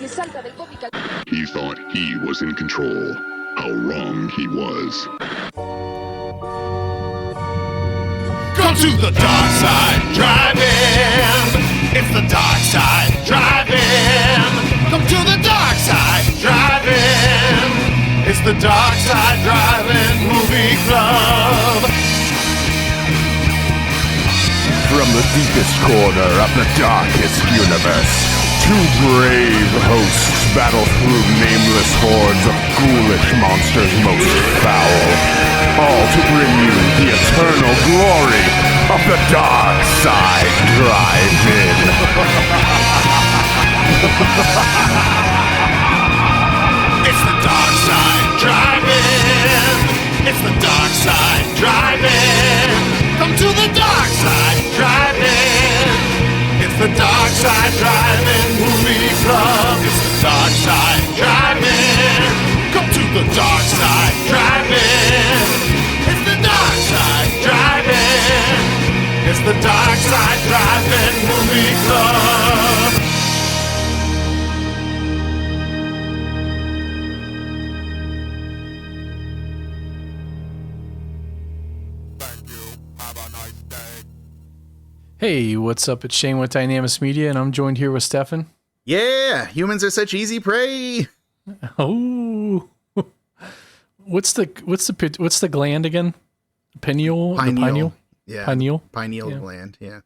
He thought he was in control. How wrong he was. Come to the dark side driving. It's the dark side driving. Come to the dark side driving. It's the dark side driving movie club. From the deepest corner of the darkest universe, two brave hosts battle through nameless hordes of ghoulish monsters most foul, all to bring you the eternal glory of the Dark Side Drive-In. It's the dark side driving. It's the dark side driving. Come to the dark side driving. It's the dark side driving movie club. It's the dark side driving. Come to the dark side driving. It's the dark side driving. It's the dark side driving movie club. Hey, what's up? It's Shane with Dynamis Media, and I'm joined here with Stefan. Yeah, humans are such easy prey. Oh, what's the gland again? Pineal. Pineal. The pineal. Yeah. Pineal. Yeah. Gland. Yeah.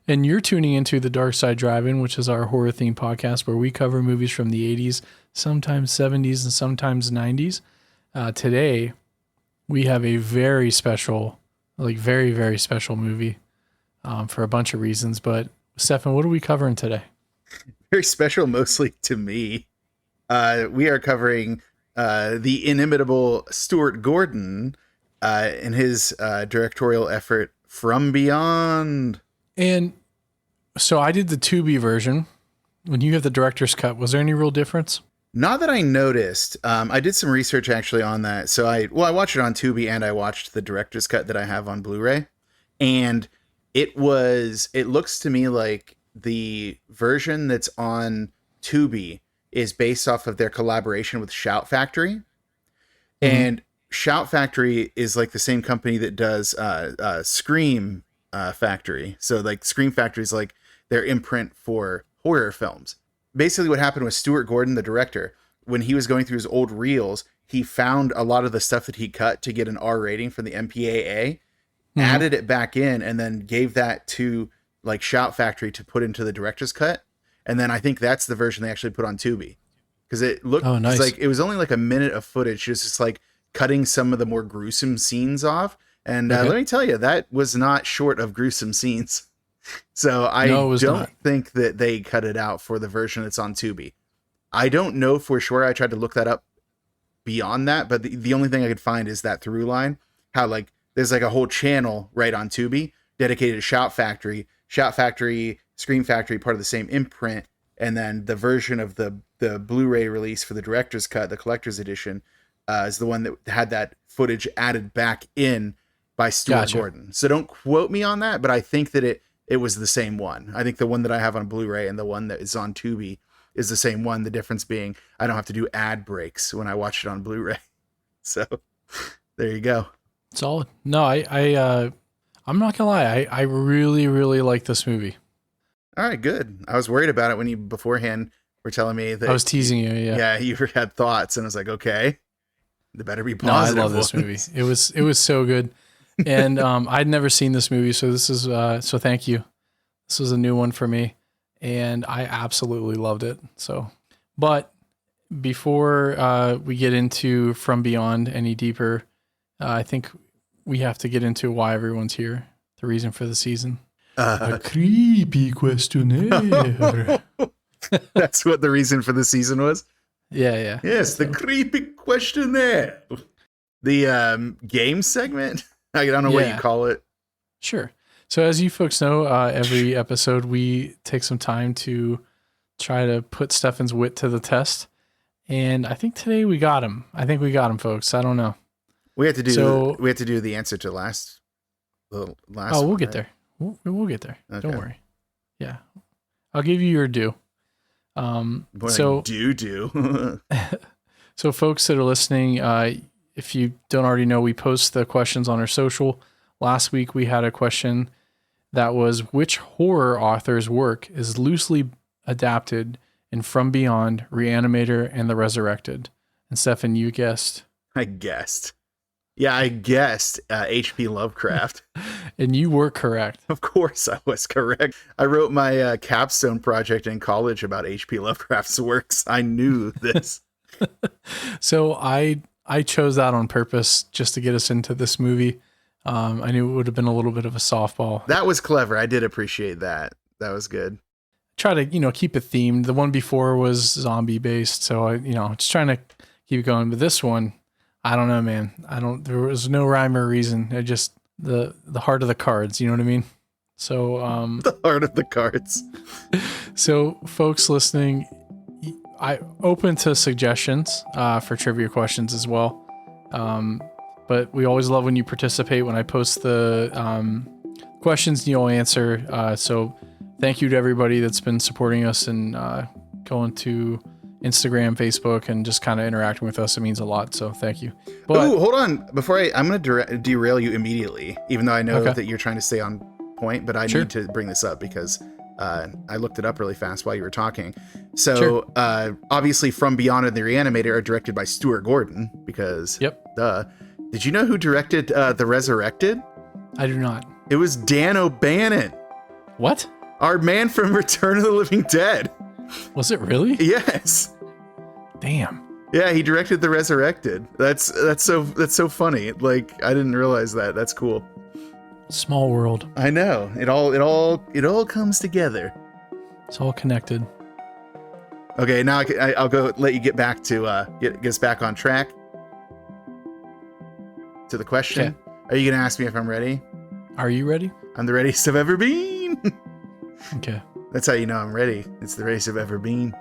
And you're tuning into the Dark Side Drive-In, which is our horror themed podcast where we cover movies from the 80s, sometimes 70s, and sometimes 90s. Today, we have a very special, very, very special movie. For a bunch of reasons, but Stefan, what are we covering today? Very special, mostly to me. We are covering the inimitable Stuart Gordon in his directorial effort From Beyond. And so I did the Tubi version. When you have the director's cut, was there any real difference? Not that I noticed. I did some research actually on that. So I watched it on Tubi and I watched the director's cut that I have on Blu-ray, and it looks to me like the version that's on Tubi is based off of their collaboration with Shout Factory. Mm-hmm. And Shout Factory is like the same company that does Scream Factory. So like Scream Factory is like their imprint for horror films. Basically what happened was Stuart Gordon, the director, when he was going through his old reels, he found a lot of the stuff that he cut to get an R rating from the MPAA. Added it back in and then gave that to like Shout Factory to put into the director's cut. And then I think that's the version they actually put on Tubi, because it looked like it was only like a minute of footage, just like cutting some of the more gruesome scenes off. And let me tell you, that was not short of gruesome scenes. So I don't think that they cut it out for the version that's on Tubi. I don't know for sure. I tried to look that up beyond that, but the only thing I could find is that through line, how like there's like a whole channel right on Tubi dedicated to Shout Factory, Scream Factory, part of the same imprint. And then the version of the Blu-ray release for the director's cut, the collector's edition, is the one that had that footage added back in by Stuart Gordon. So don't quote me on that, but I think that it was the same one. I think the one that I have on Blu-ray and the one that is on Tubi is the same one. The difference being I don't have to do ad breaks when I watch it on Blu-ray. So there you go. Solid. No, I'm not gonna lie. I really, really like this movie. All right, good. I was worried about it when you beforehand were telling me that I was teasing you. Yeah, you had thoughts, and I was like, okay, they better be positive. No, I love this movie. It was so good, and I'd never seen this movie, so this is so thank you. This was a new one for me, and I absolutely loved it. So, but before we get into From Beyond any deeper, I think we have to get into why everyone's here, the reason for the season. A creepy questionnaire. That's what the reason for the season was? Yeah. Yes, the creepy questionnaire. The game segment? I don't know what you call it. Sure. So as you folks know, every episode we take some time to try to put Stefan's wit to the test. And I think today we got him. Folks. I don't know. We have to do the answer to last. We'll get there. We'll get there. Okay. Don't worry. Yeah, I'll give you your due. Boy, So do. So folks that are listening, if you don't already know, we post the questions on our social. Last week we had a question that was, which horror author's work is loosely adapted in From Beyond, Reanimator, and The Resurrected? And Stefan, you guessed. I guessed. Yeah, I guessed H.P. Lovecraft. And you were correct. Of course I was correct. I wrote my capstone project in college about H.P. Lovecraft's works. I knew this. So I chose that on purpose just to get us into this movie. I knew it would have been a little bit of a softball. That was clever. I did appreciate that. That was good. Try to, keep it themed. The one before was zombie based. So I, just trying to keep it going. But this one, I don't know, man. There was no rhyme or reason. I just, the heart of the cards, you know what I mean? So, the heart of the cards. So folks listening, I open to suggestions, for trivia questions as well. But we always love when you participate when I post the, questions you'll answer. So thank you to everybody that's been supporting us and, going to Instagram, Facebook, and just kind of interacting with us. It means a lot. So thank you. But Ooh, hold on. Before I'm going to derail you immediately, even though I know that you're trying to stay on point, but I need to bring this up because I looked it up really fast while you were talking. So obviously From Beyond and The Reanimator are directed by Stuart Gordon because duh. Did you know who directed The Resurrected? I do not. It was Dan O'Bannon. What? Our man from Return of the Living Dead. Was it really? Yes. Damn. Yeah, he directed The Resurrected. That's so funny. Like, I didn't realize that. That's cool. Small world. I know. It all comes together. It's all connected. Okay, now I'll go let you get back to get us back on track. To the question. Okay. Are you going to ask me if I'm ready? Are you ready? I'm the readiest I've ever been. Okay. That's how you know I'm ready. It's the readiest I've ever been.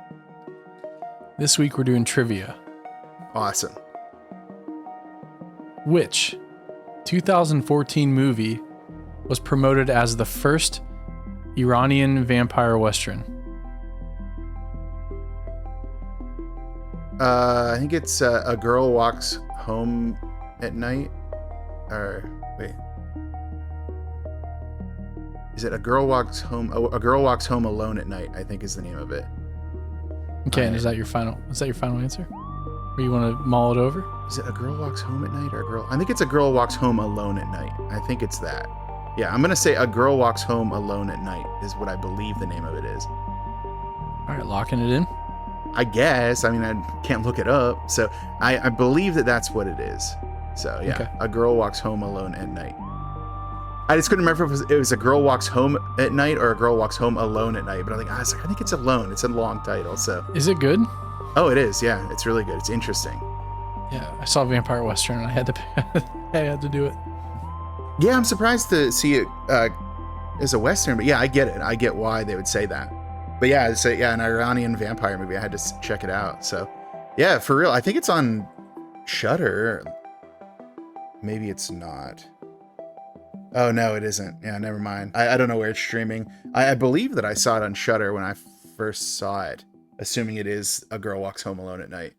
This week we're doing trivia. Awesome. Which 2014 movie was promoted as the first Iranian vampire western? I think it's A Girl Walks Home at Night. Or wait, is it A Girl Walks Home? Oh, A Girl Walks Home Alone at Night, I think is the name of it. Okay, and is that your final answer? Or you want to mull it over? Is it A Girl Walks Home at Night or I think it's A Girl Walks Home Alone at Night. I think it's that. Yeah, I'm gonna say A Girl Walks Home Alone at Night is what I believe the name of it is. All right, locking it in. I guess. I mean, I can't look it up, so I believe that's what it is. So yeah, okay. A Girl Walks Home Alone at Night. I just couldn't remember if it was A Girl Walks Home at Night or A Girl Walks Home Alone at Night. But I think it's Alone. It's a long title. So is it good? Oh, it is. Yeah, it's really good. It's interesting. Yeah, I saw Vampire Western and I had to do it. Yeah, I'm surprised to see it as a Western, but yeah, I get it. I get why they would say that. But yeah, it's an Iranian vampire movie. I had to check it out. So yeah, for real. I think it's on Shudder. Maybe it's not. Oh, no, it isn't. Yeah, never mind. I don't know where it's streaming. I believe that I saw it on Shudder when I first saw it, assuming it is A Girl Walks Home Alone at Night.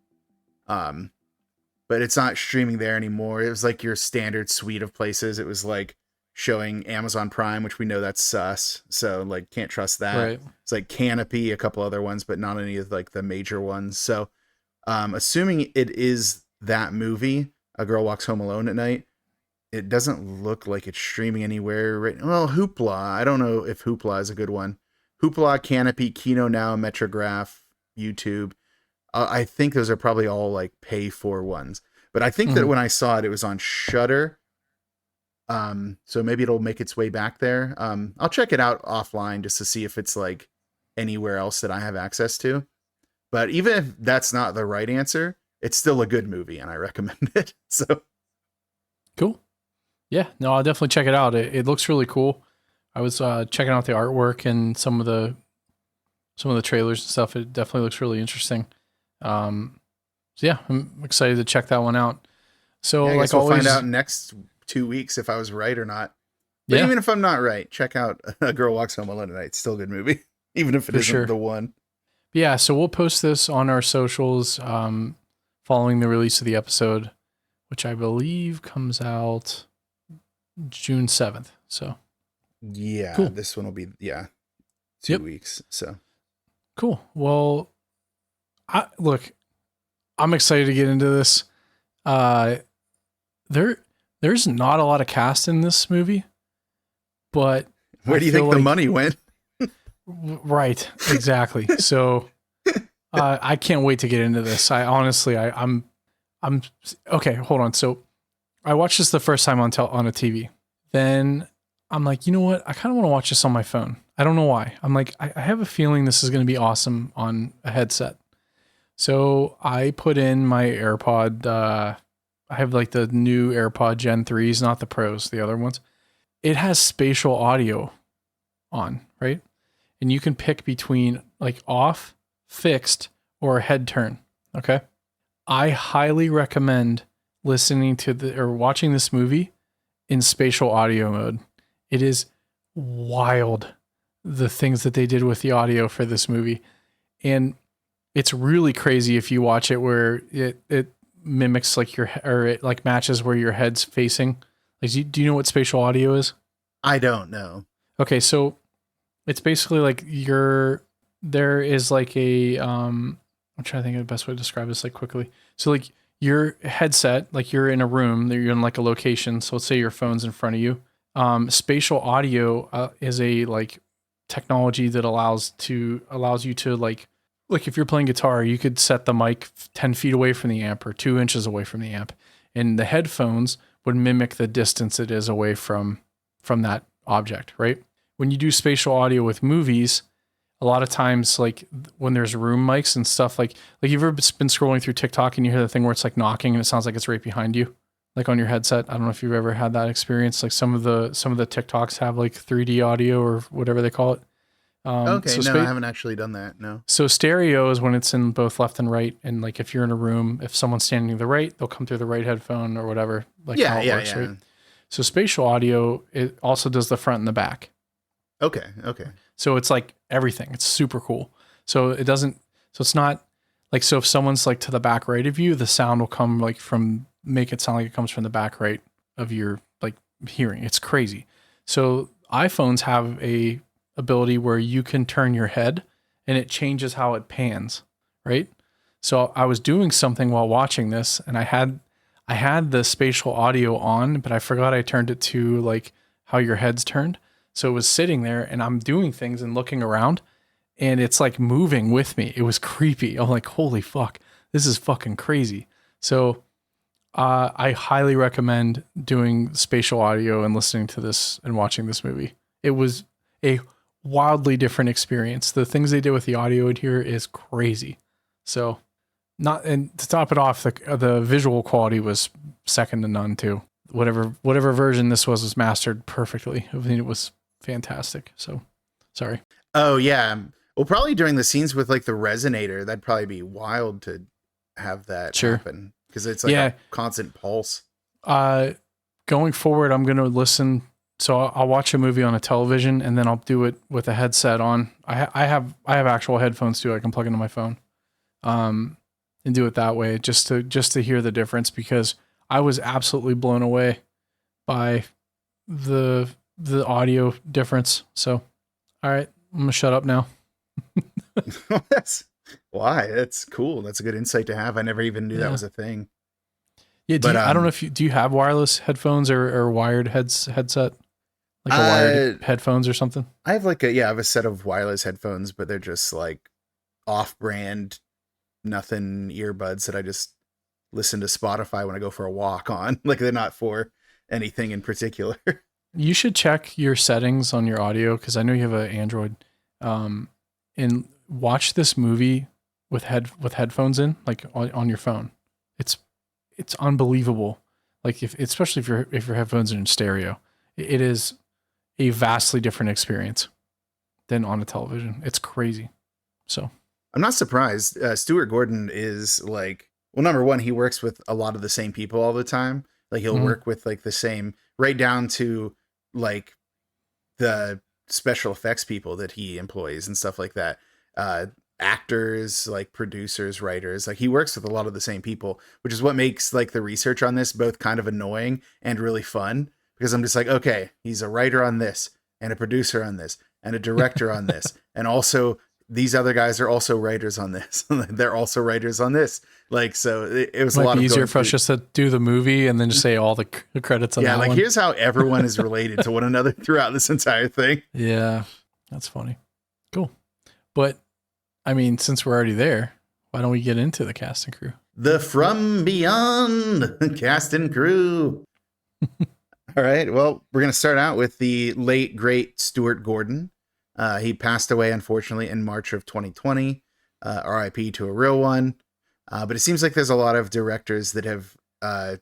But it's not streaming there anymore. It was like your standard suite of places. It was like showing Amazon Prime, which we know that's sus. So like can't trust that. Right. It's like Canopy, a couple other ones, but not any of like the major ones. So assuming it is that movie, A Girl Walks Home Alone at Night, it doesn't look like it's streaming anywhere right now. Well, Hoopla. I don't know if Hoopla is a good one. Hoopla, Canopy, Kino Now, Metrograph, YouTube. I think those are probably all like pay for ones. But I think that when I saw it, it was on Shudder. So maybe it'll make its way back there. I'll check it out offline just to see if it's like anywhere else that I have access to. But even if that's not the right answer, it's still a good movie and I recommend it. So cool. Yeah, no, I'll definitely check it out. It looks really cool. I was checking out the artwork and some of the trailers and stuff. It definitely looks really interesting. So yeah, I'm excited to check that one out. So I like guess we'll always, find out next 2 weeks if I was right or not. But even if I'm not right, check out A Girl Walks Home Alone at Night. It's still a good movie, even if it isn't the one. yeah, so we'll post this on our socials following the release of the episode, which I believe comes out June 7th. So Yeah, cool. This one will be 2 weeks. So Cool. Well, I'm excited to get into this. There's not a lot of cast in this movie, but where do you think the money went? Right, exactly. So I can't wait to get into this. I'm okay. Hold on. So I watched this the first time on a TV. Then I'm like, you know what? I kind of want to watch this on my phone. I don't know why. I'm like, I have a feeling this is going to be awesome on a headset. So I put in my AirPod. I have like the new AirPod Gen 3s, not the Pros, the other ones. It has spatial audio on, right? And you can pick between like off, fixed, or head turn. Okay. I highly recommend listening to or watching this movie in spatial audio mode. It is wild, the things that they did with the audio for this movie. And it's really crazy if you watch it where it mimics like it like matches where your head's facing. Like, do you know what spatial audio is? I don't know. Okay, so it's basically like there is like a I'm trying to think of the best way to describe this like quickly. So like your headset, like you're in a room, you're in like a location. So let's say your phone's in front of you. Spatial audio is a like technology that allows you to like if you're playing guitar, you could set the mic 10 feet away from the amp or 2 inches away from the amp, and the headphones would mimic the distance it is away from that object, right? When you do spatial audio with movies, a lot of times, like when there's room mics and stuff, like you've ever been scrolling through TikTok and you hear the thing where it's like knocking and it sounds like it's right behind you, like on your headset. I don't know if you've ever had that experience. Like some of the TikToks have like 3D audio or whatever they call it. Okay, no, I haven't actually done that. No. So stereo is when it's in both left and right, and like if you're in a room, if someone's standing to the right, they'll come through the right headphone or whatever. Like how it works, right? So spatial audio, it also does the front and the back. Okay. So it's like everything. It's super cool. So it's not like, so if someone's like to the back right of you, the sound will come like make it sound like it comes from the back right of your like hearing. It's crazy. So iPhones have a ability where you can turn your head and it changes how it pans, right? So I was doing something while watching this and I had the spatial audio on, but I forgot I turned it to like how your head's turned. So it was sitting there and I'm doing things and looking around and it's like moving with me. It was creepy. I'm like, holy fuck, this is fucking crazy. So I highly recommend doing spatial audio and listening to this and watching this movie. It was a wildly different experience. The things they did with the audio in here is crazy. So and to top it off, the visual quality was second to none too. Whatever version this was mastered perfectly. I mean, it was fantastic. So sorry. Oh yeah. Well, probably during the scenes with like the resonator, that'd probably be wild to have that happen because it's like a constant pulse. Going forward, I'm going to listen. So I'll watch a movie on a television and then I'll do it with a headset on. I have actual headphones too. I can plug into my phone, and do it that way just to hear the difference, because I was absolutely blown away by the audio difference. So, all right, I'm gonna shut up now. Why? That's cool. That's a good insight to have. I never even knew that was a thing. Yeah. I don't know if do you have wireless headphones or wired headset? Like a wired headphones or something? I have I have a set of wireless headphones, but they're just like off-brand, nothing earbuds that I just listen to Spotify when I go for a walk on. Like they're not for anything in particular. You should check your settings on your audio, because I know you have an Android, and watch this movie with headphones in, like on your phone. It's unbelievable. Like especially if your headphones are in stereo, it is a vastly different experience than on a television. It's crazy. So I'm not surprised. Stuart Gordon is like, well, number one, he works with a lot of the same people all the time. Like he'll work with like the same, right down to like the special effects people that he employs and stuff like that. actors, like producers, writers. Like he works with a lot of the same people, which is what makes like the research on this both kind of annoying and really fun, because I'm just like, okay, he's a writer on this and a producer on this and a director on this. And also these other guys are also writers on this. They're also writers on this. Like, so it was a lot Might be of easier for us just to do the movie and then just say all the credits on that like one. here's how everyone is related to one another throughout this entire thing. Yeah, that's funny. Cool. But I mean, since we're already there, why don't we get into the cast and crew? The From Beyond cast and crew. All right. Well, we're going to start out with the late, great Stuart Gordon. He passed away, unfortunately, in March of 2020. RIP to a real one. But it seems like there's a lot of directors that have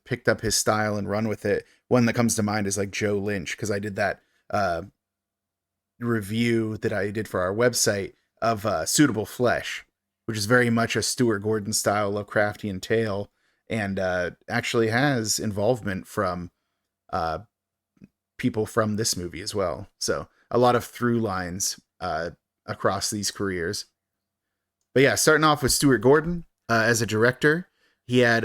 picked up his style and run with it. One that comes to mind is like Joe Lynch, because I did that review that I did for our website of Suitable Flesh, which is very much a Stuart Gordon style Lovecraftian tale, and actually has involvement from people from this movie as well. So a lot of through lines across these careers. But yeah, starting off with Stuart Gordon as a director, he had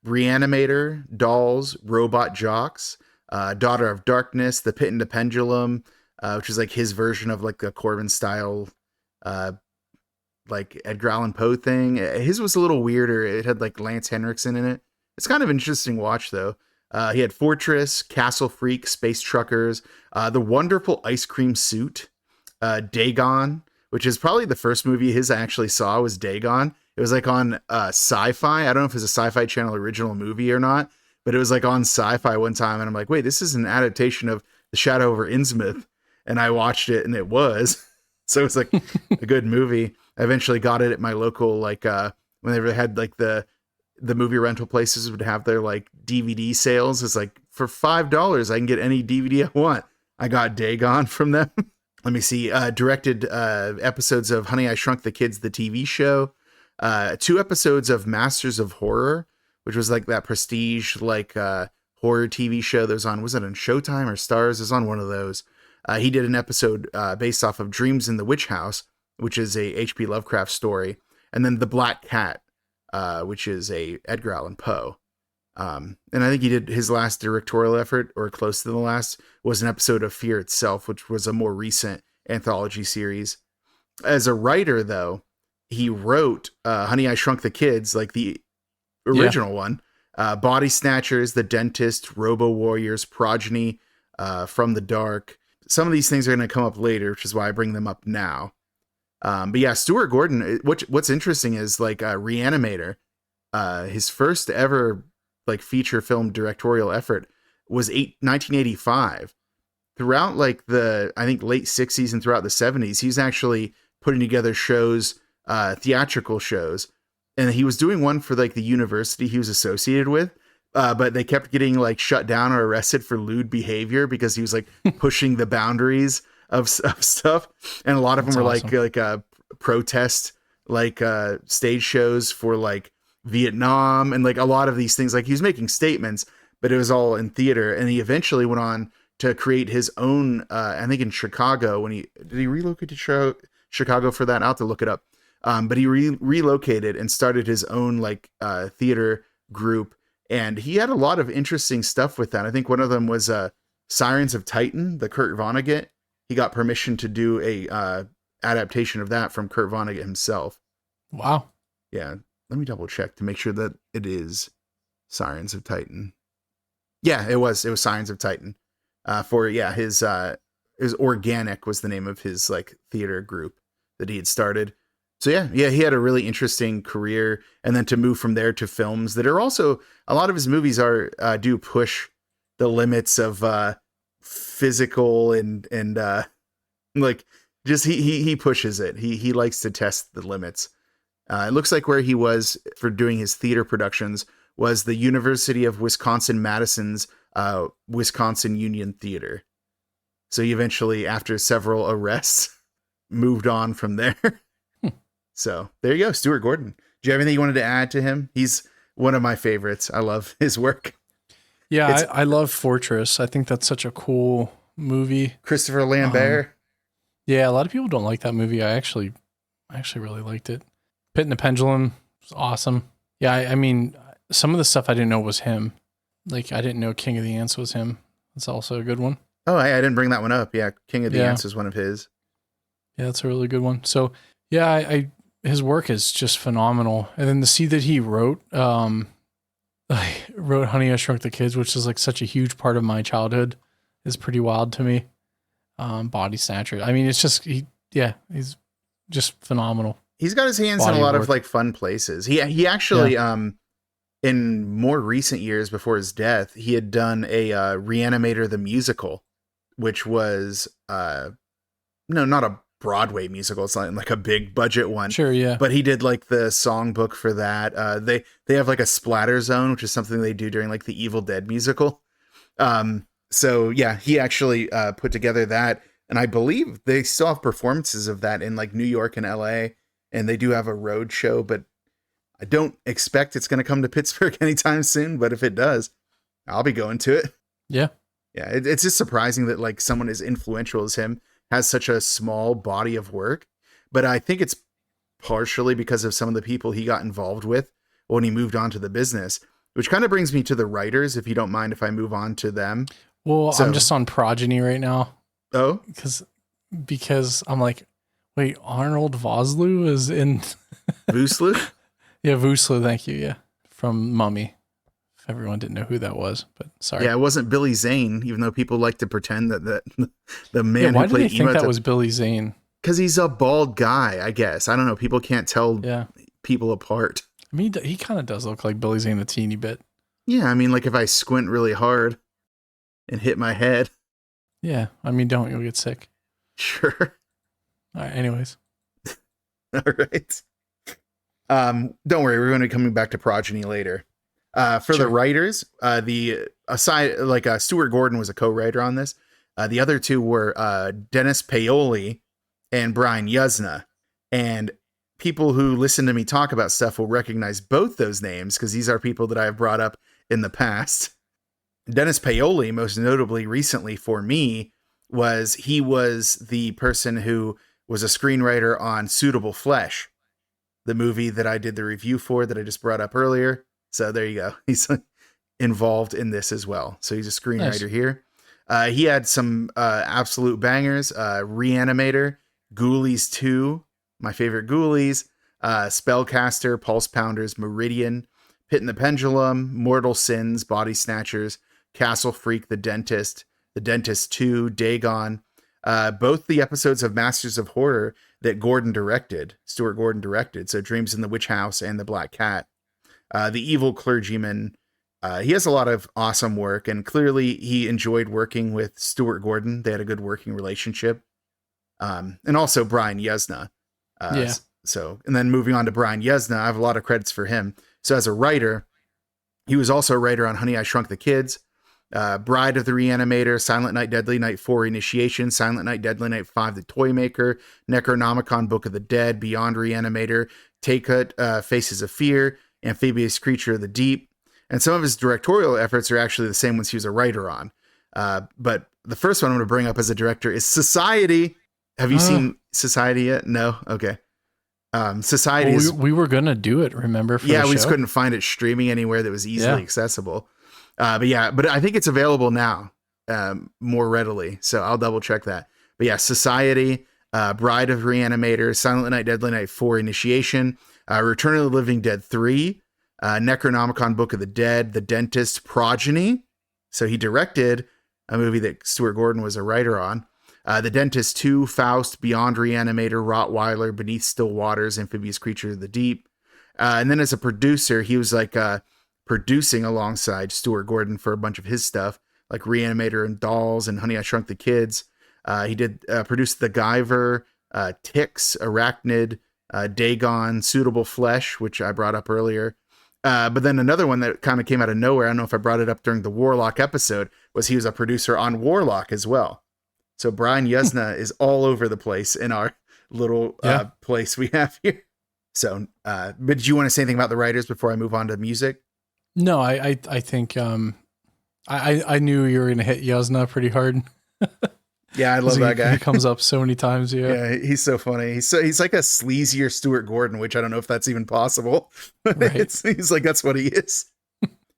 Reanimator, Dolls, Robot Jocks, Daughter of Darkness, The Pit and the Pendulum, which is like his version of like a Corman style like Edgar Allan Poe thing. His was a little weirder. It had like Lance Henriksen in it. It's kind of an interesting watch though. He had Fortress, Castle Freak, Space Truckers, The Wonderful Ice Cream Suit, Dagon, which is probably the first movie his I actually saw was Dagon. It was like on Sci-Fi. I don't know if it's a Sci-Fi Channel original movie or not, but it was like on Sci-Fi one time, and I'm like, wait, this is an adaptation of The Shadow over Innsmouth, and I watched it, and it was. So it was like a good movie. I eventually got it at my local, like, whenever they had like the movie rental places would have their like DVD sales. It's like for $5, I can get any DVD I want. I got Dagon from them. Let me see. Directed episodes of Honey, I Shrunk the Kids, the TV show. 2 episodes of Masters of Horror, which was like that prestige, like horror TV show that was on, was it on Showtime or Stars? It was on one of those. He did an episode based off of Dreams in the Witch House, which is a H.P. Lovecraft story. And then The Black Cat, which is a Edgar Allan Poe. And I think he did his last directorial effort, or close to the last, was an episode of Fear Itself, which was a more recent anthology series. As a writer, though, he wrote Honey, I Shrunk the Kids, like the original one, Body Snatchers, The Dentist, Robo Warriors, Progeny, From the Dark. Some of these things are going to come up later, which is why I bring them up now. But yeah, Stuart Gordon, what's interesting is like Reanimator, his first ever like feature film directorial effort was 1985. Throughout like the, I think late 60s and throughout the 70s, he's actually putting together shows, theatrical shows. And he was doing one for like the university he was associated with. But they kept getting like shut down or arrested for lewd behavior because he was like pushing the boundaries of stuff. And a lot of them were awesome. like protest, like stage shows for like Vietnam and like a lot of these things. Like he was making statements, but it was all in theater. And he eventually went on to create his own, I think in Chicago, when did he relocate to Chicago for that? I'll have to look it up. But he relocated and started his own like theater group. And he had a lot of interesting stuff with that. I think one of them was Sirens of Titan, the Kurt Vonnegut. He got permission to do a adaptation of that from Kurt Vonnegut himself. Wow. Yeah. Let me double check to make sure that it is Sirens of Titan. Yeah, it was Sirens of Titan. His Organic was the name of his like theater group that he had started. So yeah, he had a really interesting career, and then to move from there to films that are also, a lot of his movies are do push the limits of physical and like just he pushes it. He likes to test the limits. It looks like where he was for doing his theater productions was the University of Wisconsin-Madison's Wisconsin Union Theater. So he eventually, after several arrests, moved on from there. So there you go, Stuart Gordon. Do you have anything you wanted to add to him? He's one of my favorites. I love his work. Yeah, I love Fortress. I think that's such a cool movie. Christopher Lambert. Yeah, a lot of people don't like that movie. I actually I actually really liked it. Pit and the Pendulum was awesome. Yeah, I mean, some of the stuff I didn't know was him. Like, I didn't know King of the Ants was him. That's also a good one. Oh, I didn't bring that one up. Yeah, King of the Ants is one of his. Yeah, that's a really good one. So, yeah, I his work is just phenomenal. And then to see that he wrote Honey, I Shrunk the Kids, which is like such a huge part of my childhood, is pretty wild to me. Body Snatcher. I mean, it's just, he's just phenomenal. He's got his hands in a lot of like fun places. He actually, in more recent years before his death, he had done a Reanimator the musical, which was, no, not a Broadway musical. It's not like a big budget one. Sure, yeah. But he did like the songbook for that. They have like a splatter zone, which is something they do during like the Evil Dead musical. So yeah, he actually put together that, and I believe they still have performances of that in like New York and LA, and they do have a road show, but I don't expect it's going to come to Pittsburgh anytime soon. But if it does, I'll be going to it. Yeah. Yeah. It's just surprising that like someone as influential as him has such a small body of work, but I think it's partially because of some of the people he got involved with when he moved on to the business, which kind of brings me to the writers, if you don't mind if I move on to them. Well, I'm just on Progeny right now. Oh? Because I'm like, wait, Arnold Vosloo is in... Vosloo? Yeah, Vosloo, thank you, yeah. From Mummy. If everyone didn't know who that was, but sorry. Yeah, it wasn't Billy Zane, even though people like to pretend that the man why who played did they think that was Billy Zane? Because he's a bald guy, I guess. I don't know. People can't tell people apart. I mean, he kind of does look like Billy Zane a teeny bit. Yeah, I mean, like if I squint really hard and hit my head. Yeah, I mean, you'll get sick. Sure. All right, anyways. All right. Don't worry, we're going to be coming back to Progeny later. For the writers, Stuart Gordon was a co-writer on this. The other two were Dennis Paoli and Brian Yuzna. And people who listen to me talk about stuff will recognize both those names because these are people that I have brought up in the past. Dennis Paoli, most notably recently for me, was the person who was a screenwriter on Suitable Flesh, the movie that I did the review for that I just brought up earlier. So there you go. He's involved in this as well. So he's a screenwriter here. He had some absolute bangers. Reanimator, Ghoulies 2, my favorite Ghoulies, Spellcaster, Pulse Pounders, Meridian, Pit and the Pendulum, Mortal Sins, Body Snatchers, Castle Freak, The Dentist 2, Dagon. Both the episodes of Masters of Horror that Stuart Gordon directed. So Dreams in the Witch House and The Black Cat. The Evil Clergyman. He has a lot of awesome work, and clearly he enjoyed working with Stuart Gordon. They had a good working relationship. And also Brian Yuzna. So, and then moving on to Brian Yuzna, I have a lot of credits for him. So as a writer, he was also a writer on Honey, I Shrunk the Kids, Bride of the Reanimator, Silent Night, Deadly Night 4, Initiation, Silent Night, Deadly Night 5, The Toymaker, Necronomicon, Book of the Dead, Beyond Reanimator, Takut, Faces of Fear, Amphibious Creature of the Deep. And some of his directorial efforts are actually the same ones he was a writer on. But the first one I'm going to bring up as a director is Society. Have you seen Society yet? No? Okay. Society is... we were going to do it, remember? We just couldn't find it streaming anywhere that was easily accessible. But I think it's available now more readily. So I'll double check that. But yeah, Society, Bride of Reanimator, Silent Night, Deadly Night 4, Initiation, Return of the Living Dead 3, Necronomicon, Book of the Dead, The Dentist, Progeny. So he directed a movie that Stuart Gordon was a writer on. The Dentist 2, Faust, Beyond Reanimator, Rottweiler, Beneath Still Waters, Amphibious Creature of the Deep. And then as a producer, he was like producing alongside Stuart Gordon for a bunch of his stuff, like Reanimator and Dolls and Honey, I Shrunk the Kids. He did produce The Guyver, Ticks, Arachnid, Dagon, Suitable Flesh, which I brought up earlier. But then another one that kind of came out of nowhere, I don't know if I brought it up during the Warlock episode, was he was a producer on Warlock as well. So Brian Yuzna is all over the place in our little place we have here. So, but did you want to say anything about the writers before I move on to music? No, I think I knew you were going to hit Yuzna pretty hard. Yeah, I love that guy. He comes up so many times. Yeah. Yeah, he's so funny. He's like a sleazier Stuart Gordon, which I don't know if that's even possible. Right. He's like, that's what he is.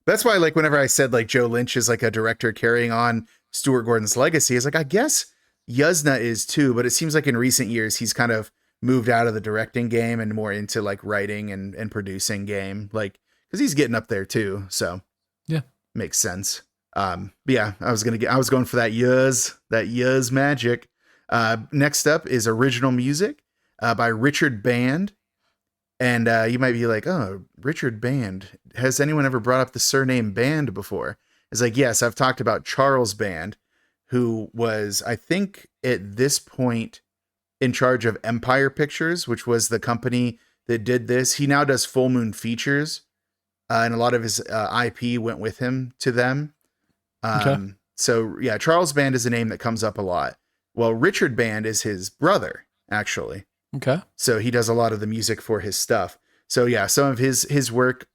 That's why, like, whenever I said like Joe Lynch is like a director carrying on Stuart Gordon's legacy, is like, I guess Yuzna is too, but it seems like in recent years he's kind of moved out of the directing game and more into like writing and producing game, like, because he's getting up there too. So yeah, makes sense. But yeah, I was going for that Yuz magic. Next up is original music by Richard Band. And you might be like, oh, Richard Band. Has anyone ever brought up the surname Band before? It's like, yes, I've talked about Charles Band, who was, I think, at this point in charge of Empire Pictures, which was the company that did this. He now does Full Moon Features, and a lot of his IP went with him to them. Okay. So, yeah, Charles Band is a name that comes up a lot. Well, Richard Band is his brother, actually. Okay. So he does a lot of the music for his stuff. So yeah, some of his work,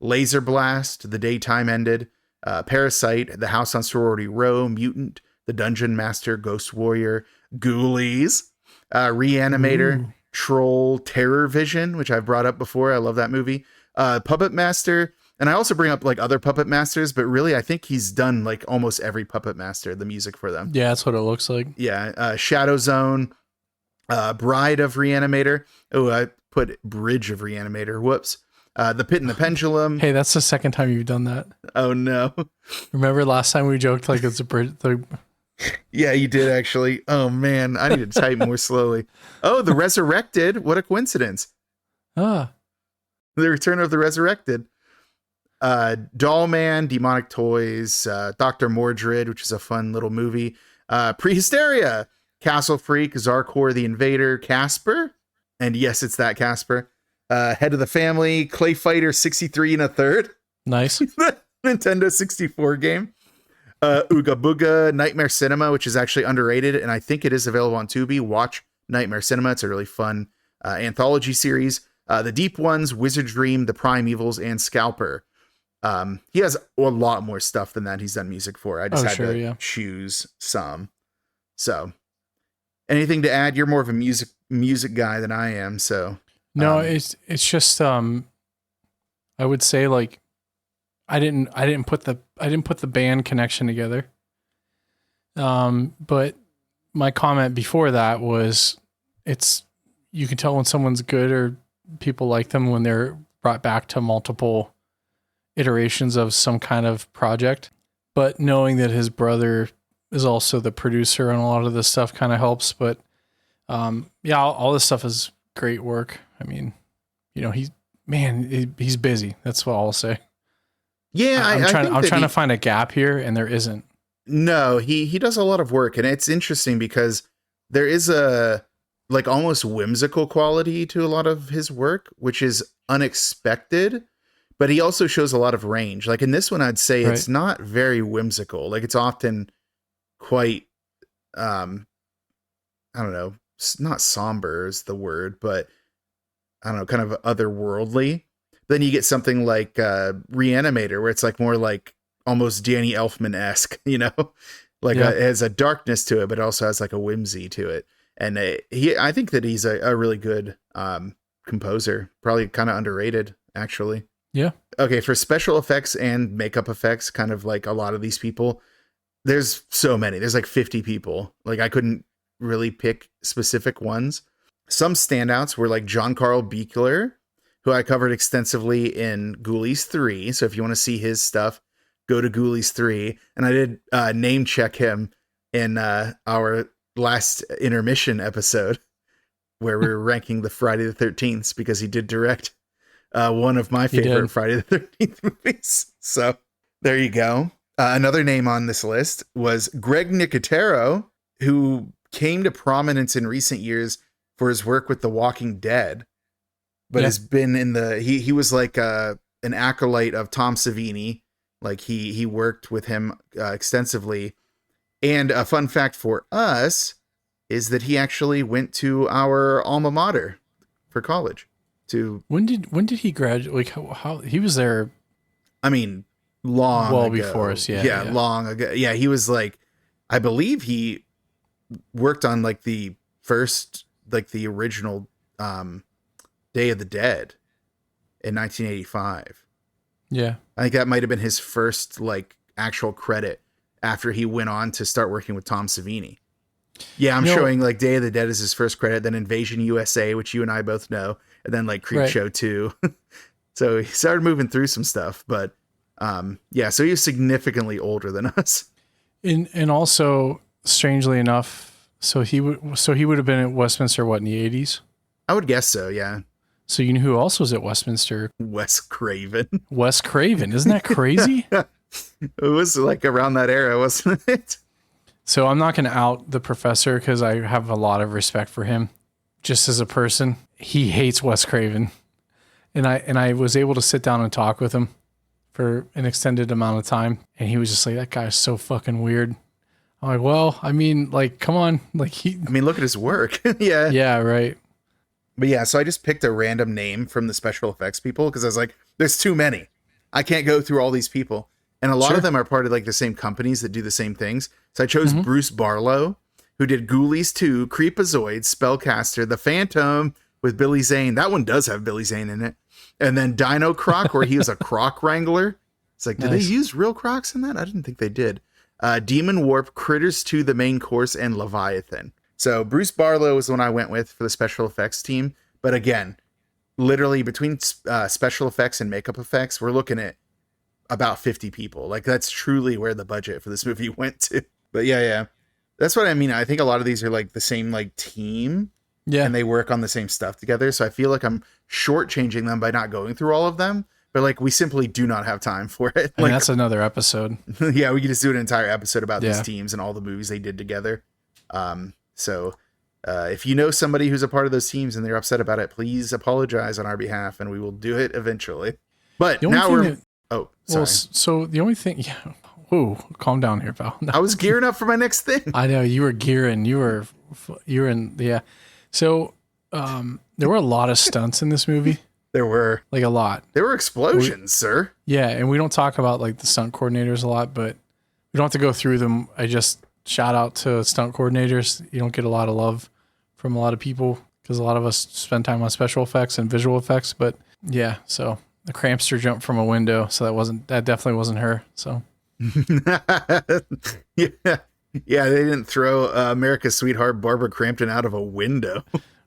Laser Blast, The Day Time Ended, Parasite, The House on Sorority Row, Mutant, The Dungeon Master, Ghost Warrior, Ghoulies, Reanimator, Ooh. Troll, Terror Vision, which I've brought up before. I love that movie. Puppet Master. And I also bring up like other Puppet Masters, but really I think he's done like almost every Puppet Master, the music for them. Yeah, that's what it looks like. Yeah. Shadow Zone, Bride of Reanimator. Oh, I put Bridge of Reanimator. Whoops. The Pit and the Pendulum. Hey, that's the second time you've done that. Oh no. Remember last time we joked like it's a bridge? Yeah, you did actually. Oh man, I need to type more slowly. Oh, The Resurrected. What a coincidence. Ah, The Return of the Resurrected. Doll Man, Demonic Toys, Dr. Mordred, which is a fun little movie. Prehysteria, Castle Freak, Zarkor the Invader, Casper. And yes, it's that Casper. Head of the Family, Clay Fighter 63 and a third. nice. Nintendo 64 game. Ooga Booga, Nightmare Cinema, which is actually underrated, and I think it is available on Tubi. Watch Nightmare Cinema. It's a really fun anthology series. The Deep Ones, Wizard Dream, The Primevals, and Scalper. He has a lot more stuff than that he's done music for. I just had to choose some. So, anything to add? You're more of a music guy than I am, so. No, it's just I would say like I didn't put the band connection together. But my comment before that was you can tell when someone's good or people like them when they're brought back to multiple iterations of some kind of project. But knowing that his brother is also the producer and a lot of this stuff kind of helps. But yeah, all this stuff is great work. I mean, you know, he's busy. That's what I'll say. Yeah, I'm trying to find a gap here, and there isn't. No, he does a lot of work, and it's interesting because there is a like almost whimsical quality to a lot of his work, which is unexpected, but he also shows a lot of range. Like in this one, I'd say it's not very whimsical. Like it's often quite, I don't know, not somber is the word, but I don't know, kind of otherworldly. Then you get something like Reanimator, where it's like more like almost Danny Elfman-esque, you know, like it has a darkness to it, but it also has like a whimsy to it. And I think that he's a really good composer, probably kind of underrated, actually. Yeah. Okay, for special effects and makeup effects, kind of like a lot of these people, there's so many. There's like 50 people. Like I couldn't really pick specific ones. Some standouts were like John Carl Buechler, who I covered extensively in Ghoulies 3. So if you want to see his stuff, go to Ghoulies 3. And I did name check him in our last intermission episode where we were ranking the Friday the 13th because he did direct one of my favorite Friday the 13th movies. So there you go. Another name on this list was Greg Nicotero, who came to prominence in recent years for his work with The Walking Dead, but has been in he was like an acolyte of Tom Savini. Like he worked with him extensively. And a fun fact for us is that he actually went to our alma mater for college. When did he graduate? Like how he was there? I mean, long well ago. Before us. Yeah, long ago. Yeah, he was like, I believe he worked on like the first, like the original Day of the Dead in 1985. Yeah. I think that might have been his first like actual credit after he went on to start working with Tom Savini. Yeah, I'm showing like Day of the Dead as his first credit, then Invasion USA, which you and I both know, and then like Creepshow 2. So he started moving through some stuff, but yeah, so he was significantly older than us. And also, strangely enough, so he would have been at Westminster what, in the 80s? I would guess so, yeah. So you know who else was at Westminster? Wes Craven. Wes Craven. Isn't that crazy? It was like around that era, wasn't it? So I'm not going to out the professor because I have a lot of respect for him just as a person. He hates Wes Craven. And I was able to sit down and talk with him for an extended amount of time. And he was just like, that guy's so fucking weird. I'm like, well, I mean, like, come on. Like I mean, look at his work. Yeah. Yeah, right. But yeah, so I just picked a random name from the special effects people because I was like, there's too many. I can't go through all these people. And a lot of them are part of like the same companies that do the same things. So I chose Bruce Barlow, who did Ghoulies 2, Creepazoid, Spellcaster, The Phantom with Billy Zane. That one does have Billy Zane in it. And then Dino Croc, where he was a croc wrangler. It's like, did they use real crocs in that? I didn't think they did. Demon Warp, Critters 2, The Main Course, and Leviathan. So Bruce Barlow is the one I went with for the special effects team. But again, literally between special effects and makeup effects, we're looking at about 50 people. Like that's truly where the budget for this movie went to. But yeah. That's what I mean. I think a lot of these are like the same like team. Yeah. And they work on the same stuff together. So I feel like I'm shortchanging them by not going through all of them. But like we simply do not have time for it. Like, that's another episode. Yeah, we could just do an entire episode about these teams and all the movies they did together. So if you know somebody who's a part of those teams and they're upset about it, please apologize on our behalf and we will do it eventually. But now we're... Oh, sorry. Well, so the only thing... Yeah. Whoa, calm down here, pal. I was gearing up for my next thing. I know, you were gearing. You were in... Yeah. So there were a lot of stunts in this movie. There were. Like a lot. There were explosions, sir. Yeah, and we don't talk about like the stunt coordinators a lot, but we don't have to go through them. I just shout out to stunt coordinators. You don't get a lot of love from a lot of people because a lot of us spend time on special effects and visual effects. But yeah, so the Crampster jumped from a window, so that definitely wasn't her. So yeah, they didn't throw America's sweetheart Barbara Crampton out of a window.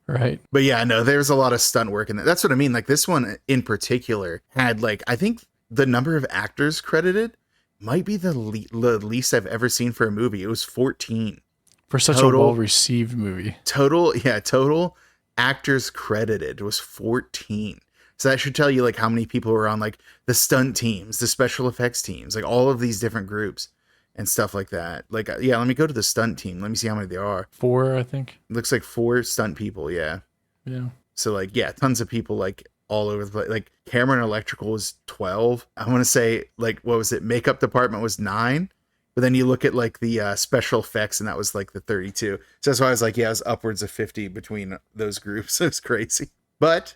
Right. But yeah, no, there's a lot of stunt work in that. That's what I mean. Like this one in particular had like, I think the number of actors credited might be the least I've ever seen for a movie. It was 14. For such a well-received movie. Total actors credited was 14. So that should tell you like how many people were on like the stunt teams, the special effects teams, like all of these different groups and stuff like that. Like, yeah, let me go to the stunt team. Let me see how many there are. 4, I think. Looks like 4 stunt people. Yeah. Yeah. So like, yeah, tons of people like all over the place. Like camera and electrical was 12. I want to say like, what was it? Makeup department was 9. But then you look at like the special effects and that was like the 32. So that's why I was like, yeah, it was upwards of 50 between those groups. It was crazy. But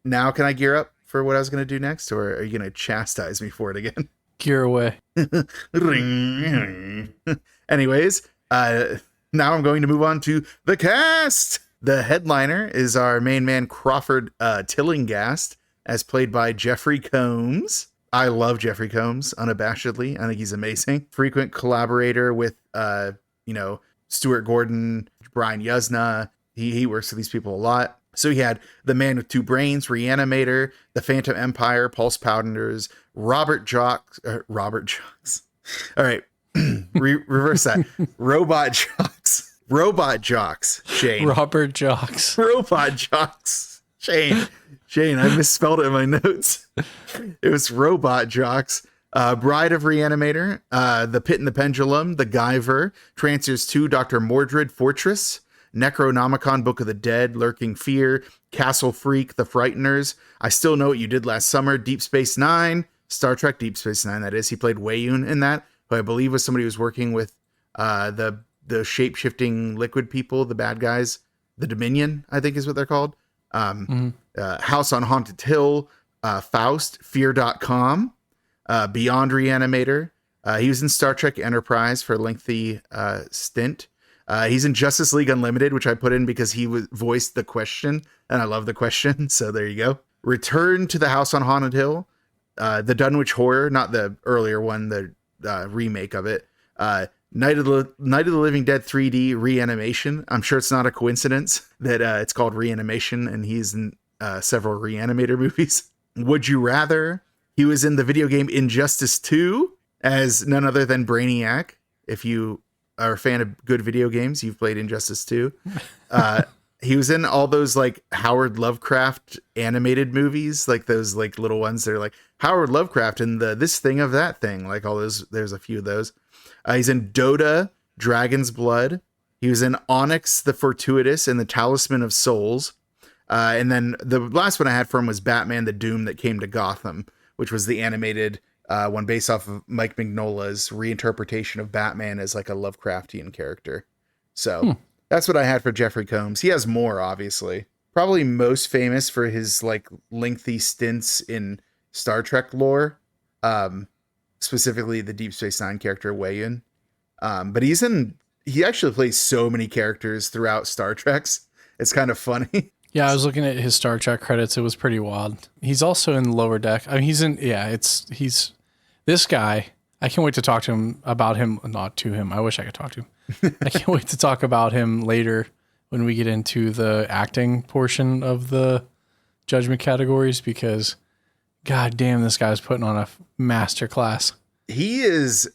now can I gear up for what I was going to do next? Or are you going to chastise me for it again? Gear away. Anyways, now I'm going to move on to the cast. The headliner is our main man, Crawford Tillinghast, as played by Jeffrey Combs. I love Jeffrey Combs, unabashedly. I think he's amazing. Frequent collaborator with, Stuart Gordon, Brian Yuzna. He works with these people a lot. So he had The Man with Two Brains, Reanimator, The Phantom Empire, Pulse Pounders, Robert Jocks. All right. Reverse that. Robot Jocks. Shane. Robert Jocks. Robot Jocks. Shane, I misspelled it in my notes. It was Robot Jocks. Bride of Reanimator, The Pit and the Pendulum, The Guyver, Trancers 2, Dr. Mordred Fortress, Necronomicon, Book of the Dead, Lurking Fear, Castle Freak, The Frighteners, I Still Know What You Did Last Summer, Deep Space Nine, Star Trek Deep Space Nine, that is. He played Wayun in that, who I believe was somebody who was working with the shape-shifting liquid people, the bad guys, the Dominion, I think is what they're called. House on Haunted Hill, Faust, Fear.com, Beyond Reanimator. He was in Star Trek Enterprise for a lengthy stint. He's in Justice League Unlimited, which I put in because he voiced the Question, and I love the Question. So there you go. Return to the House on Haunted Hill, the Dunwich Horror, not the earlier one, the remake of it. Night of the Living Dead 3D Reanimation. I'm sure it's not a coincidence that it's called Reanimation, and he's in several Reanimator movies. Would You Rather? He was in the video game Injustice 2 as none other than Brainiac. If you are a fan of good video games, you've played Injustice 2. He was in all those like Howard Lovecraft animated movies, like those like little ones that are like Howard Lovecraft and the this thing of that thing, like all those. There's a few of those. He's in Dota, Dragon's Blood. He was in Onyx the Fortuitous and the Talisman of Souls. And then the last one I had for him was Batman the Doom That Came to Gotham, which was the animated one based off of Mike Mignola's reinterpretation of Batman as like a Lovecraftian character. So that's what I had for Jeffrey Combs. He has more, obviously. Probably most famous for his like lengthy stints in Star Trek lore. Specifically the Deep Space Nine character Weyun. But he actually plays so many characters throughout Star Trek's. It's kind of funny. Yeah, I was looking at his Star Trek credits. It was pretty wild. He's also in Lower Deck. I mean, he's this guy. I can't wait to talk to him about him. Not to him. I wish I could talk to him. I can't wait to talk about him later when we get into the acting portion of the judgment categories, because God damn, this guy's putting on a master class. He is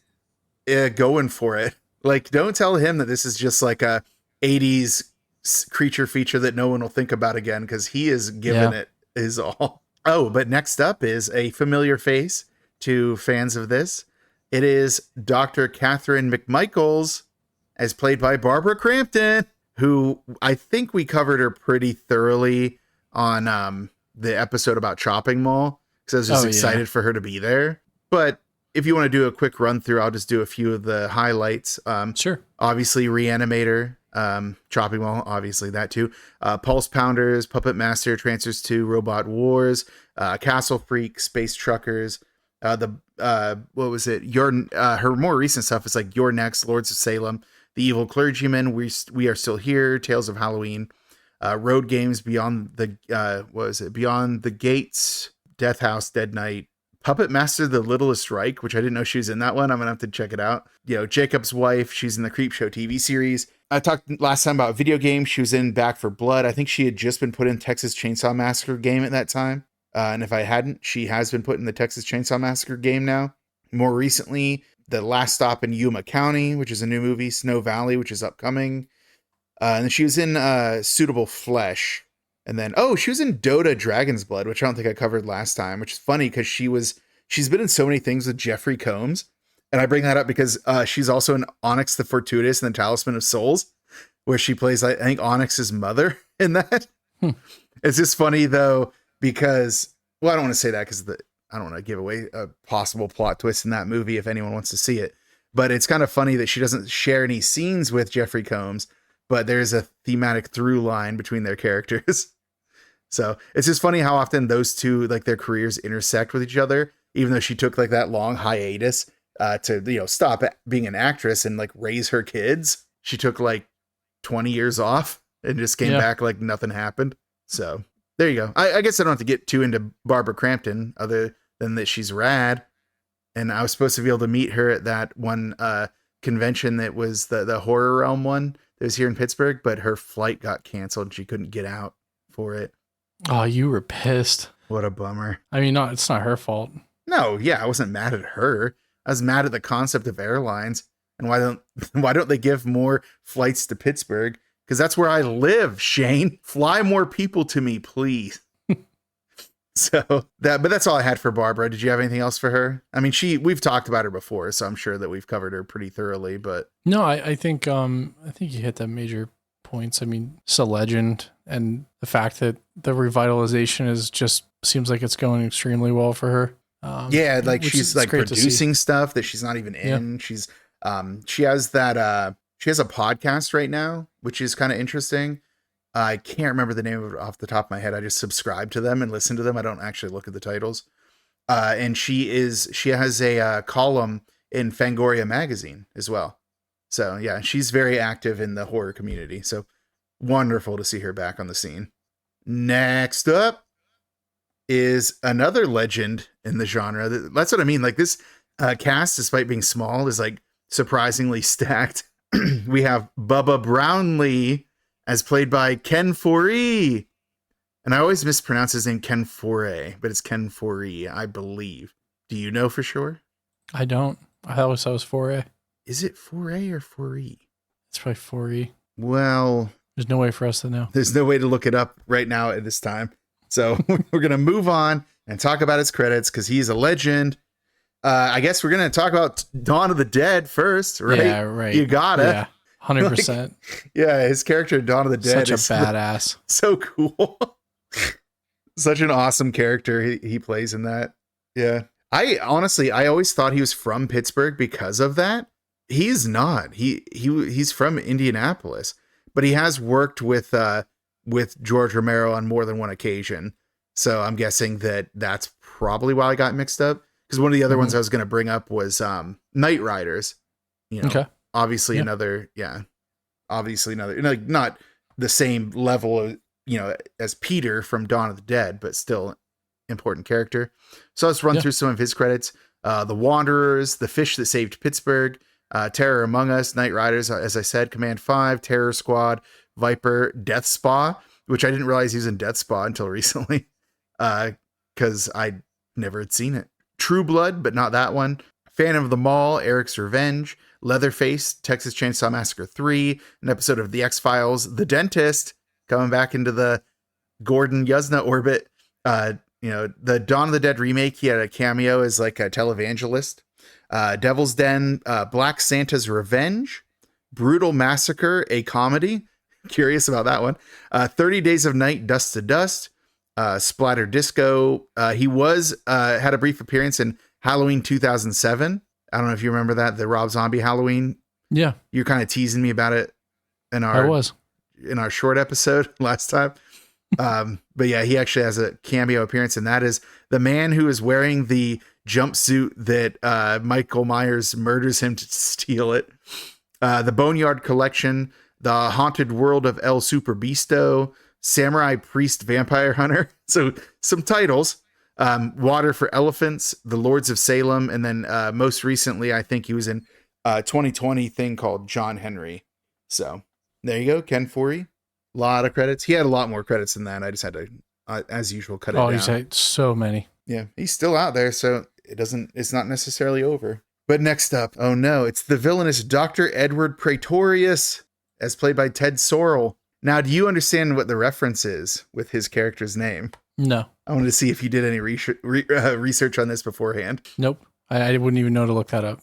going for it. Like, don't tell him that this is just like a 80s creature feature that no one will think about again, because he is giving it his all. Oh, but next up is a familiar face to fans of this. It is Dr. Catherine McMichaels, as played by Barbara Crampton, who I think we covered her pretty thoroughly on the episode about Chopping Mall, because I was just excited for her to be there. But if you want to do a quick run through, I'll just do a few of the highlights. Sure. Obviously, Reanimator, Chopping Mall, obviously that too. Pulse Pounders, Puppet Master, Transfers 2, Robot Wars, Castle Freak, Space Truckers. What was it? Her more recent stuff is like Your Next, Lords of Salem, The Evil Clergyman, We Are Still Here, Tales of Halloween, Road Games, Beyond the Beyond the Gates, Death House, Dead Night, Puppet Master, The Littlest Reich, which I didn't know she was in that one. I'm gonna have to check it out. Jacob's Wife, she's in the Creepshow TV series. I talked last time about video games. She was in Back for Blood. I think she had just been put in Texas Chainsaw Massacre game at that time. And if I hadn't, she has been put in the Texas Chainsaw Massacre game now. More recently, The Last Stop in Yuma County, which is a new movie, Snow Valley, which is upcoming. And then she was in Suitable Flesh. And then, she was in Dota Dragon's Blood, which I don't think I covered last time, which is funny because she's been in so many things with Jeffrey Combs. And I bring that up because she's also in Onyx the Fortuitous and the Talisman of Souls, where she plays, I think, Onyx's mother in that. It's just funny, though, because, I don't want to say that because I don't want to give away a possible plot twist in that movie if anyone wants to see it. But it's kind of funny that she doesn't share any scenes with Jeffrey Combs, but there's a thematic through line between their characters. So it's just funny how often those two, like, their careers intersect with each other, even though she took like that long hiatus to, stop being an actress and like raise her kids. She took like 20 years off and just came back like nothing happened. So there you go. I guess I don't have to get too into Barbara Crampton other than that she's rad. And I was supposed to be able to meet her at that one convention that was the Horror Realm one that was here in Pittsburgh, but her flight got canceled and she couldn't get out for it. Oh, you were pissed. What a bummer. I mean, it's not her fault. No, I wasn't mad at her. I was mad at the concept of airlines and why don't they give more flights to Pittsburgh? Because that's where I live, Shane. Fly more people to me, please. But that's all I had for Barbara. Did you have anything else for her? I mean, we've talked about her before, so I'm sure that we've covered her pretty thoroughly. But no, I think you hit the major points. I mean, it's a legend, and the fact that the revitalization seems like it's going extremely well for her. She's like producing stuff that she's not even in. Yeah. She's she has a podcast right now, which is kind of interesting. I can't remember the name of it off the top of my head. I just subscribe to them and listen to them. I don't actually look at the titles. And she has a column in Fangoria magazine as well. So yeah, she's very active in the horror community. So wonderful to see her back on the scene. Next up is another legend in the genre. That's what I mean. Like this cast, despite being small, is like surprisingly stacked. We have Bubba Brownlee as played by Ken Foree. And I always mispronounce his name Ken Foree, but it's Ken Foree, I believe. Do you know for sure? I don't. I always thought it was 4A. Is it Foree or Foree? It's probably 4E. Well, There's no way for us to know. there's no way to look it up right now at this time. So we're going to move on and talk about his credits because he's a legend. I guess we're going to talk about Dawn of the Dead first, right? Yeah, right. You gotta. Yeah, 100%. Yeah, his character in Dawn of the Dead Such a is badass. so cool. Such an awesome character he plays in that. Yeah. I always thought he was from Pittsburgh because of that. He's not. He's from Indianapolis, but he has worked with George Romero on more than one occasion. So I'm guessing that's probably why I got mixed up. Because one of the other ones I was going to bring up was Night Riders. You know, Okay. obviously another, like not the same level of, as Peter from Dawn of the Dead, but still important character. So let's run through some of his credits. The Wanderers, The Fish That Saved Pittsburgh, Terror Among Us, Night Riders, as I said, Command 5, Terror Squad, Viper, Death Spa, which I didn't realize he was in Death Spa until recently, because I never had seen it. True Blood, but not that one. Phantom of the Mall, Eric's Revenge, Leatherface, Texas Chainsaw Massacre 3, an episode of The X-Files, The Dentist, coming back into the Gordon Yuzna orbit. The Dawn of the Dead remake, he had a cameo as like a televangelist. Devil's Den, Black Santa's Revenge, Brutal Massacre, a comedy. Curious about that one. 30 Days of Night, Dust to Dust, Splatter Disco. He had a brief appearance in Halloween 2007. I don't know if you remember that, the Rob Zombie Halloween. Yeah. You're kind of teasing me about it in our short episode last time. But yeah, he actually has a cameo appearance, and that is the man who is wearing the jumpsuit that Michael Myers murders him to steal it. The Boneyard Collection, The Haunted World of El Super Beasto, Samurai Priest Vampire Hunter. So some titles. Water for Elephants, The Lords of Salem, and then most recently, I think he was in a 2020 thing called John Henry. So there you go, Ken Foree. A lot of credits. He had a lot more credits than that. I just had to, as usual, cut it down. He's had so many. Yeah, he's still out there, so it's not necessarily over. But next up, oh no, it's the villainous Dr. Edward Praetorius, as played by Ted Sorrell. Now, do you understand what the reference is with his character's name? No. I wanted to see if you did any research on this beforehand. Nope. I wouldn't even know to look that up.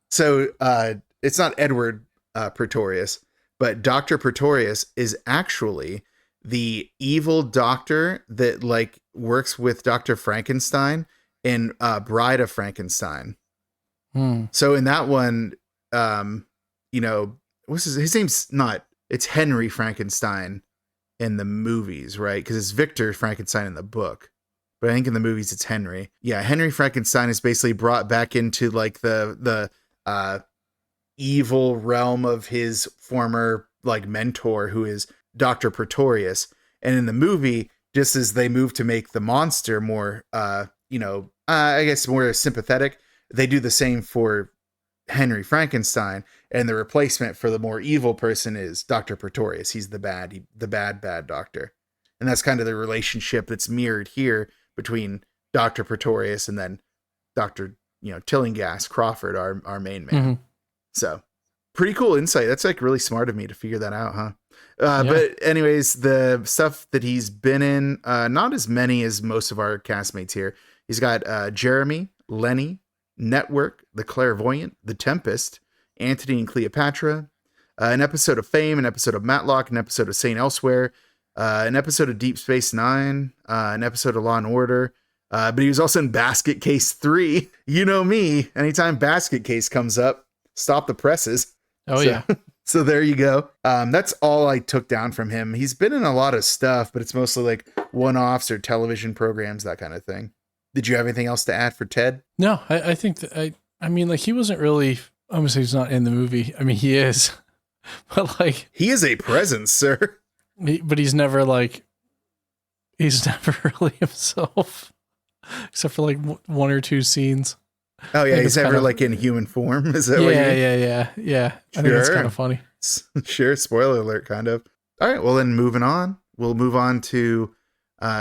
So it's not Edward Praetorius, but Dr. Praetorius is actually the evil doctor that like works with Dr. Frankenstein in Bride of Frankenstein. So in that one, what's his name's not, it's Henry Frankenstein in the movies, right? Because it's Victor Frankenstein in the book. But I think in the movies it's Henry. Yeah, Henry Frankenstein is basically brought back into like the evil realm of his former like mentor, who is Dr. Praetorius. And in the movie, just as they move to make the monster more, I guess more sympathetic, they do the same for Henry Frankenstein, and the replacement for the more evil person is Dr. Praetorius. He's the bad doctor. And that's kind of the relationship that's mirrored here between Dr. Praetorius and then Dr. Tillinghast Crawford, our main man. Mm-hmm. So pretty cool insight. That's like really smart of me to figure that out, huh? Yeah. But anyways, the stuff that he's been in, not as many as most of our castmates here. He's got Jeremy, Lenny, Network, The Clairvoyant, The Tempest, Antony and Cleopatra, an episode of Fame, an episode of Matlock, an episode of Saint Elsewhere, an episode of Deep Space Nine, an episode of Law and Order. But he was also in Basket Case 3. You know me, anytime Basket Case comes up, stop the presses. Oh, yeah. So there you go. That's all I took down from him. He's been in a lot of stuff, but it's mostly like one-offs or television programs, that kind of thing. Did you have anything else to add for Ted? No, I think that I mean, like he wasn't really I'm gonna say he's not in the movie. I mean, he is, but like, He is a presence, sir. but he's never like, he's never really himself, except for like one or two scenes. Oh yeah, think he's it's never kind of- like in human form. Is that what you mean? Yeah. I think it's Sure. kind of funny. Sure, spoiler alert, kind of. All right, well then moving on. We'll move on to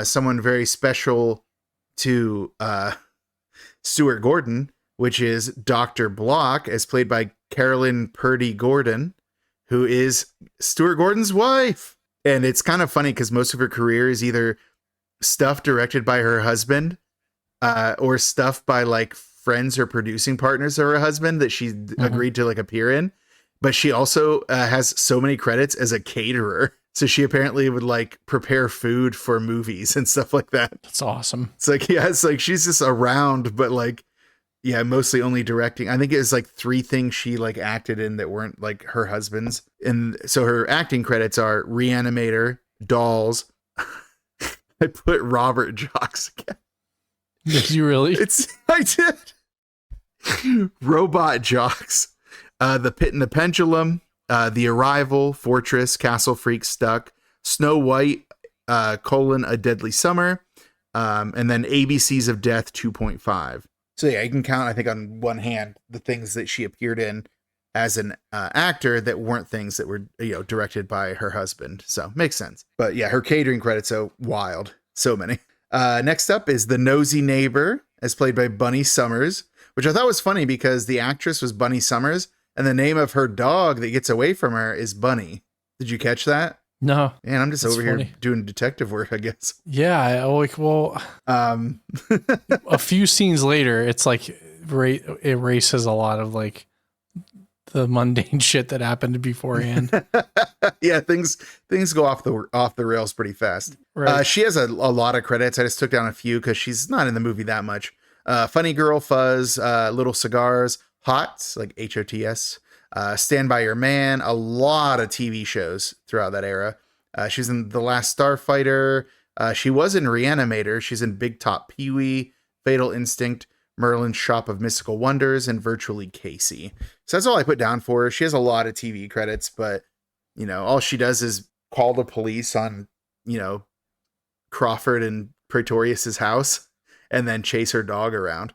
someone very special to Stuart Gordon, which is Dr. Block, as played by Carolyn Purdy Gordon, who is Stuart Gordon's wife. And it's kind of funny because most of her career is either stuff directed by her husband or stuff by like friends or producing partners of her husband that she agreed to like appear in. But she also has so many credits as a caterer. So she apparently would like prepare food for movies and stuff like that. That's awesome. It's like, yeah, it's like she's just around, but like, yeah, mostly only directing. I think it was like 3 things she like acted in that weren't like her husband's. And so her acting credits are Reanimator, Dolls. I put Robert Jocks again. Did you really? I did. Robot Jocks. The Pit and the Pendulum, The Arrival, Fortress, Castle Freak, Stuck, Snow White, A Deadly Summer, and then ABCs of Death 2.5. So yeah, you can count, I think, on one hand the things that she appeared in as an actor that weren't things that were, directed by her husband. So makes sense. But yeah, her catering credits are wild. So many. Next up is The Nosy Neighbor, as played by Bunny Summers, which I thought was funny because the actress was Bunny Summers, and the name of her dog that gets away from her is Bunny. Did you catch that? No. Man, I'm just That's over funny. here doing detective work, I guess. Yeah. Well, a few scenes later, it's like it erases a lot of like the mundane shit that happened beforehand. Yeah, things go off the rails pretty fast. Right. She has a lot of credits. I just took down a few because she's not in the movie that much. Funny Girl, Fuzz, Little Cigars, HOTS, like HOTS, Stand By Your Man, a lot of TV shows throughout that era. She's in The Last Starfighter. She was in Reanimator. She's in Big Top Pee-wee, Fatal Instinct, Merlin's Shop of Mystical Wonders, and Virtually Casey. So that's all I put down for her. She has a lot of TV credits, but, all she does is call the police on, Crawford and Pretorius's house and then chase her dog around.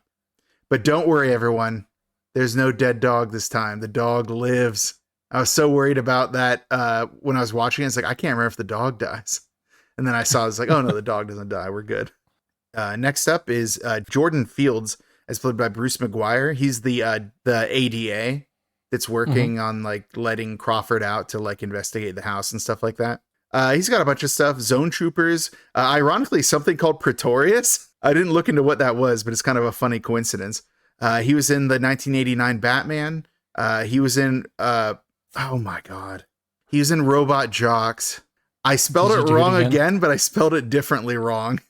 But don't worry, everyone. There's no dead dog this time. The dog lives. I was so worried about that when I was watching it. It's like, I can't remember if the dog dies. And then I saw, it's like, oh no, the dog doesn't die. We're good. Next up is Jordan Fields, as played by Bruce McGuire. He's the ADA that's working on like letting Crawford out to like investigate the house and stuff like that. He's got a bunch of stuff. Zone Troopers. Ironically, something called Pretorius. I didn't look into what that was, but it's kind of a funny coincidence. He was in the 1989 Batman. He was in, oh my God. He was in Robot Jocks. I spelled Did you it do it wrong again? again, but I spelled it differently wrong.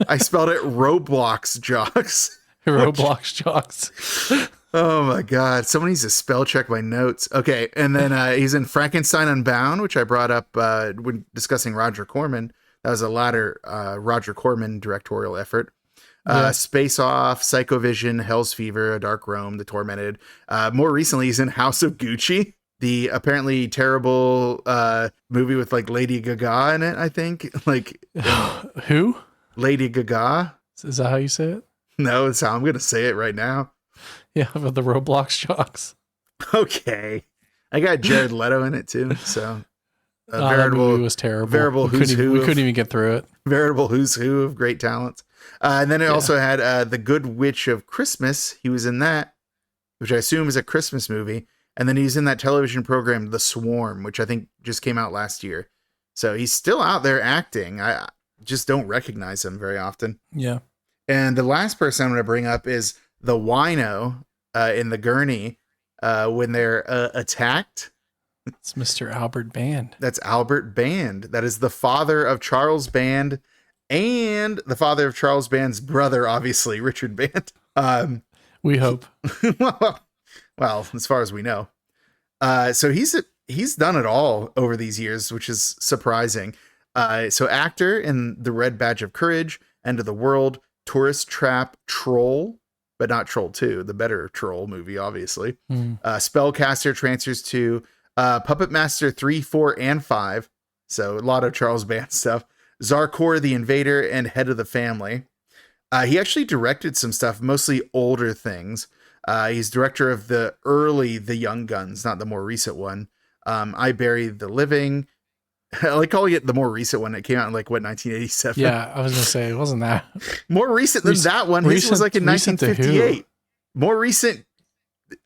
I spelled it Roblox Jocks. Roblox Jocks. Oh my God. Someone needs to spell check my notes. Okay. And then he's in Frankenstein Unbound, which I brought up when discussing Roger Corman. That was a latter Roger Corman directorial effort. Space Off, Psychovision, Hell's Fever, A Dark Rome, The Tormented. More recently, he's in House of Gucci, the apparently terrible movie with like Lady Gaga in it, I think. Like Who? Lady Gaga. Is that how you say it? No, it's how I'm going to say it right now. Yeah, with the Roblox Jocks. Okay. I got Jared Leto in it too. So That movie was terrible. veritable we who's couldn't, who we of- couldn't even get through it. veritable who's who of great talents. And then it also had The Good Witch of Christmas. He was in that, which I assume is a Christmas movie. And then he's in that television program, The Swarm, which I think just came out last year. So he's still out there acting. I just don't recognize him very often. Yeah. And the last person I'm going to bring up is the wino in the gurney when they're attacked. It's Mr. Albert Band. That's Albert Band. That is the father of Charles Band and the father of Charles Band's brother, obviously, Richard Band. We hope. well, as far as we know. So he's done it all over these years, which is surprising. So actor in The Red Badge of Courage, End of the World, Tourist Trap, Troll, but not Troll 2, the better Troll movie, obviously. Mm. Spellcaster transfers to Puppet Master 3, 4, and 5. So a lot of Charles Band stuff. Zarkor the Invader and Head of the Family. He actually directed some stuff, mostly older things. He's director of the Young Guns, not the more recent one. I Bury the Living. I like calling it the more recent one. It came out in 1987. Yeah, I was gonna say it wasn't that More recent than that one. His was in 1958. More recent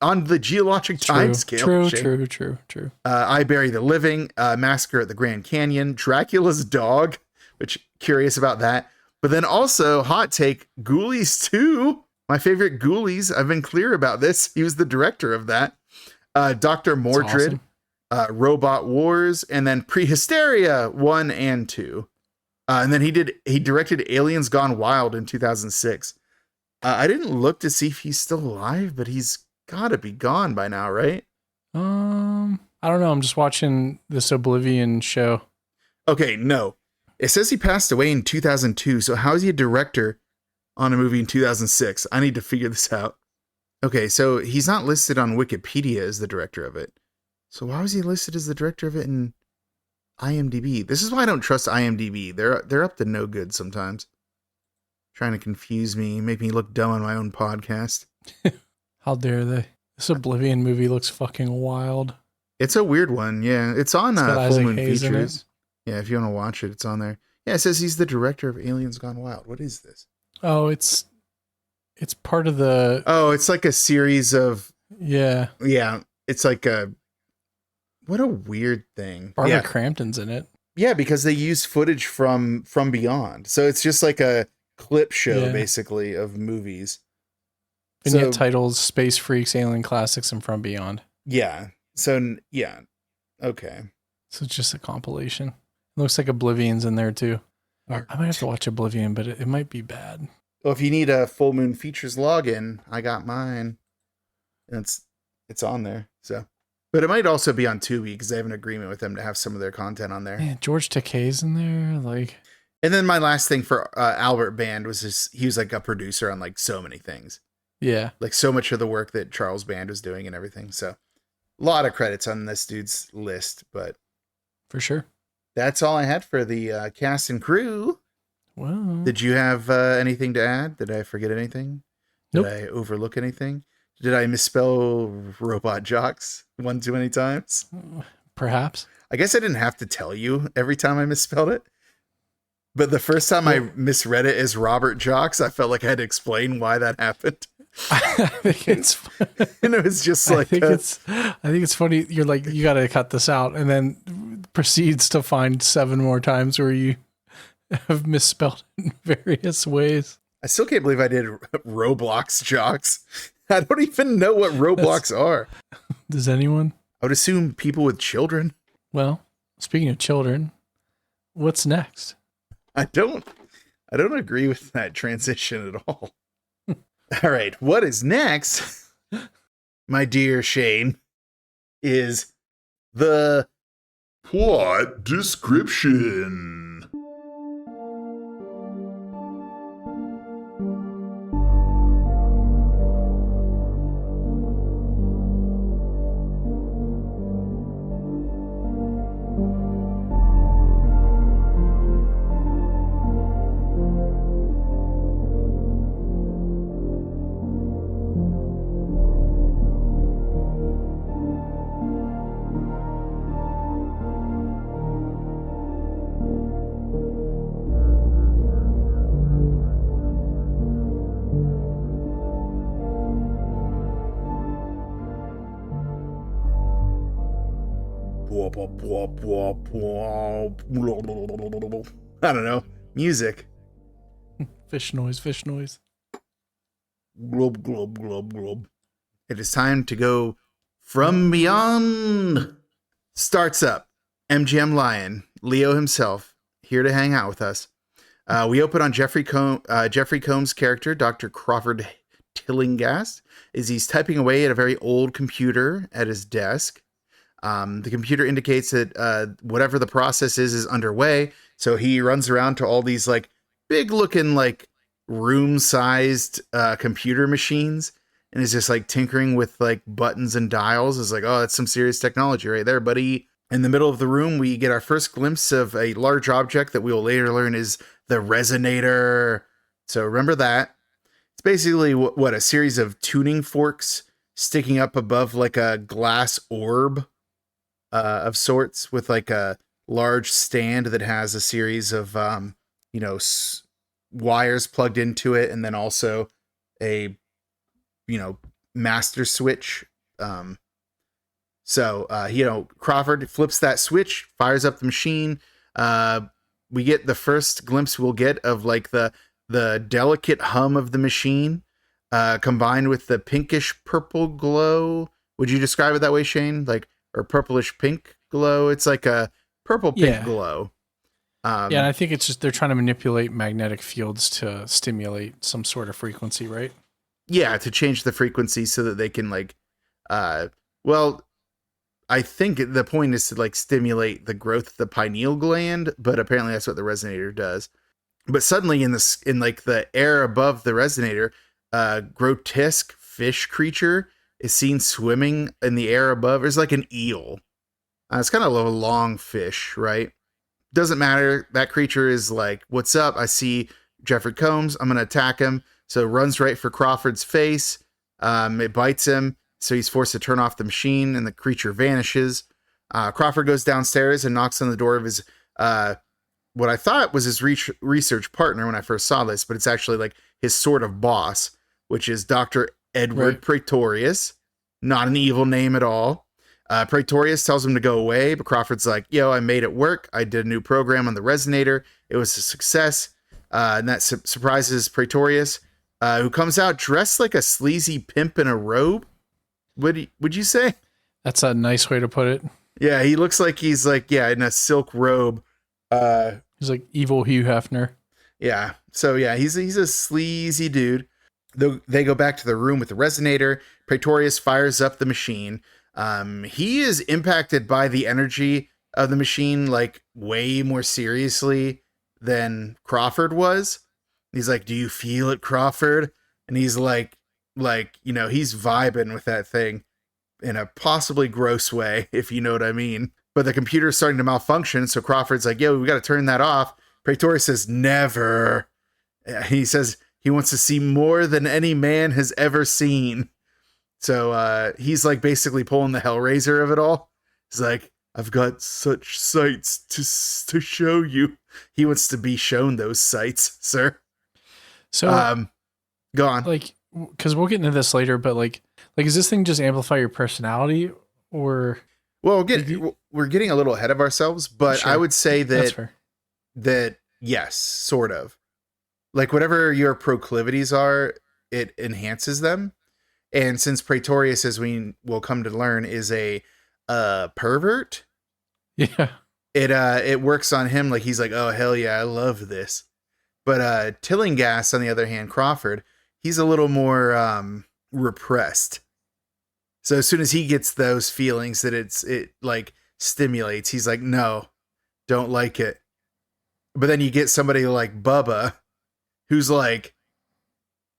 on the geologic time scale. True. I Bury the Living, Massacre at the Grand Canyon, Dracula's Dog, which curious about that. But then also, hot take, Ghoulies 2. My favorite Ghoulies. I've been clear about this. He was the director of that. Dr. Mordred, Robot Wars, and then Prehysteria 1 and 2. And then he directed Aliens Gone Wild in 2006. I didn't look to see if he's still alive, but he's got to be gone by now, right? I don't know. I'm just watching this Oblivion show. Okay, no. It says he passed away in 2002, so how is he a director on a movie in 2006? I need to figure this out. Okay, so he's not listed on Wikipedia as the director of it. So why was he listed as the director of it in IMDb? This is why I don't trust IMDb. They're up to no good sometimes. Trying to confuse me, make me look dumb on my own podcast. How dare they? This Oblivion movie looks fucking wild. It's a weird one, yeah. It's on Full Isaac Moon Hayes in Features. Yeah, if you want to watch it, it's on there. Yeah, it says he's the director of Aliens Gone Wild. What is this? Oh, it's part of the... Oh, it's like a series of... Yeah. Yeah, it's like a... What a weird thing. Barbara Crampton's in it. Yeah, because they use footage from Beyond. So it's just like a clip show, basically, of movies. Vignette titles, Space Freaks, Alien Classics, and From Beyond. Yeah. So, yeah. Okay. So it's just a compilation. It looks like Oblivion's in there, too. I might have to watch Oblivion, but it might be bad. Well, if you need a Full Moon Features login, I got mine. It's on there, so... But it might also be on Tubi because they have an agreement with them to have some of their content on there. Yeah, George Takei's in there, like. And then my last thing for Albert Band was he was like a producer on like so many things. Yeah, like so much of the work that Charles Band was doing and everything. So a lot of credits on this dude's list, but for sure. That's all I had for the cast and crew. Well, did you have anything to add? Did I forget anything? Nope. Did I overlook anything? Did I misspell robot jocks one too many times? Perhaps. I guess I didn't have to tell you every time I misspelled it. But the first time I misread it as Robert Jocks, I felt like I had to explain why that happened. I think it's and it was just like I think it's funny. You're like, you got to cut this out, and then proceeds to find 7 more times where you have misspelled it in various ways. I still can't believe I did Roblox jocks. I don't even know what Roblox are. Does anyone? I would assume people with children. Well, speaking of children, what's next? I don't agree with that transition at all. All right, what is next, my dear Shane, is the plot description. I don't know. Music. Fish noise. Glob, glob, glob, glob. It is time to go from beyond. Starts up. MGM Lion, Leo himself, here to hang out with us. We open on Jeffrey Combs' character, Dr. Crawford Tillinghast, as he's typing away at a very old computer at his desk. The computer indicates that whatever the process is underway. So he runs around to all these like big looking like room-sized computer machines and is just like tinkering with like buttons and dials. Is like, oh, that's some serious technology right there, buddy. In the middle of the room, we get our first glimpse of a large object that we will later learn is the resonator. So remember that. It's basically what a series of tuning forks sticking up above like a glass orb of sorts with like a large stand that has a series of, wires plugged into it. And then also a, master switch. Crawford flips that switch, fires up the machine. We get the first glimpse we'll get of like the delicate hum of the machine, combined with the pinkish purple glow. Would you describe it that way, Shane? Like, or purplish pink glow? It's like a purple pink glow. And I think it's just they're trying to manipulate magnetic fields to stimulate some sort of frequency, right? Yeah, to change the frequency so that they can like, I think the point is to like stimulate the growth of the pineal gland, but apparently that's what the resonator does. But suddenly in the air above the resonator, a grotesque fish creature is seen swimming in the air above. It's like an eel. It's kind of a long fish, right? Doesn't matter. That creature is like, what's up? I see Jeffrey Combs. I'm going to attack him. So it runs right for Crawford's face. It bites him. So he's forced to turn off the machine and the creature vanishes. Crawford goes downstairs and knocks on the door of his, what I thought was his research partner when I first saw this, but it's actually like his sort of boss, which is Dr. Edward Praetorius. Not an evil name at all. Praetorius tells him to go away, but Crawford's like, yo, I made it work. I did a new program on the resonator. It was a success. And that surprises Praetorius, who comes out dressed like a sleazy pimp in a robe. Would you say? That's a nice way to put it. Yeah, he looks like he's like, in a silk robe. He's like evil Hugh Hefner. Yeah. So yeah, he's a sleazy dude. They go back to the room with the resonator. Praetorius fires up the machine. He is impacted by the energy of the machine like way more seriously than Crawford was. He's like, do you feel it, Crawford? And he's like, he's vibing with that thing in a possibly gross way, if you know what I mean. But the computer's starting to malfunction, so Crawford's like, yo, we got to turn that off. Praetorius says, never. He says he wants to see more than any man has ever seen. So he's like basically pulling the Hellraiser of it all. He's like, I've got such sights to show you. He wants to be shown those sights, sir. So, go on. Like, because we'll get into this later, but like, is this thing just amplify your personality, or? Well, we're getting a little ahead of ourselves, but sure. I would say that yes, sort of. Like whatever your proclivities are, it enhances them. And since Praetorius, as we will come to learn, is a pervert, yeah, it works on him. Like he's like, oh hell yeah, I love this. But Tillinghast, on the other hand, Crawford, he's a little more repressed. So as soon as he gets those feelings that it like stimulates, he's like, no, don't like it. But then you get somebody like Bubba, who's like,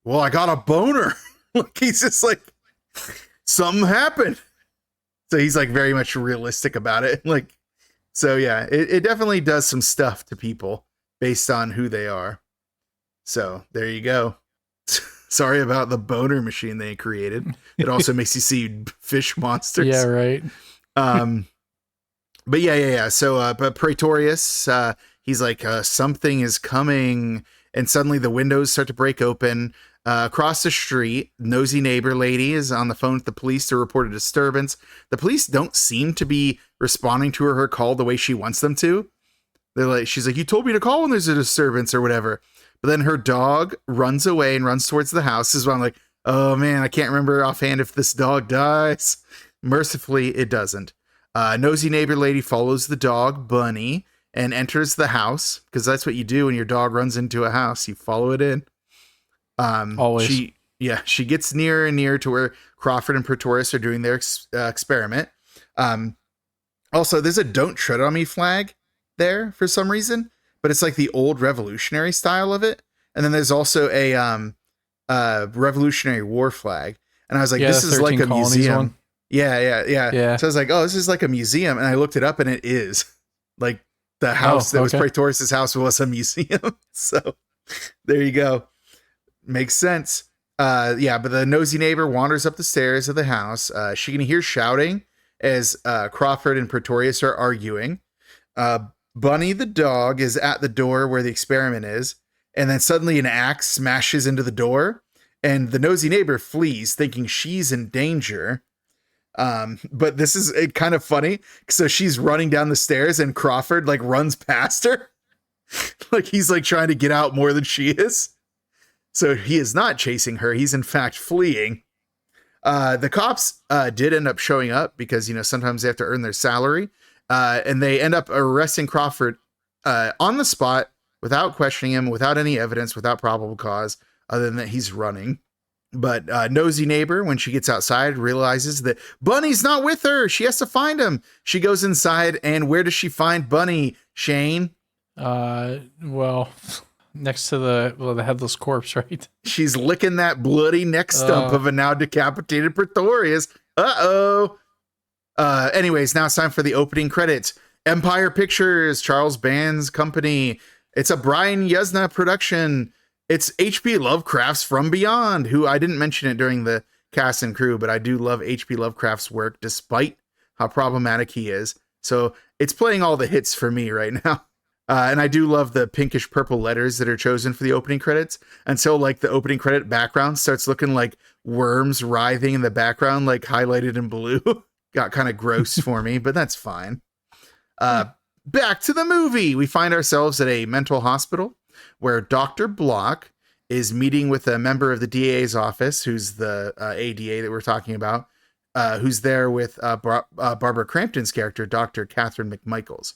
well, I got a boner. Like he's just like, something happened. So he's like very much realistic about it. Like, so yeah, it definitely does some stuff to people based on who they are. So there you go. Sorry about the boner machine they created. It also makes you see fish monsters. Yeah, right. But yeah. So, but Praetorius, he's like, something is coming. And suddenly the windows start to break open. Across the street, nosy neighbor lady is on the phone with the police to report a disturbance. The police don't seem to be responding to her call the way she wants them to. She's like, you told me to call when there's a disturbance or whatever. But then her dog runs away and runs towards the house. This is why I'm like, oh man, I can't remember offhand if this dog dies. Mercifully, it doesn't. Nosy neighbor lady follows the dog, Bunny, and enters the house, because that's what you do when your dog runs into a house. You follow it in. Always. She gets nearer and nearer to where Crawford and Praetorius are doing their experiment. Also, there's a "Don't Tread on Me" flag there for some reason, but it's like the old revolutionary style of it. And then there's also a Revolutionary War flag. And I was like, this is like a museum. One. Yeah. So I was like, oh, this is like a museum. And I looked it up and it is. Like the house that was Praetorius' house was a museum. So there you go. Makes sense. But the nosy neighbor wanders up the stairs of the house. She can hear shouting as Crawford and Praetorius are arguing. Bunny the dog is at the door where the experiment is. And then suddenly an axe smashes into the door. And the nosy neighbor flees, thinking she's in danger. But this is kind of funny. So she's running down the stairs and Crawford like runs past her. Like he's like trying to get out more than she is. So he is not chasing her. He's in fact fleeing. The cops did end up showing up because, sometimes they have to earn their salary. And they end up arresting Crawford on the spot without questioning him, without any evidence, without probable cause, other than that he's running. But nosy neighbor, when she gets outside, realizes that Bunny's not with her. She has to find him. She goes inside, and where does she find Bunny, Shane? Next to the headless corpse, right? She's licking that bloody neck stump of a now decapitated Praetorius. Anyways, now it's time for the opening credits. Empire Pictures, Charles Band's company. It's a Brian Yuzna production. It's H.P. Lovecraft's From Beyond, who I didn't mention it during the cast and crew, but I do love H.P. Lovecraft's work, despite how problematic he is. So it's playing all the hits for me right now. And I do love the pinkish purple letters that are chosen for the opening credits. Until like the opening credit background starts looking like worms writhing in the background, like highlighted in blue. Got kind of gross for me, but that's fine. Back to the movie. We find ourselves at a mental hospital where Dr. Block is meeting with a member of the DA's office, who's the ADA that we're talking about, who's there with Barbara Crampton's character, Dr. Catherine McMichaels.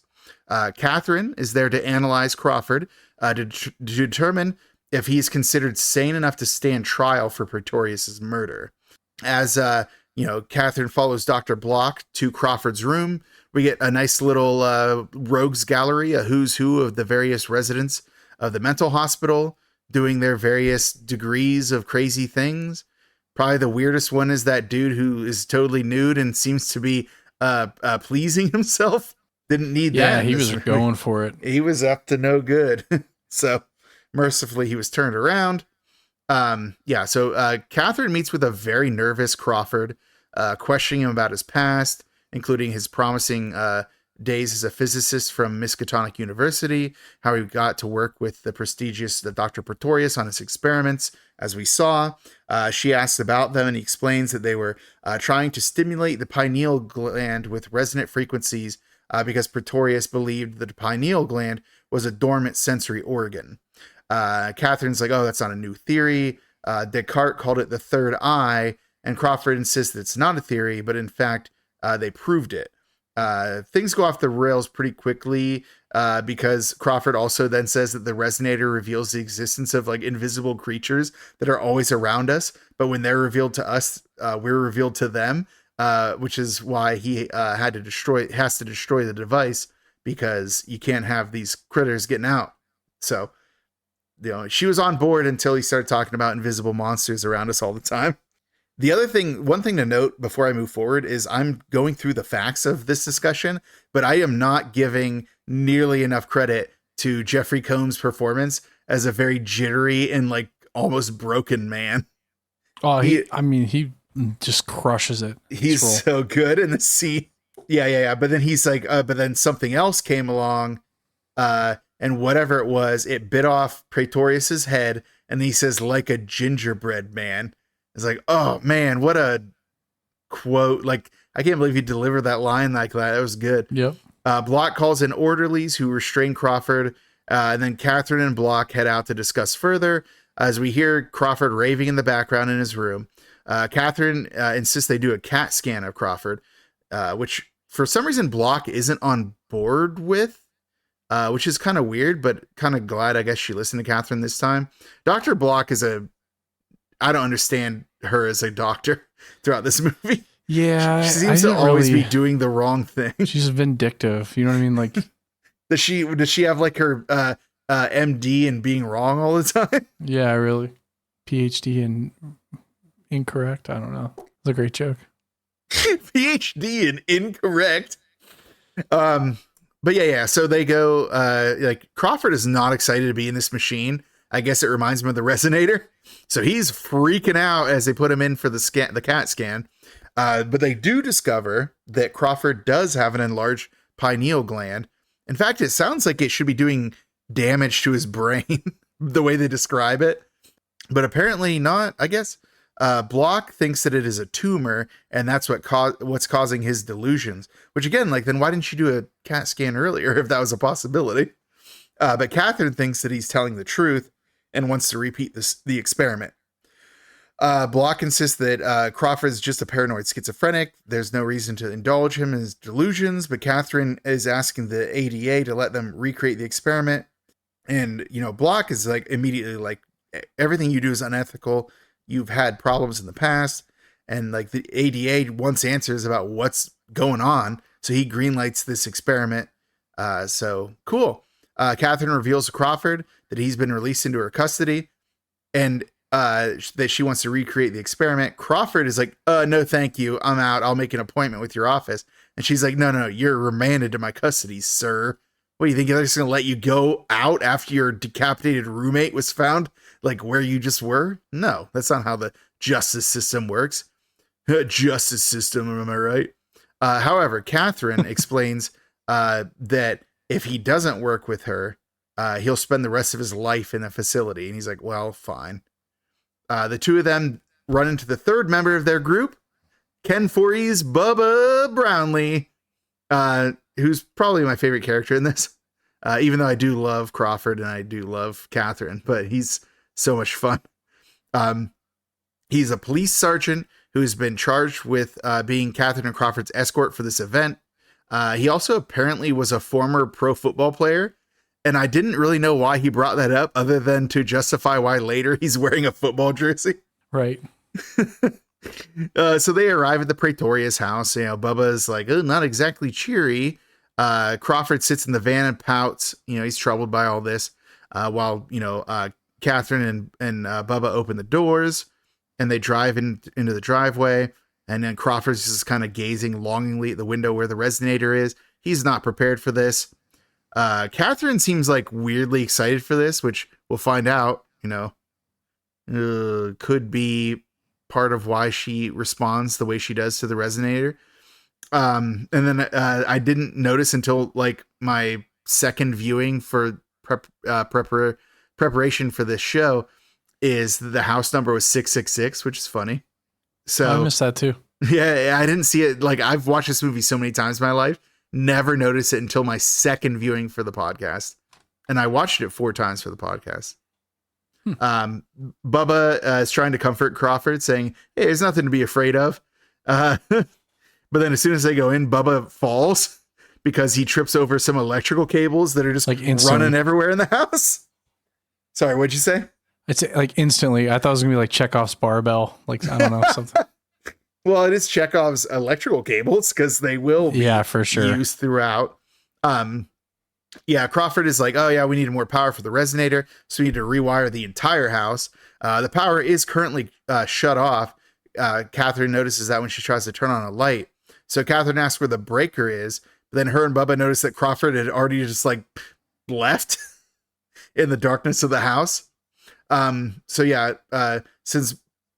Catherine is there to analyze Crawford to determine if he's considered sane enough to stand trial for Praetorius' murder. As Catherine follows Dr. Block to Crawford's room, we get a nice little rogues gallery, a who's who of the various residents of the mental hospital doing their various degrees of crazy things. Probably the weirdest one is that dude who is totally nude and seems to be pleasing himself. Didn't need that. Yeah, he was going for it. He was up to no good. So mercifully, he was turned around. So Catherine meets with a very nervous Crawford, questioning him about his past, including his promising days as a physicist from Miskatonic University, how he got to work with the prestigious Dr. Praetorius on his experiments, as we saw. She asks about them, and he explains that they were trying to stimulate the pineal gland with resonant frequencies because Praetorius believed that the pineal gland was a dormant sensory organ. Catherine's like, oh, that's not a new theory. Descartes called it the third eye, and Crawford insists that it's not a theory, but in fact, they proved it. Things go off the rails pretty quickly because Crawford also then says that the resonator reveals the existence of like invisible creatures that are always around us, but when they're revealed to us, we're revealed to them, which is why he has to destroy the device, because you can't have these critters getting out. So, she was on board until he started talking about invisible monsters around us all the time. One thing to note before I move forward is I'm going through the facts of this discussion, but I am not giving nearly enough credit to Jeffrey Combs' performance as a very jittery and like almost broken man. Oh, he just crushes it. He's so good in the scene. Yeah. But then he's like, but then something else came along, and whatever it was, it bit off Praetorius's head, and he says, like a gingerbread man. It's like, oh man, what a quote. Like, I can't believe he delivered that line like that. That was good. Yep. Block calls in orderlies who restrain Crawford. And then Catherine and Block head out to discuss further as we hear Crawford raving in the background in his room. Catherine insists they do a CAT scan of Crawford, which for some reason Block isn't on board with, which is kind of weird, but kind of glad, I guess, she listened to Catherine this time. Dr. Block I don't understand her as a doctor throughout this movie. Yeah. She seems to always be doing the wrong thing. She's vindictive. You know what I mean? Like, does she have like her MD and being wrong all the time. Yeah, really. PhD in incorrect. I don't know. It's a great joke. PhD in incorrect. But yeah. So they go, like Crawford is not excited to be in this machine. I guess it reminds him of the resonator. So he's freaking out as they put him in for the CAT scan. But they do discover that Crawford does have an enlarged pineal gland. In fact, it sounds like it should be doing damage to his brain, the way they describe it. But apparently not, I guess. Block thinks that it is a tumor, and that's what's causing his delusions. Which again, like, then why didn't you do a CAT scan earlier if that was a possibility? But Catherine thinks that he's telling the truth and wants to repeat the experiment. Block insists that Crawford is just a paranoid schizophrenic. There's no reason to indulge him in his delusions, but Catherine is asking the ADA to let them recreate the experiment. And, Block is like immediately like, everything you do is unethical. You've had problems in the past. And like the ADA wants answers about what's going on. So he greenlights this experiment. So cool. Catherine reveals to Crawford that he's been released into her custody and that she wants to recreate the experiment. Crawford is like, no, thank you. I'm out. I'll make an appointment with your office. And she's like, no, you're remanded to my custody, sir. What do you think? They're just going to let you go out after your decapitated roommate was found, like where you just were? No, that's not how the justice system works. Justice system, am I right? However, Catherine explains that if he doesn't work with her, he'll spend the rest of his life in a facility. And he's like, well, fine. The two of them run into the third member of their group, Ken Foree's Bubba Brownlee, who's probably my favorite character in this, even though I do love Crawford and I do love Catherine, but he's so much fun. He's a police sergeant who's been charged with being Catherine and Crawford's escort for this event. He also apparently was a former pro football player, and I didn't really know why he brought that up other than to justify why later he's wearing a football jersey. Right. So they arrive at the Praetoria's house. Bubba's like, oh, not exactly cheery. Crawford sits in the van and pouts. He's troubled by all this. While, Catherine and Bubba open the doors and they drive into the driveway. And then Crawford's just kind of gazing longingly at the window where the resonator is. He's not prepared for this. Catherine seems like weirdly excited for this, which we'll find out, could be part of why she responds the way she does to the resonator. And then I didn't notice until like my second viewing for preparation for this show is the house number was 666, which is funny. So I missed that too. Yeah, I didn't see it. Like, I've watched this movie so many times in my life, never noticed it until my second viewing for the podcast. And I watched it 4 times for the podcast. Bubba is trying to comfort Crawford, saying, hey, there's nothing to be afraid of. But then as soon as they go in, Bubba falls because he trips over some electrical cables that are just like running everywhere in the house. Sorry, what'd you say? It's like instantly. I thought it was gonna be like Chekhov's barbell. Like, I don't know, something. Well, it is Chekhov's electrical cables because they will be for sure used throughout. Crawford is like, oh yeah, we need more power for the resonator, so we need to rewire the entire house. The power is currently shut off. Catherine notices that when she tries to turn on a light. So Catherine asks where the breaker is. But then her and Bubba notice that Crawford had already just like left in the darkness of the house. Since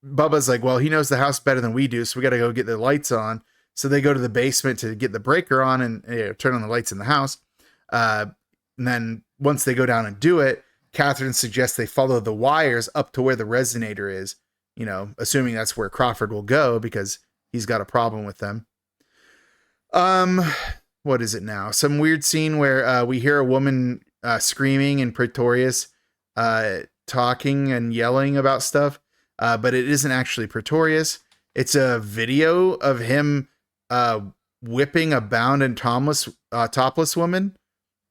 Bubba's like, well, he knows the house better than we do, so we got to go get the lights on. So they go to the basement to get the breaker on and turn on the lights in the house. And then once they go down and do it, Catherine suggests they follow the wires up to where the resonator is, assuming that's where Crawford will go because he's got a problem with them. What is it now? Some weird scene where we hear a woman screaming and Pretorius talking and yelling about stuff, but it isn't actually Pretorius. It's a video of him whipping a bound and topless woman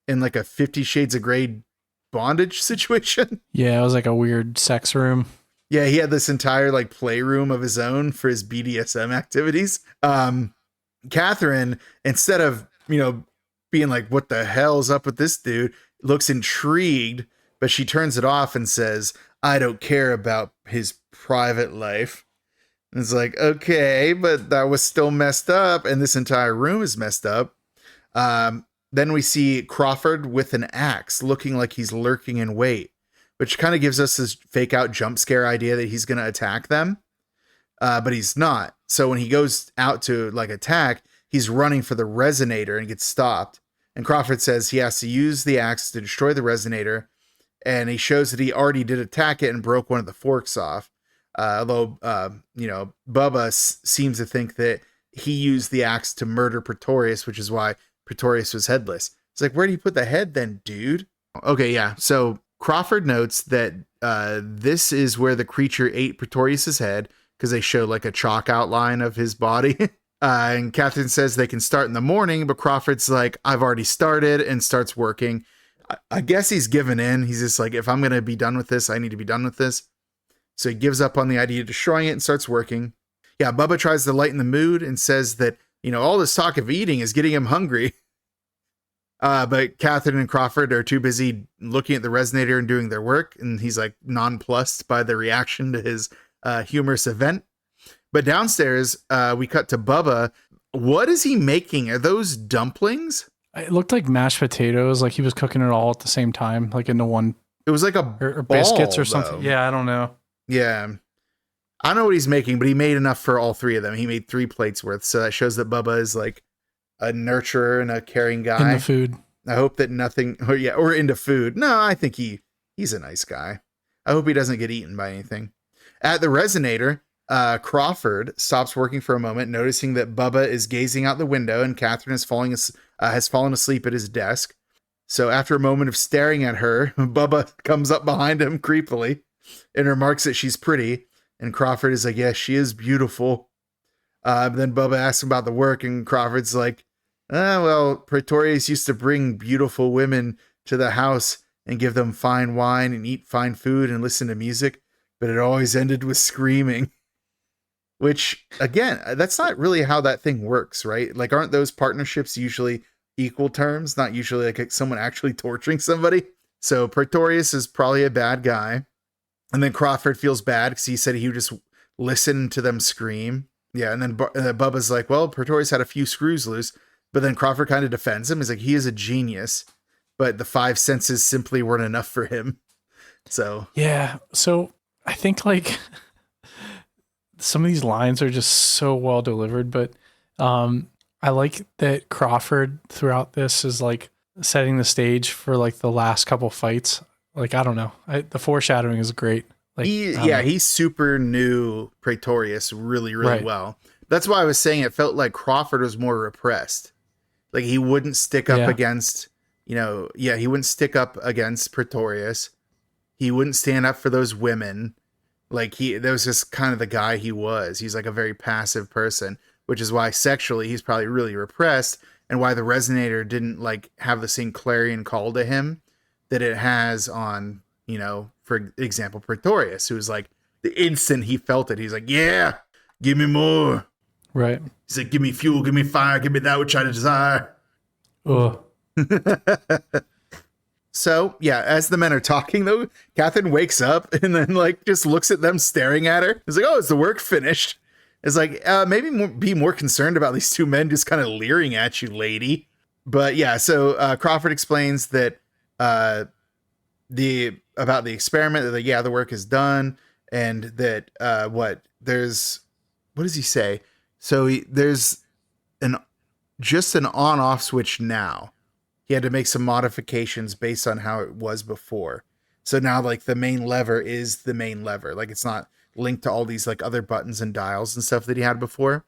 in like a 50 Shades of Grey bondage situation. Yeah, it was like a weird sex room. Yeah, he had this entire like playroom of his own for his BDSM activities. Catherine, instead of, being like, what the hell's up with this dude, looks intrigued but she turns it off and says, I don't care about his private life. And it's like, okay, but that was still messed up, and this entire room is messed up. Then we see Crawford with an axe, looking like he's lurking in wait, which kind of gives us this fake out jump scare idea that he's going to attack them. But he's not. So when he goes out to like attack, he's running for the resonator and gets stopped. And Crawford says he has to use the axe to destroy the resonator. And he shows that he already did attack it and broke one of the forks off. Although, Bubba seems to think that he used the axe to murder Pretorius, which is why Pretorius was headless. It's like, where do you put the head then, dude? Okay, yeah. So Crawford notes that this is where the creature ate Pretorius's head, because they show like a chalk outline of his body. And Catherine says they can start in the morning, but Crawford's like, I've already started, and starts working. I guess he's given in. He's just like, if I'm going to be done with this, I need to be done with this. So he gives up on the idea of destroying it and starts working. Yeah, Bubba tries to lighten the mood and says that, all this talk of eating is getting him hungry. But Catherine and Crawford are too busy looking at the resonator and doing their work. And he's like nonplussed by the reaction to his humorous event. But downstairs, we cut to Bubba. What is he making? Are those dumplings? It looked like mashed potatoes, like he was cooking it all at the same time, like into one. It was like a or ball, biscuits or something. though. Yeah, I don't know. Yeah. I don't know what he's making, but he made enough for all three of them. He made 3 plates worth. So that shows that Bubba is like a nurturer and a caring guy. In the food. I hope that nothing, or into food. No, I think he's a nice guy. I hope he doesn't get eaten by anything. At the resonator, Crawford stops working for a moment, noticing that Bubba is gazing out the window and Catherine has fallen asleep at his desk. So after a moment of staring at her, Bubba comes up behind him creepily and remarks that she's pretty. And Crawford is like, yes, she is beautiful. Then Bubba asks him about the work, and Crawford's like, well, Pretorius used to bring beautiful women to the house and give them fine wine and eat fine food and listen to music, but it always ended with screaming. Which, again, that's not really how that thing works, right? Like, aren't those partnerships usually equal terms, not usually like someone actually torturing somebody? So Pretorius is probably a bad guy. And then Crawford feels bad because he said he would just listen to them scream. Yeah, and then Bubba's like, well, Pretorius had a few screws loose. But then Crawford kind of defends him. He's like, he is a genius, but the 5 senses simply weren't enough for him. So yeah. So I think like some of these lines are just so well delivered, but I like that Crawford throughout this is like setting the stage for like the last couple fights. Like, I don't know. The foreshadowing is great. Like, he super knew Pretorius really, really well. That's why I was saying it felt like Crawford was more repressed. Like, he wouldn't stick up against, he wouldn't stick up against Pretorius. He wouldn't stand up for those women. Like, that was just kind of the guy he was. He's like a very passive person, which is why sexually he's probably really repressed, and why the resonator didn't like have the same clarion call to him that it has on, for example, Pretorius, who's like, the instant he felt it, he's like, yeah, give me more. Right. He's like, give me fuel, give me fire, give me that which I desire. Oh. So, yeah, as the men are talking, though, Catherine wakes up and then, like, just looks at them staring at her. It's like, oh, is the work finished? It's like, maybe be more concerned about these 2 men just kind of leering at you, lady. But, yeah, so Crawford explains that about the experiment, that, the work is done, and that, what does he say? So there's just an on-off switch now. He had to make some modifications based on how it was before. So now, like, the main lever is the main lever. Like, it's not linked to all these, like, other buttons and dials and stuff that he had before.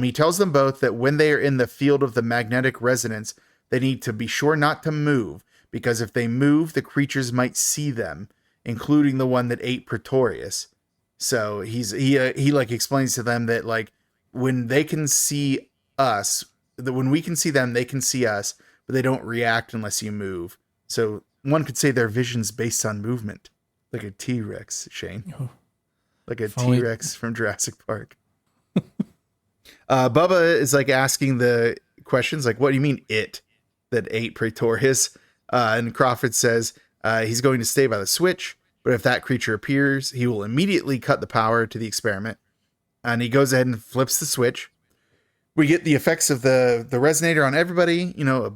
He tells them both that when they are in the field of the magnetic resonance, they need to be sure not to move, because if they move, the creatures might see them, including the one that ate Pretorius. So he like explains to them that, like, when they can see us, that when we can see them, they can see us, but they don't react unless you move. So one could say their vision's based on movement, like a T-Rex, Shane, like a T-Rex from Jurassic Park. Bubba is like asking the questions, like, what do you mean it that ate Pretorius? And Crawford says, He's going to stay by the switch, but if that creature appears, he will immediately cut the power to the experiment. And he goes ahead and flips the switch. We get the effects of the resonator on everybody, a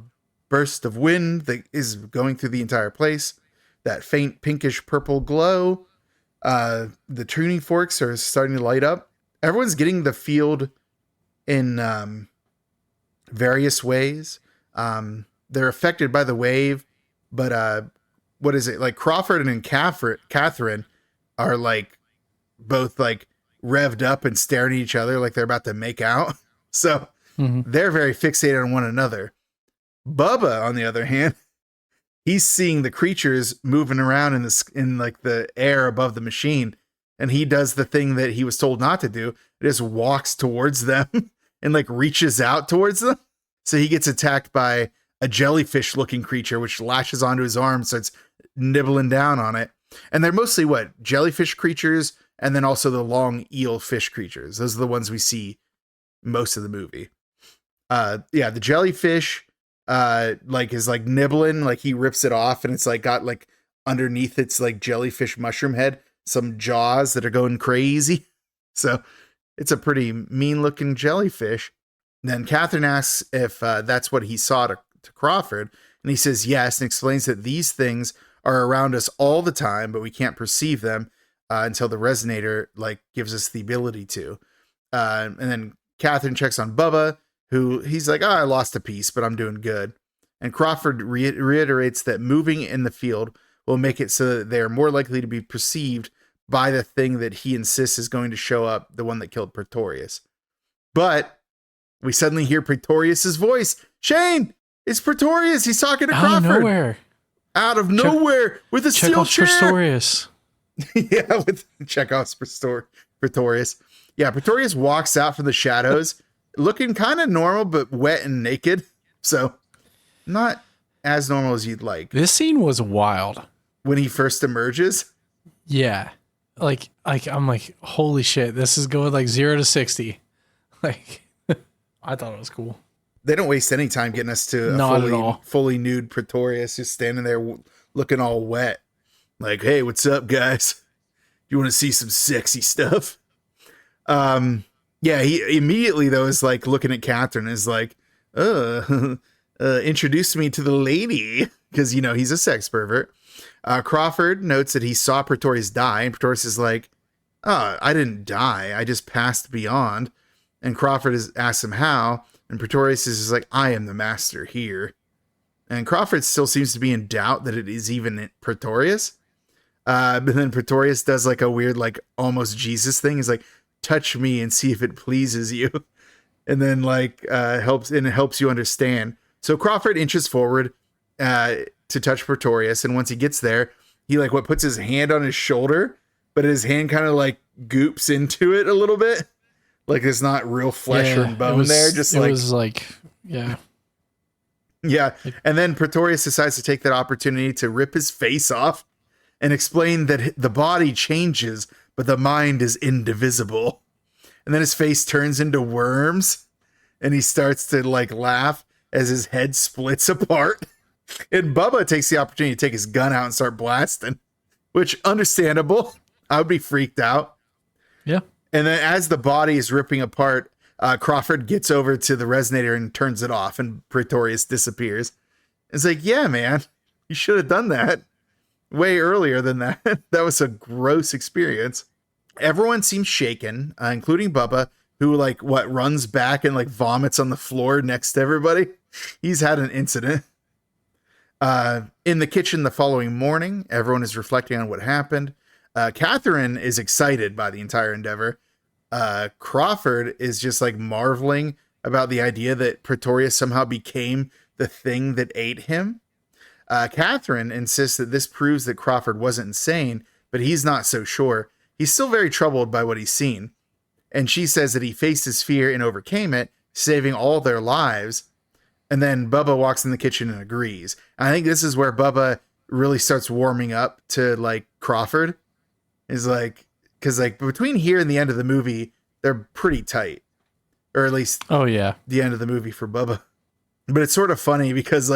burst of wind that is going through the entire place, that faint pinkish purple glow. The tuning forks are starting to light up. Everyone's getting the field in various ways. They're affected by the wave, but what is it? Like Crawford and Catherine are like both like revved up and staring at each other like they're about to make out. So they're very fixated on one another. Bubba, on the other hand, he's seeing the creatures moving around in like the air above the machine, and he does the thing that he was told not to do. It just walks towards them and like reaches out towards them. So he gets attacked by a jellyfish looking creature, which lashes onto his arm, starts nibbling down on it. And they're mostly jellyfish creatures, and then also the long eel fish creatures. Those are the ones we see most of the movie. The jellyfish is like nibbling, like he rips it off, and it's like got like underneath its like jellyfish mushroom head some jaws that are going crazy. So it's a pretty mean looking jellyfish. Then Catherine asks if that's what he saw to Crawford, and he says yes, and explains that these things are around us all the time, but we can't perceive them until the resonator like gives us the ability to. And then Catherine checks on Bubba, who he's like, I lost a piece, but I'm doing good. And Crawford reiterates that moving in the field will make it so that they are more likely to be perceived by the thing that he insists is going to show up, the one that killed Pretorius. But we suddenly hear Pretorius's voice. Shane, it's Pretorius. He's talking to Crawford. Out of nowhere with a steel chair. Pretorius. Yeah, with Chekhov's Pretorius. Yeah, Pretorius walks out from the shadows looking kind of normal, but wet and naked. So not as normal as you'd like. This scene was wild. When he first emerges? Yeah. Like I'm like, holy shit, this is going like 0 to 60. Like, I thought it was cool. They don't waste any time getting us to a fully nude Pretorius who's standing there looking all wet. Like, hey, what's up, guys? You want to see some sexy stuff? Yeah, he immediately, though, is like looking at Catherine and is like, introduce me to the lady. Because, he's a sex pervert. Crawford notes that he saw Pretorius die, and Pretorius is like, I didn't die. I just passed beyond. And Crawford asks him how, and Pretorius is like, I am the master here. And Crawford still seems to be in doubt that it is even Pretorius. But then Pretorius does like a weird, like almost Jesus thing. He's like, touch me and see if it pleases you. And then like helps you understand. So Crawford inches forward to touch Pretorius, and once he gets there, he like puts his hand on his shoulder, but his hand kind of like goops into it a little bit. Like there's not real flesh or bone there. Just like it was like, yeah. Yeah. And then Pretorius decides to take that opportunity to rip his face off and explain that the body changes, but the mind is indivisible. And then his face turns into worms, and he starts to like laugh as his head splits apart. And Bubba takes the opportunity to take his gun out and start blasting, which understandable. I would be freaked out. Yeah. And then as the body is ripping apart, Crawford gets over to the resonator and turns it off, and Pretorius disappears. It's like, yeah, man, you should have done that way earlier than that. That was a gross experience. Everyone seems shaken, including Bubba, who runs back and vomits on the floor next to everybody. He's had an incident. In the kitchen the following morning, everyone is reflecting on what happened. Catherine is excited by the entire endeavor. Crawford is just marveling about the idea that Pretorius somehow became the thing that ate him. Catherine insists that this proves that Crawford wasn't insane, but he's not so sure. He's still very troubled by what he's seen. And she says that he faced his fear and overcame it, saving all their lives. And then Bubba walks in the kitchen and agrees. And I think this is where Bubba really starts warming up to Crawford. Is because between here and the end of the movie, they're pretty tight. Or at least the end of the movie for Bubba. But it's sort of funny because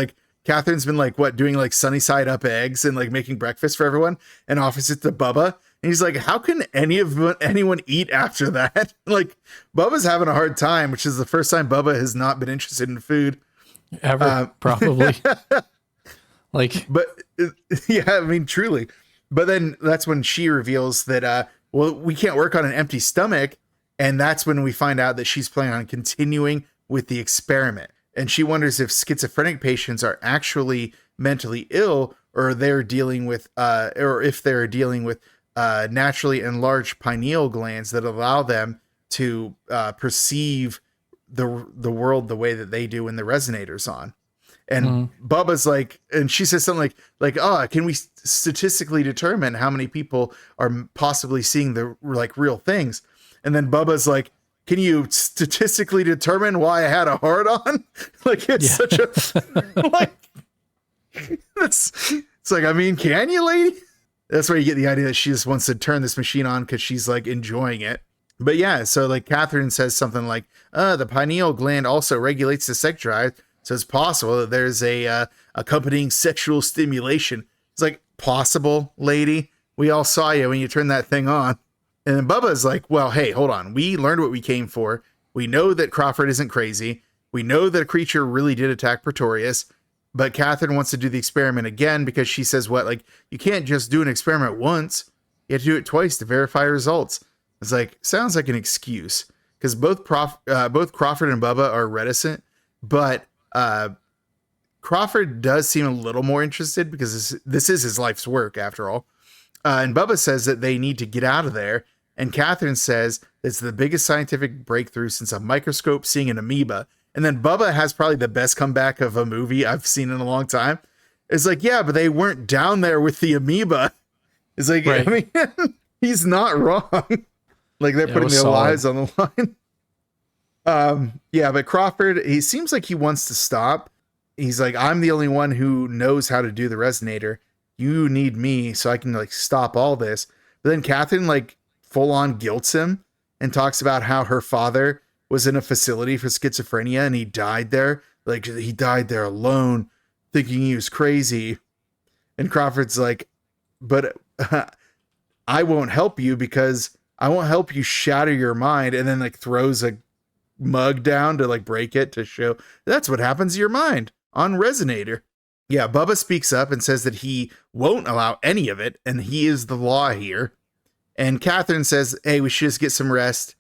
Catherine's been like, doing like sunny side up eggs and like making breakfast for everyone and offers it to Bubba. And he's like, how can anyone eat after that? Like, Bubba's having a hard time, which is the first time Bubba has not been interested in food. Ever, probably. Like, but yeah, I mean, truly. But then that's when she reveals that, well, we can't work on an empty stomach. And that's when we find out that she's planning on continuing with the experiment. And she wonders if schizophrenic patients are actually mentally ill, or they're dealing with, or if they're dealing with naturally enlarged pineal glands that allow them to perceive the world the way that they do when the resonator's on. And Bubba's like, and she says something like, oh, can we statistically determine how many people are possibly seeing the like real things? And then Bubba's like, can you statistically determine why I had a hard on? Like, it's such a, like, it's like, I mean, can you, lady? That's where you get the idea that she just wants to turn this machine on because she's like enjoying it. But yeah, so like Catherine says something like, the pineal gland also regulates the sex drive. So it's possible that there's a accompanying sexual stimulation. It's like, possible, lady? We all saw you when you turned that thing on. And then Bubba's like, well, hey, hold on. We learned what we came for. We know that Crawford isn't crazy. We know that a creature really did attack Pretorius. But Catherine wants to do the experiment again because she says, what, like, you can't just do an experiment once. You have to do it twice to verify results. It's like, sounds like an excuse. Because both Crawford and Bubba are reticent. But Crawford does seem a little more interested because this is his life's work, after all. And Bubba says that they need to get out of there. And Catherine says it's the biggest scientific breakthrough since a microscope seeing an amoeba. And then Bubba has probably the best comeback of a movie I've seen in a long time. It's like, yeah, but they weren't down there with the amoeba. It's like, right. I mean, he's not wrong. Like, they're putting their lives on the line. Yeah, but Crawford, he seems like he wants to stop. He's like, I'm the only one who knows how to do the resonator. You need me so I can like stop all this. But then Catherine like full on guilts him and talks about how her father was in a facility for schizophrenia and he died there. Like, he died there alone, thinking he was crazy. And Crawford's like, but I won't help you because I won't help you shatter your mind. And then like throws a mug down to like break it to show that's what happens to your mind on Resonator. Yeah, Bubba speaks up and says that he won't allow any of it, and he is the law here. And Catherine says, hey, we should just get some rest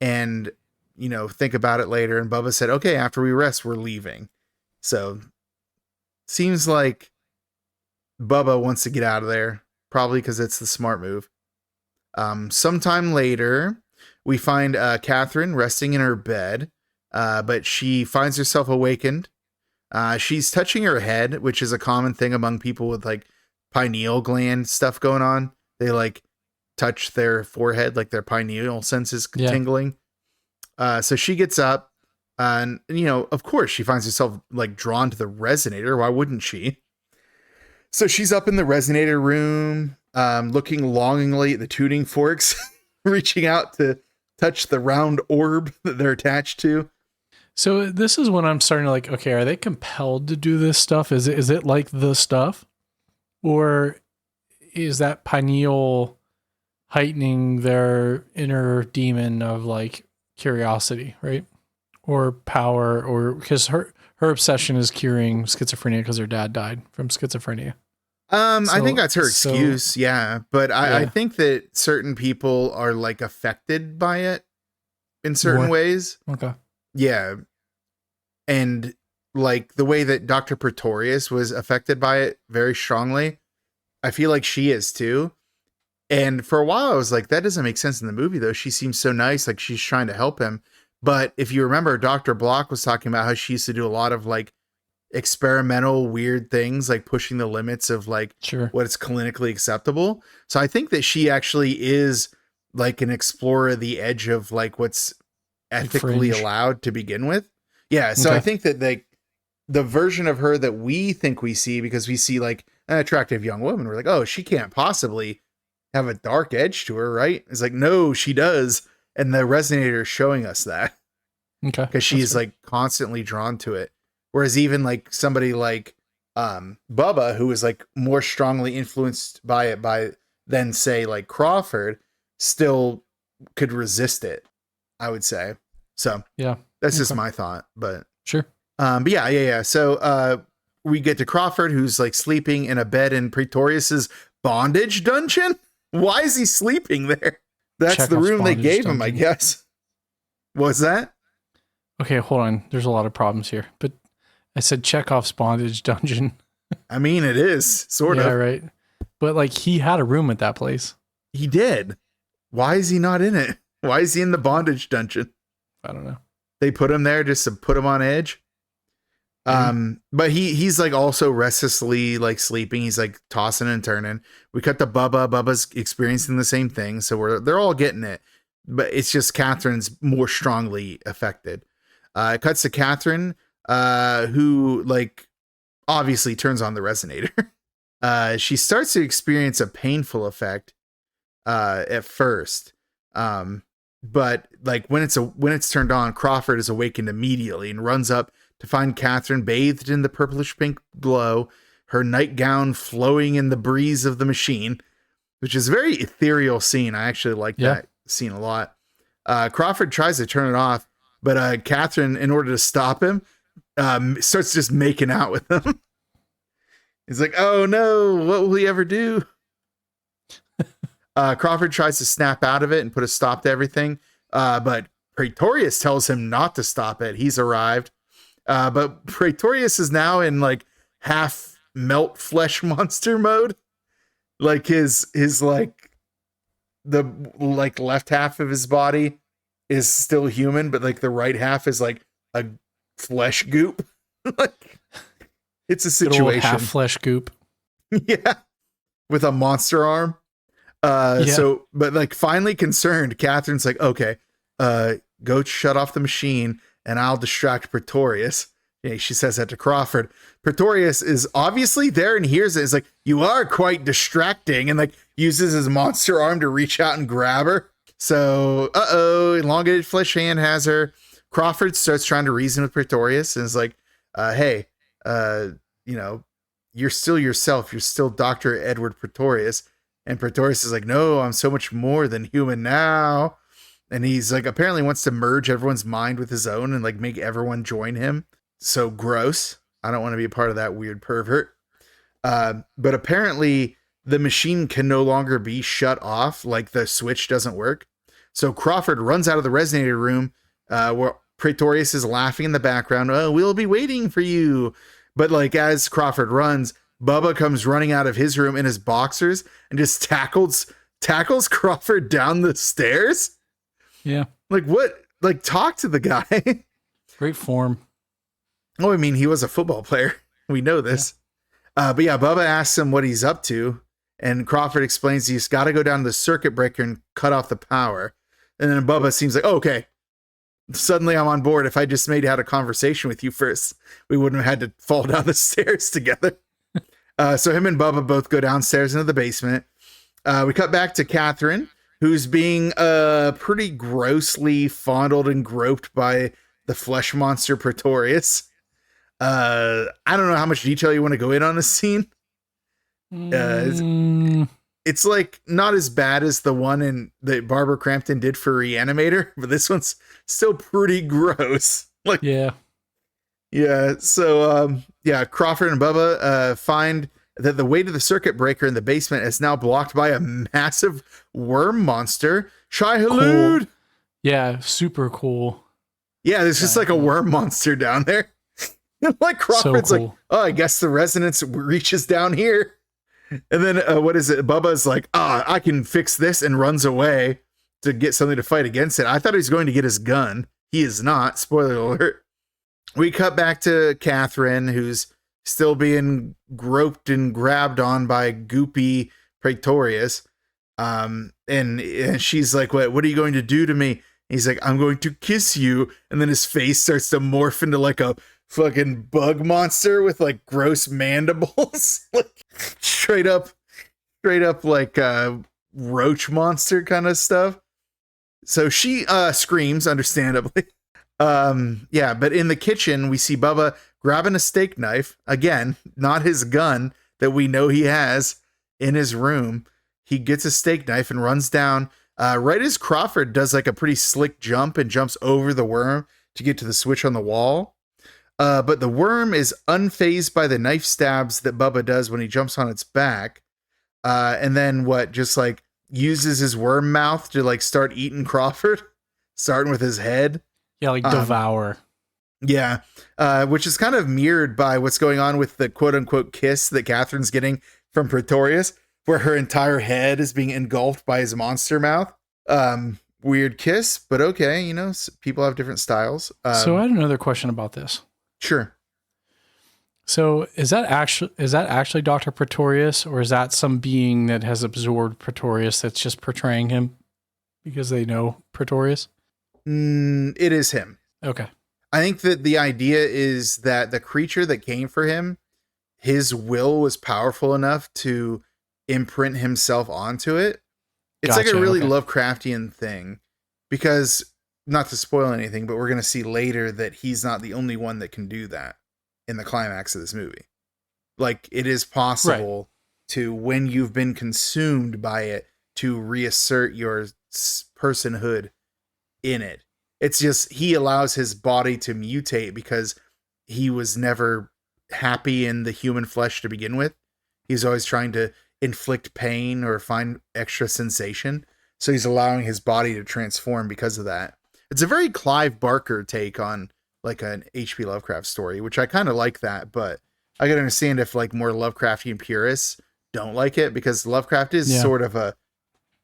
and, you know, think about it later. And Bubba said, okay, after we rest, we're leaving. So, seems like Bubba wants to get out of there, probably because it's the smart move. Sometime later, we find Catherine resting in her bed, but she finds herself awakened. She's touching her head, which is a common thing among people with like pineal gland stuff going on. They like touch their forehead, like their pineal senses tingling. So she gets up and, you know, of course she finds herself like drawn to the resonator. Why wouldn't she? So she's up in the resonator room, looking longingly at the tuning forks, reaching out to touch the round orb that they're attached to. So this is when I'm starting to like, okay, are they compelled to do this stuff? Is it like the stuff? Or is that pineal heightening their inner demon of like curiosity, right? Or power, or because her obsession is curing schizophrenia because her dad died from schizophrenia. I think that's her excuse. Yeah. But I think that certain people are like affected by it in certain ways. Okay. Yeah. And like the way that Dr. Pretorius was affected by it very strongly, I feel like she is too. And for a while I was like, that doesn't make sense in the movie though. She seems so nice. Like she's trying to help him. But if you remember, Dr. Block was talking about how she used to do a lot of like experimental weird things, like pushing the limits of like what is clinically acceptable. So I think that she actually is like an explorer of the edge of like what's ethically allowed to begin with. Yeah. So I think that the version of her that we think we see, because we see like an attractive young woman, we're like, oh, she can't possibly have a dark edge to her, right? It's like, no, she does. And the resonator is showing us that. Okay. Because she's like constantly drawn to it. Whereas even like somebody like Bubba, who is like more strongly influenced by it than say like Crawford, still could resist it, I would say. So Yeah. that's just my thought, but Sure. but yeah. So we get to Crawford, who's like sleeping in a bed in Pretorius's bondage dungeon. Why is he sleeping there? That's the Chekhov's room they bondage gave him, I dungeon. guess. What's that? Okay, hold on. There's a lot of problems here, but I said Chekhov's bondage dungeon. I mean, it is sort Yeah, of. right. But like he had a room at that place. He did. Why is he not in it? Why is he in the bondage dungeon? I don't know. They put him there just to put him on edge. But he's like also restlessly like sleeping. He's like tossing and turning. We cut to Bubba. Bubba's experiencing the same thing, so they're all getting it. But it's just Catherine's more strongly affected. It cuts to Catherine, who like obviously turns on the resonator. She starts to experience a painful effect at first. But like when it's turned on, Crawford is awakened immediately and runs up to find Catherine bathed in the purplish pink glow, her nightgown flowing in the breeze of the machine, which is a very ethereal scene. I actually like that scene a lot. Crawford tries to turn it off, but Catherine, in order to stop him, starts just making out with him. He's like, oh no, what will he ever do? Crawford tries to snap out of it and put a stop to everything. But Pretorius tells him not to stop it. He's arrived. But Pretorius is now in like half melt flesh monster mode. Like his like the like left half of his body is still human, but like the right half is like a flesh goop. Like it's a situation. Half flesh goop. Yeah. With a monster arm. So, but like finally concerned, Catherine's like, okay, go shut off the machine and I'll distract Pretorius. Yeah, she says that to Crawford. Pretorius is obviously there and hears it. It's like, you are quite distracting, and like uses his monster arm to reach out and grab her. So, elongated flesh hand has her. Crawford starts trying to reason with Pretorius and is like, hey, you're still yourself. You're still Dr. Edward Pretorius. And Pretorius is like, no, I'm so much more than human now. And he's like, apparently wants to merge everyone's mind with his own and like make everyone join him. So gross. I don't want to be a part of that weird pervert. But apparently the machine can no longer be shut off. Like the switch doesn't work. So Crawford runs out of the resonator room where Pretorius is laughing in the background. Oh, we'll be waiting for you. But like as Crawford runs, Bubba comes running out of his room in his boxers and just tackles Crawford down the stairs. Yeah. Like what? Like talk to the guy. Great form. Oh, I mean, he was a football player. We know this. Yeah. But yeah, Bubba asks him what he's up to. And Crawford explains he's got to go down to the circuit breaker and cut off the power. And then Bubba seems like, oh, okay. Suddenly I'm on board. If I just had a conversation with you first, we wouldn't have had to fall down the stairs together. So him and Bubba both go downstairs into the basement. We cut back to Catherine, who's being pretty grossly fondled and groped by the flesh monster Pretorius. I don't know how much detail you want to go in on this scene. It's like not as bad as the one that Barbara Crampton did for Reanimator, but this one's still pretty gross. Like, yeah. So, Crawford and Bubba find that the way to the circuit breaker in the basement is now blocked by a massive worm monster. Shai Hulud. Cool. Yeah, super cool. Yeah, there's just like a worm monster down there. Like Crawford's so cool. Like, oh, I guess the resonance reaches down here. And then what is it? Bubba's like, I can fix this, and runs away to get something to fight against it. I thought he was going to get his gun. He is not. Spoiler alert. We cut back to Catherine, who's still being groped and grabbed on by goopy Pretorius. And she's like, what are you going to do to me? He's like, I'm going to kiss you. And then his face starts to morph into like a fucking bug monster with like gross mandibles. Like straight up like roach monster kind of stuff. So she screams, understandably. But in the kitchen we see Bubba grabbing a steak knife. Again, not his gun that we know he has in his room. He gets a steak knife and runs down. Right as Crawford does like a pretty slick jump and jumps over the worm to get to the switch on the wall. But the worm is unfazed by the knife stabs that Bubba does when he jumps on its back. And then just like uses his worm mouth to like start eating Crawford, starting with his head. Yeah, like devour. Yeah, which is kind of mirrored by what's going on with the quote unquote kiss that Catherine's getting from Pretorius, where her entire head is being engulfed by his monster mouth. Weird kiss, but okay, people have different styles. So I had another question about this. Sure. So is that actually Dr. Pretorius, or is that some being that has absorbed Pretorius that's just portraying him because they know Pretorius? It is him. Okay. I think that the idea is that the creature that came for him, his will was powerful enough to imprint himself onto it. It's like a really Lovecraftian thing, because, not to spoil anything, but we're going to see later that he's not the only one that can do that in the climax of this movie. Like, it is possible to, when you've been consumed by it, to reassert your personhood in it. It's just, he allows his body to mutate because he was never happy in the human flesh to begin with. He's always trying to inflict pain or find extra sensation. So he's allowing his body to transform because of that. It's a very Clive Barker take on like an H.P. Lovecraft story, which I kind of like that, but I can understand if like more Lovecraftian purists don't like it, because Lovecraft is sort of a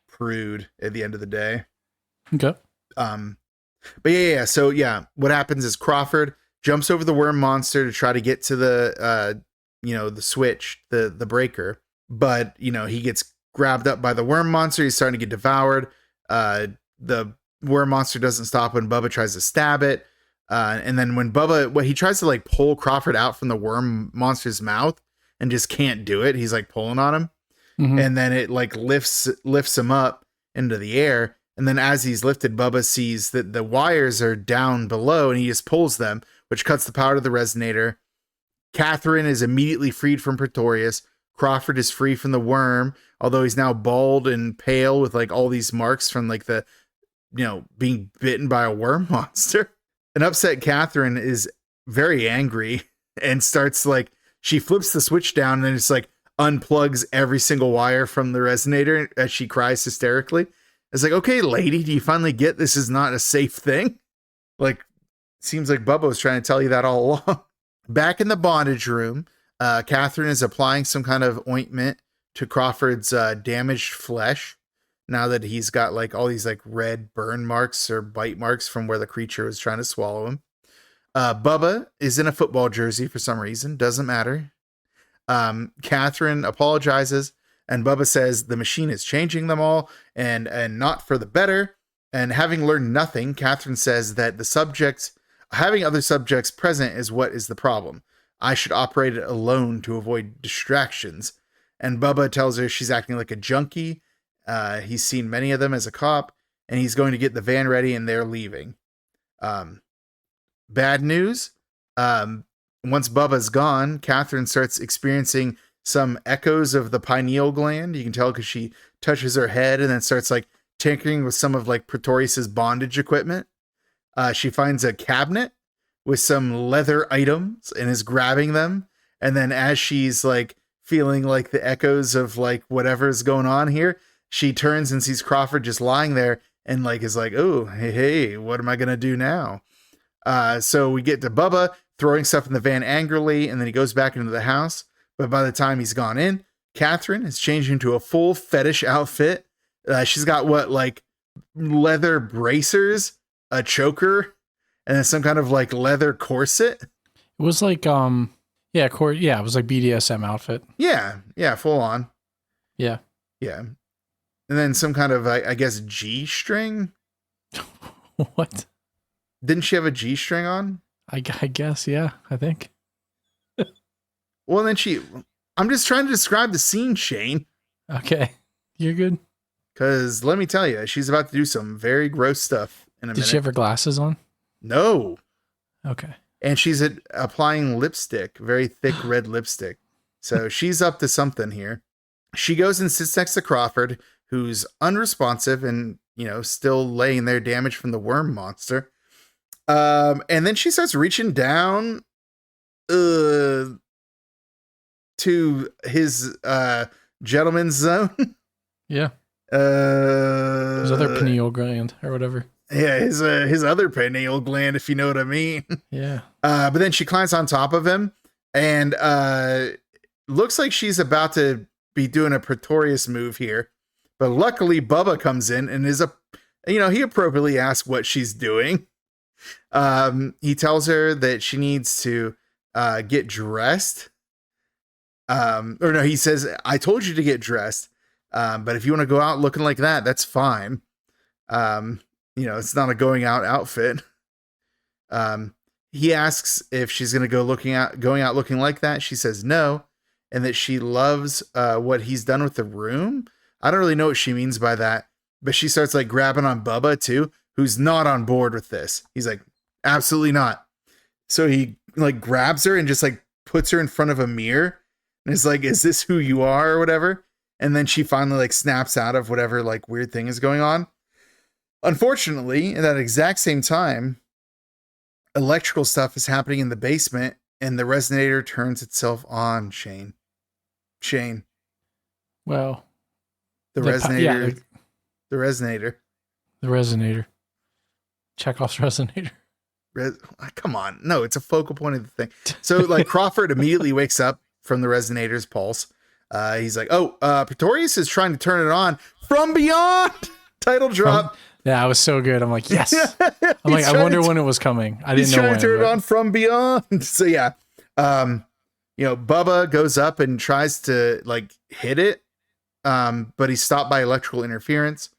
prude at the end of the day. Okay. But yeah. So what happens is Crawford jumps over the worm monster to try to get to the, the switch, the breaker. But, he gets grabbed up by the worm monster. He's starting to get devoured. The worm monster doesn't stop when Bubba tries to stab it. And then when he tries to like pull Crawford out from the worm monster's mouth and just can't do it. He's like pulling on him. Mm-hmm. And then it like lifts him up into the air. And then as he's lifted, Bubba sees that the wires are down below and he just pulls them, which cuts the power to the resonator. Catherine is immediately freed from Pretorius. Crawford is free from the worm, although he's now bald and pale with like all these marks from like the, being bitten by a worm monster. An upset Catherine is very angry and starts like, she flips the switch down and then it's like unplugs every single wire from the resonator as she cries hysterically. It's like, okay, lady, do you finally get this is not a safe thing? Like, seems like Bubba was trying to tell you that all along. Back in the bondage room, Catherine is applying some kind of ointment to Crawford's damaged flesh. Now that he's got like all these like red burn marks or bite marks from where the creature was trying to swallow him. Bubba is in a football jersey for some reason. Doesn't matter. Catherine apologizes. And Bubba says the machine is changing them all and not for the better. And having learned nothing, Catherine says that having other subjects present is what is the problem. I should operate it alone to avoid distractions. And Bubba tells her she's acting like a junkie. He's seen many of them as a cop, and he's going to get the van ready and they're leaving. Bad news. Once Bubba's gone, Catherine starts experiencing some echoes of the pineal gland. You can tell because she touches her head and then starts like tinkering with some of like Pretorius's bondage equipment. She finds a cabinet with some leather items and is grabbing them. And then as she's like feeling like the echoes of like whatever's going on here, she turns and sees Crawford just lying there and like is like, oh, hey, what am I going to do now? So we get to Bubba throwing stuff in the van angrily, and then he goes back into the house. But by the time he's gone in, Catherine has changed into a full fetish outfit. She's got like leather bracers, a choker, and then some kind of like leather corset. It was like, it was like BDSM outfit. Yeah, full on. Yeah. And then some kind of, I guess, G-string. What? Didn't she have a G-string on? I guess, yeah, I think. Well, then I'm just trying to describe the scene, Shane. Okay, you're good. Because let me tell you, she's about to do some very gross stuff in a minute. Did she have her glasses on? No. Okay. and she's applying lipstick, very thick red lipstick. So she's up to something here. She goes and sits next to Crawford, who's unresponsive and, still laying there damaged from the worm monster. And then she starts reaching down to his gentleman's zone. Yeah. His other pineal gland or whatever. Yeah, his other pineal gland, if you know what I mean. Yeah. But then she climbs on top of him and looks like she's about to be doing a Pretorius move here. But luckily, Bubba comes in and he appropriately asks what she's doing. He tells her that she needs to get dressed. He says, I told you to get dressed. But if you want to go out looking like that, that's fine. It's not a going out outfit. He asks if she's going to going out looking like that. She says no. And that she loves what he's done with the room. I don't really know what she means by that, but she starts like grabbing on Bubba too, who's not on board with this. He's like, absolutely not. So he like grabs her and just like puts her in front of a mirror and is like, is this who you are or whatever? And then she finally like snaps out of whatever like weird thing is going on. Unfortunately, at that exact same time, electrical stuff is happening in the basement and the resonator turns itself on, Shane. Well, the resonator. The resonator. The resonator. Chekhov's resonator. Come on. No, it's a focal point of the thing. So like Crawford immediately wakes up from the resonator's pulse. He's like, Pretorius is trying to turn it on from beyond. Title drop. Yeah, it was so good. I'm like, yes. I'm like, I wonder when it was coming. I didn't know when. He's trying to turn it on from beyond. So yeah. Bubba goes up and tries to like hit it. But he's stopped by electrical interference.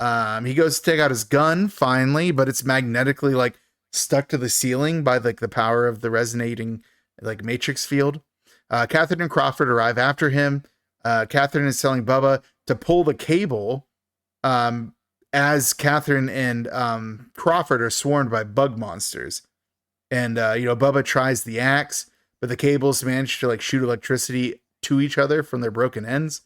He goes to take out his gun finally, but it's magnetically like stuck to the ceiling by like the power of the resonating like matrix field. Catherine and Crawford arrive after him. Catherine is telling Bubba to pull the cable, as Catherine and Crawford are swarmed by bug monsters. And Bubba tries the axe, but the cables manage to like shoot electricity to each other from their broken ends.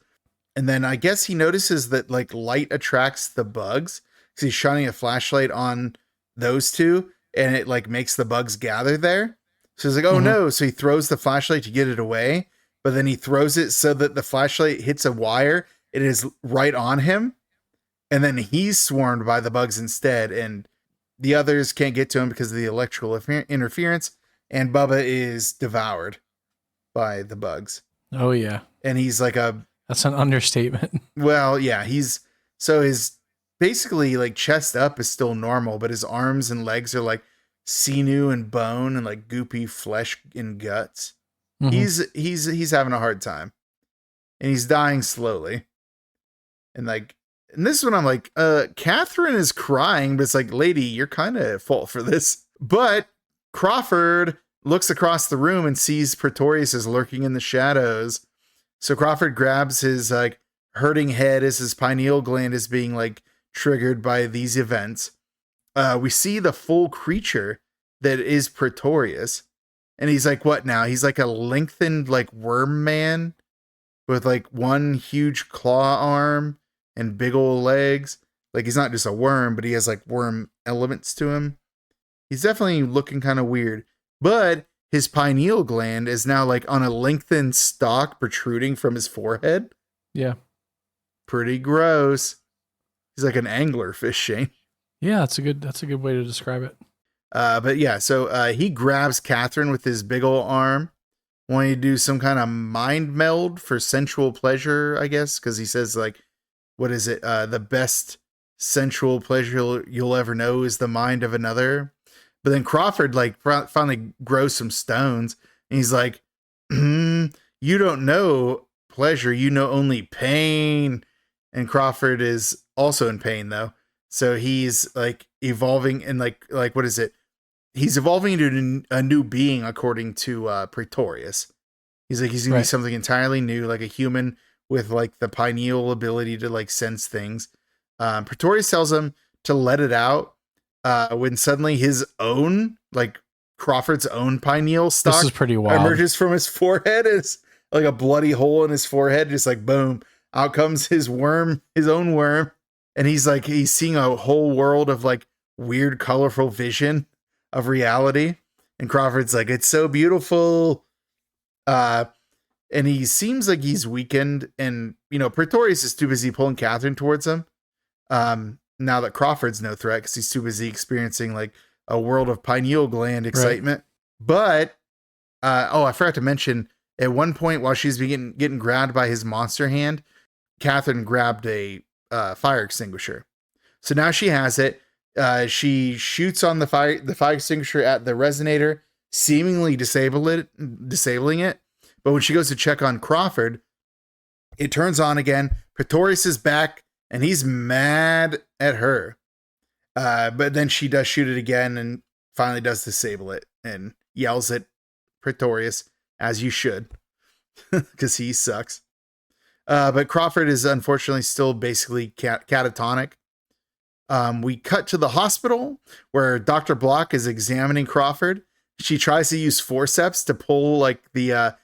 And then I guess he notices that like light attracts the bugs because he's shining a flashlight on those two and it like makes the bugs gather there. So he's like, oh no. So he throws the flashlight to get it away, but then he throws it so that the flashlight hits a wire. It is right on him. And then he's swarmed by the bugs instead. And the others can't get to him because of the electrical interference. And Bubba is devoured by the bugs. Oh yeah. And he's like that's an understatement. Well, yeah, his basically like chest up is still normal, but his arms and legs are like sinew and bone and like goopy flesh and guts. Mm-hmm. He's having a hard time. And he's dying slowly. And this is when I'm like, Catherine is crying, but it's like, lady, you're kind of at fault for this. But Crawford looks across the room and sees Pretorius is lurking in the shadows. So Crawford grabs his like hurting head as his pineal gland is being like triggered by these events. We see the full creature that is Pretorius. And he's like, what now? He's like a lengthened like worm man with like one huge claw arm and big old legs. Like he's not just a worm, but he has like worm elements to him. He's definitely looking kind of weird. But his pineal gland is now like on a lengthened stalk protruding from his forehead. Yeah. Pretty gross. He's like an anglerfish, Shane. Yeah, that's a good way to describe it. But yeah, so he grabs Catherine with his big old arm, wanting to do some kind of mind meld for sensual pleasure, I guess, because he says like, what is it? The best sensual pleasure you'll ever know is the mind of another. But then Crawford like finally grows some stones, and he's like, you don't know pleasure, you know only pain. And Crawford is also in pain though. So he's like evolving and like what is it? He's evolving into a new being according to Pretorius. He's like, he's gonna be something entirely new, like a human with like the pineal ability to like sense things. Pretorius tells him to let it out when suddenly his own like Crawford's own pineal stalk This is pretty wild. emerges from his forehead. It's like a bloody hole in his forehead, just like boom. Out comes his worm, his own worm. And he's seeing a whole world of like weird, colorful vision of reality. And Crawford's like, it's so beautiful. And he seems like he's weakened. And, Pretorius is too busy pulling Catherine towards him. Now that Crawford's no threat because he's too busy experiencing like a world of pineal gland excitement. Right. But, I forgot to mention, at one point while she's getting grabbed by his monster hand, Catherine grabbed a fire extinguisher. So now she has it. She shoots on the fire extinguisher at the resonator, seemingly disabling it. But when she goes to check on Crawford, it turns on again. Pretorius is back, and he's mad at her. But then she does shoot it again and finally does disable it and yells at Pretorius, as you should, because he sucks. But Crawford is unfortunately still basically catatonic. We cut to the hospital where Dr. Block is examining Crawford. She tries to use forceps to pull like the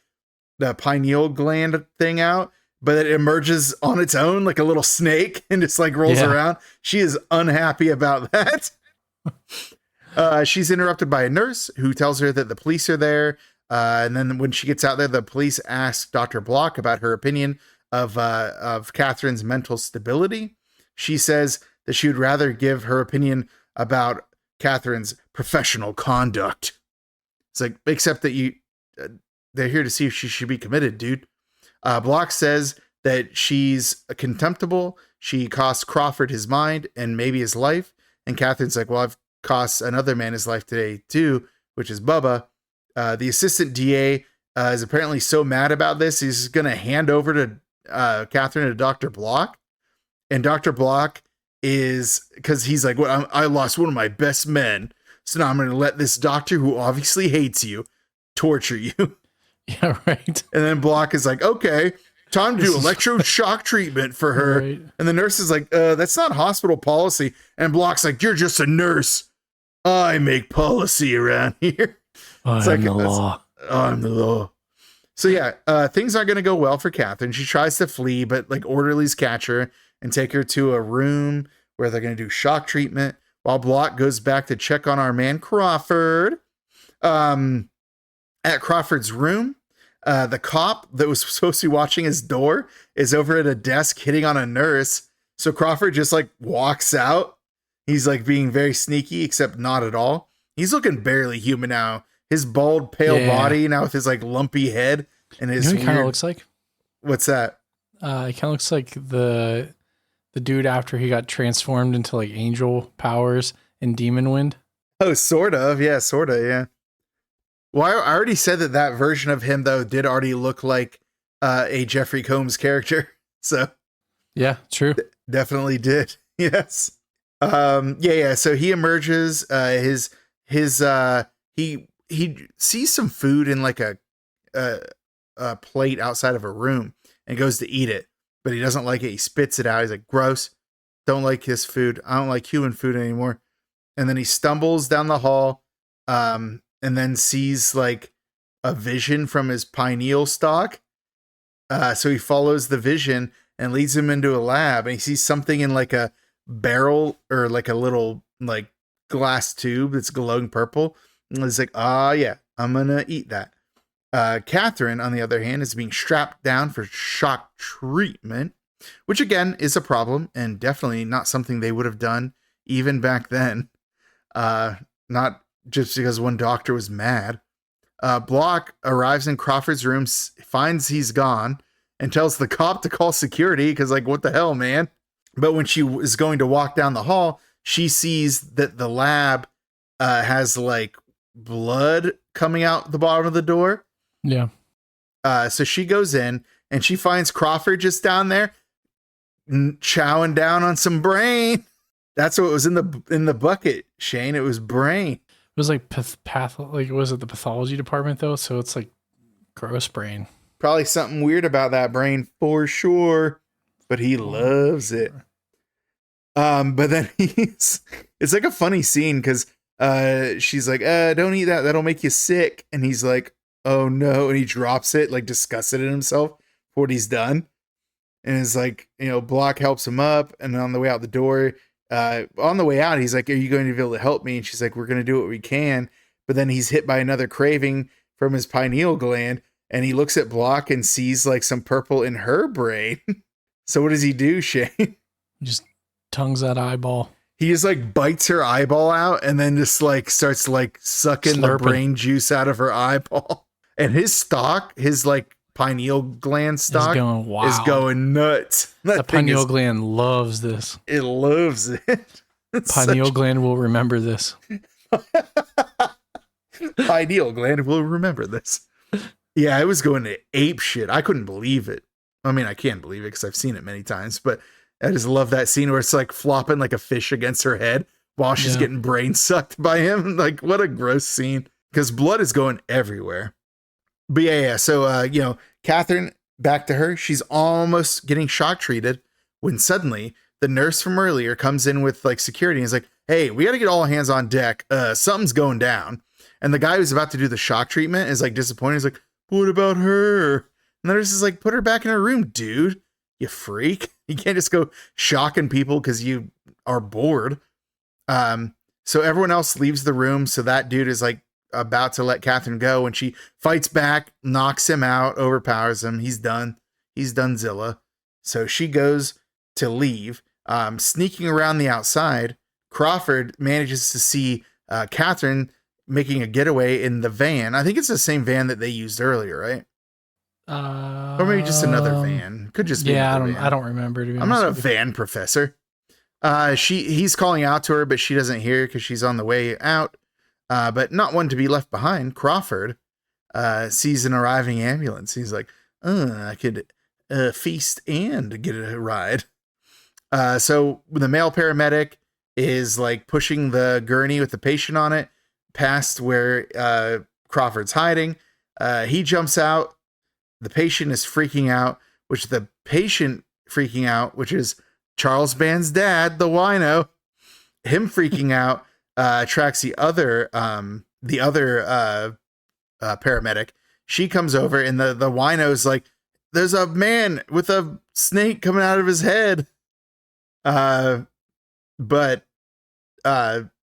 pineal gland thing out, but it emerges on its own like a little snake and just like rolls around. She is unhappy about that. She's interrupted by a nurse who tells her that the police are there. And then when she gets out there, the police ask Dr. Block about her opinion of Catherine's mental stability. She says that she would rather give her opinion about Catherine's professional conduct. It's like, except that they're here to see if she should be committed, dude. Block says that she's contemptible. She cost Crawford his mind and maybe his life. And Catherine's like, well, I've cost another man his life today too, which is Bubba. The assistant DA is apparently so mad about this, he's going to hand over to Catherine to Dr. Block. And Dr. Block is, because he's like, well, I lost one of my best men, so now I'm going to let this doctor who obviously hates you torture you. Yeah, right. And then Block is like, okay, time to do electroshock treatment for her. Right. And the nurse is like, that's not hospital policy. And Block's like, you're just a nurse. I make policy around here. I'm the law. I'm the law. So yeah, things aren't going to go well for Catherine. She tries to flee, but like orderlies catch her and take her to a room where they're going to do shock treatment while Block goes back to check on our man Crawford. At Crawford's room, the cop that was supposed to be watching his door is over at a desk hitting on a nurse. So Crawford just like walks out. He's like being very sneaky, except not at all. He's looking barely human now. His bald, pale body now with his like lumpy head and his. You know what he kind of looks like? What's that? He kind of looks like the dude after he got transformed into like angel powers in Demon Wind. Oh, sort of. Yeah, sort of. Yeah. Well, I already said that version of him though did already look like a Jeffrey Combs character. So. Yeah, true. Definitely did. Yes. Yeah. So he emerges. He sees some food in like a plate outside of a room and goes to eat it, but he doesn't like it. He spits it out. He's like, gross. Don't like this food. I don't like human food anymore. And then he stumbles down the hall, and then sees like a vision from his pineal stalk. So he follows the vision and leads him into a lab, and he sees something in like a barrel or like a little like glass tube that's glowing purple. And he's like, yeah, I'm going to eat that. Catherine, on the other hand, is being strapped down for shock treatment, which again is a problem and definitely not something they would have done even back then. Not just because one doctor was mad. Block arrives in Crawford's room, finds he's gone, and tells the cop to call security because, like, what the hell, man? But when she is going to walk down the hall, she sees that the lab has, like, blood coming out the bottom of the door. Yeah. So she goes in, and she finds Crawford just down there chowing down on some brain. That's what was in the bucket, Shane. It was brain. It was like was it the pathology department though? So it's like gross brain. Probably something weird about that brain for sure, but he loves it. But then it's like a funny scene because she's like, don't eat that. That'll make you sick. And he's like, oh no. And he drops it, like disgusted in himself for what he's done. And it's like, Block helps him up. And on the way out the door, on the way out, he's like, are you going to be able to help me? And she's like, we're going to do what we can. But then he's hit by another craving from his pineal gland. And he looks at Block and sees like some purple in her brain. So what does he do, Shane? Just tongues that eyeball. He just like bites her eyeball out and then just like starts like sucking the brain juice out of her eyeball. And his like pineal gland stalk is going nuts. The pineal gland loves this. It loves it. Pineal gland will remember this. Pineal gland will remember this. Yeah, I was going to ape shit. I couldn't believe it. I mean, I can't believe it because I've seen it many times, but I just love that scene where it's like flopping like a fish against her head while she's getting brain sucked by him. Like, what a gross scene, because blood is going everywhere. But yeah. So, Catherine, back to her. She's almost getting shock treated when suddenly the nurse from earlier comes in with like security and is like, hey, we got to get all hands on deck. Something's going down. And the guy who's about to do the shock treatment is like disappointed. He's like, what about her? And the nurse is like, put her back in her room, dude. You freak. You can't just go shocking people because you are bored. So everyone else leaves the room. So that dude is like about to let Catherine go, and she fights back, knocks him out, overpowers him. He's done. He's done Zilla. So she goes to leave. Sneaking around the outside, Crawford manages to see Catherine making a getaway in the van. I think it's the same van that they used earlier, right? Or maybe just another van. Could just be. Yeah, I don't remember. I'm not a van professor. He's calling out to her, but she doesn't hear because she's on the way out. But not one to be left behind. Crawford sees an arriving ambulance. He's like, I could feast and get a ride. So the male paramedic is like pushing the gurney with the patient on it past where Crawford's hiding. He jumps out. The patient is freaking out, which is Charles Band's dad, the wino. Him freaking out attracts the other paramedic. She comes over, and the wino's like, there's a man with a snake coming out of his head. But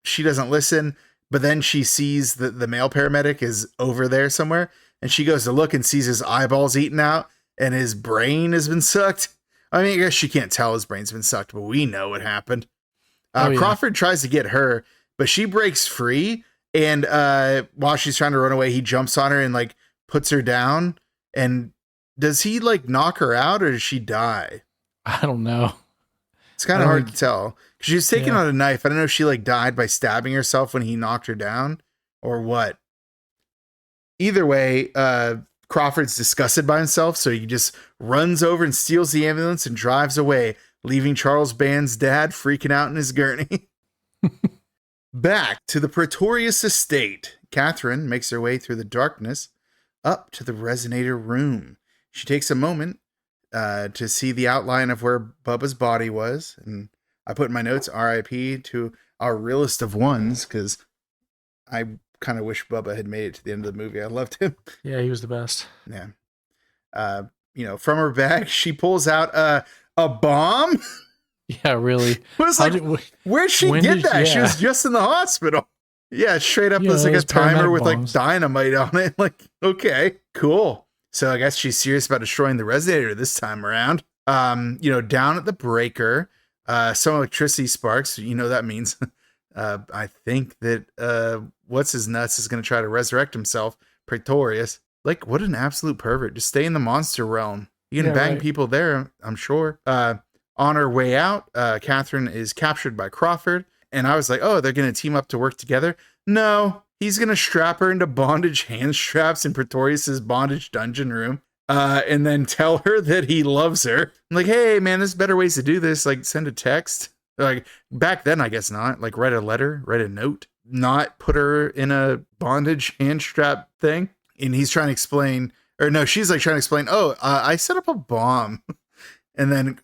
she doesn't listen. But then she sees that the male paramedic is over there somewhere, and she goes to look and sees his eyeballs eaten out and his brain has been sucked. I mean, I guess she can't tell his brain's been sucked, but we know what happened. Crawford tries to get her, but she breaks free. And while she's trying to run away, he jumps on her and like puts her down. And does he like knock her out, or does she die? I don't know. It's kind of hard to tell. She was taking on a knife. I don't know if she like died by stabbing herself when he knocked her down or what. Either way, Crawford's disgusted by himself, so he just runs over and steals the ambulance and drives away, leaving Charles Band's dad freaking out in his gurney. Back to the Pretorius estate, Catherine makes her way through the darkness up to the resonator room. She takes a moment to see the outline of where Bubba's body was, and I put in my notes, RIP to our realest of ones, because I kind of wish Bubba had made it to the end of the movie. I loved him. Yeah, he was the best. Yeah. From her bag, she pulls out a bomb. Yeah, really. Where'd she get that? Yeah. She was just in the hospital. Yeah, straight up was like a timer with like dynamite on it. Like, okay, cool. So I guess she's serious about destroying the resonator this time around. Down at the breaker, some electricity sparks. That means I think that what's his nuts is going to try to resurrect himself. Pretorius. Like, what an absolute pervert. Just stay in the monster realm. You can bang people there, I'm sure. On her way out, Catherine is captured by Crawford. And I was like, oh, they're going to team up to work together. No, he's going to strap her into bondage hand straps in Pretorius's bondage dungeon room. And then tell her that he loves her. I'm like, hey, man, there's better ways to do this. Like, send a text. Like, back then, I guess not. Like, write a letter, write a note. Not put her in a bondage hand strap thing. And he's trying to explain, or no, she's like trying to explain, I set up a bomb. And then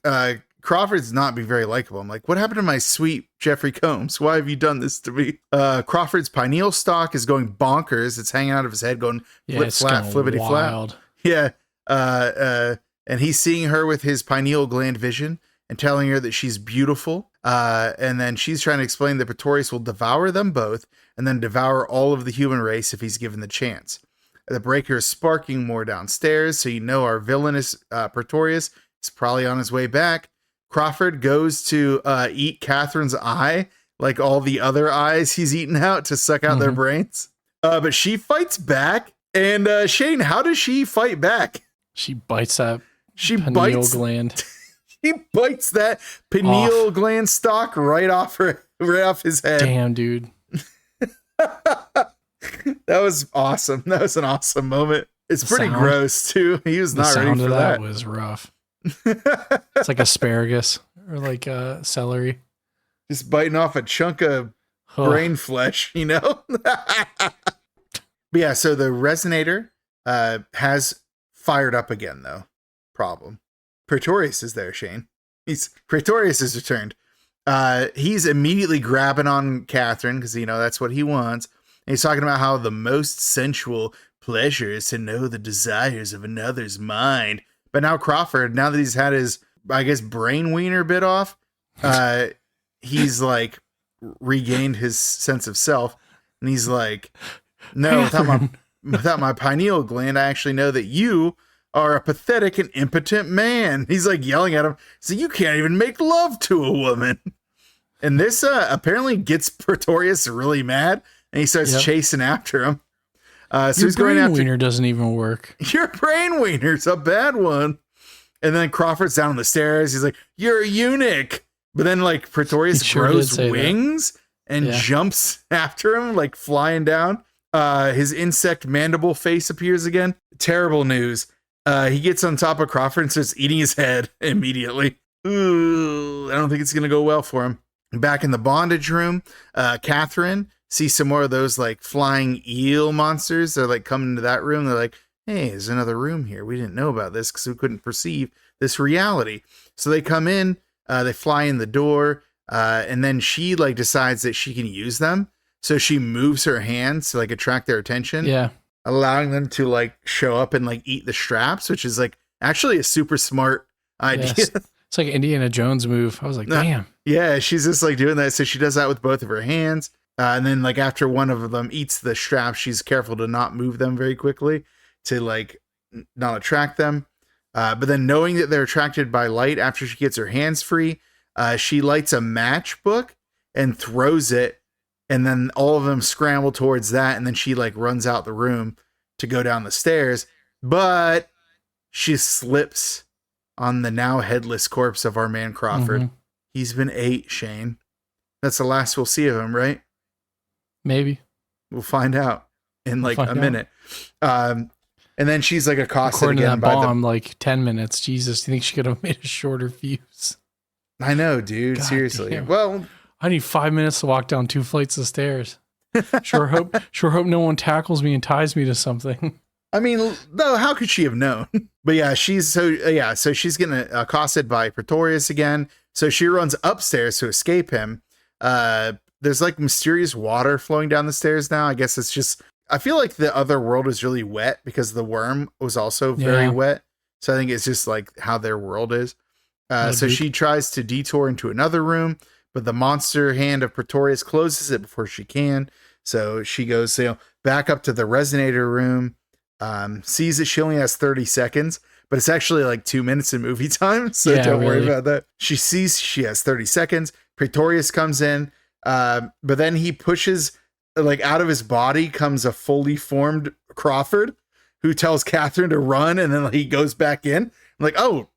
Crawford's not being very likable. I'm like, what happened to my sweet Jeffrey Combs? Why have you done this to me? Crawford's pineal stalk is going bonkers. It's hanging out of his head, going flip flap, flippity flap. Yeah. And he's seeing her with his pineal gland vision and telling her that she's beautiful. And then she's trying to explain that Pretorius will devour them both and then devour all of the human race if he's given the chance. The breaker is sparking more downstairs, so you know our villainous Pretorius is probably on his way back. Crawford goes to eat Catherine's eye, like all the other eyes he's eaten out to suck out their brains. But she fights back. And Shane, how does she fight back? She bites that pineal gland. She bites that pineal gland stalk right off his head. Damn, dude. That was awesome. That was an awesome moment. It's pretty gross too. He was not ready for that. That was rough. It's like asparagus or like celery. Just biting off a chunk of brain flesh, you know? But yeah, so the resonator has fired up again, though. Problem. Pretorius is there, Shane. Pretorius has returned. He's immediately grabbing on Catherine because, you know, that's what he wants. And he's talking about how the most sensual pleasure is to know the desires of another's mind. But now Crawford, now that he's had his, I guess, brain wiener bit off, he's like regained his sense of self. And he's like, no, without my pineal gland, I actually know that you are a pathetic and impotent man. He's like yelling at him. So you can't even make love to a woman. And this apparently gets Pretorius really mad. And he starts chasing after him. So he's going after. Your brain wiener doesn't even work. Your brain wiener's a bad one. And then Crawford's down on the stairs. He's like, you're a eunuch. But then like Pretorius grows wings and jumps after him, like flying down. His insect mandible face appears again. Terrible news. He gets on top of Crawford and starts eating his head immediately. Ooh, I don't think it's going to go well for him. Back in the bondage room, Catherine sees some more of those like flying eel monsters. They're like coming into that room. They're like, hey, there's another room here. We didn't know about this because we couldn't perceive this reality. So they come in, they fly in the door, and then she like decides that she can use them. So she moves her hands to like attract their attention. Yeah. Allowing them to like show up and like eat the straps, which is like actually a super smart idea. Yes. It's like an Indiana Jones move. I was like, damn. Yeah, she's just like doing that. So she does that with both of her hands. And then like after one of them eats the straps, she's careful to not move them very quickly to like not attract them. But then knowing that they're attracted by light after she gets her hands free, she lights a matchbook and throws it. And then all of them scramble towards that. And then she like runs out the room to go down the stairs. But she slips on the now headless corpse of our man Crawford. Mm-hmm. He's been ate, Shane. That's the last we'll see of him, right? Maybe. We'll find out in like a minute. And then she's like accosted According again to that bomb, like 10 minutes. Jesus, do you think she could have made a shorter fuse? I know, dude. God seriously. Damn. Well, I need 5 minutes to walk down 2 flights of stairs. Sure hope no one tackles me and ties me to something. I mean, though, how could she have known? But yeah, so she's getting accosted by Pretorius again. So she runs upstairs to escape him. There's like mysterious water flowing down the stairs now. I guess it's just, I feel like the other world is really wet because the worm was also very wet. So I think it's just like how their world is. So she tries to detour into another room, but the monster hand of Pretorius closes it before she can. So she goes, back up to the resonator room, sees that she only has 30 seconds, but it's actually like 2 minutes in movie time. So don't worry about that. She sees she has 30 seconds. Pretorius comes in, but then he pushes, like out of his body comes a fully formed Crawford who tells Catherine to run. And then he goes back in. I'm like, oh,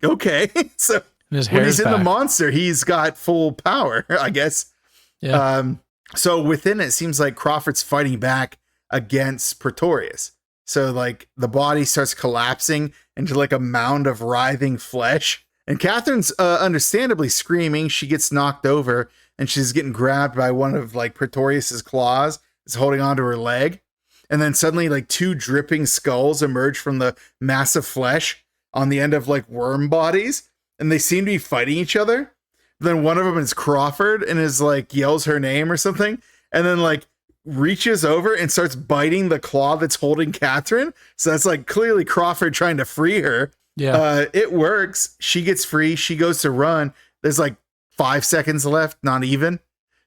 okay. So when he's in the monster, he's got full power, I guess. Yeah. So within it seems like Crawford's fighting back against Pretorius. So like the body starts collapsing into like a mound of writhing flesh. And Catherine's understandably screaming. She gets knocked over and she's getting grabbed by one of like Pretorius's claws. It's holding onto her leg. And then suddenly like 2 dripping skulls emerge from the massive flesh on the end of like worm bodies. and they seem to be fighting each other. Then one of them is Crawford and is like yells her name or something, and then like reaches over and starts biting the claw that's holding Catherine. So that's like clearly Crawford trying to free her. Yeah. It works. She gets free. She goes to run. There's like 5 seconds left, not even.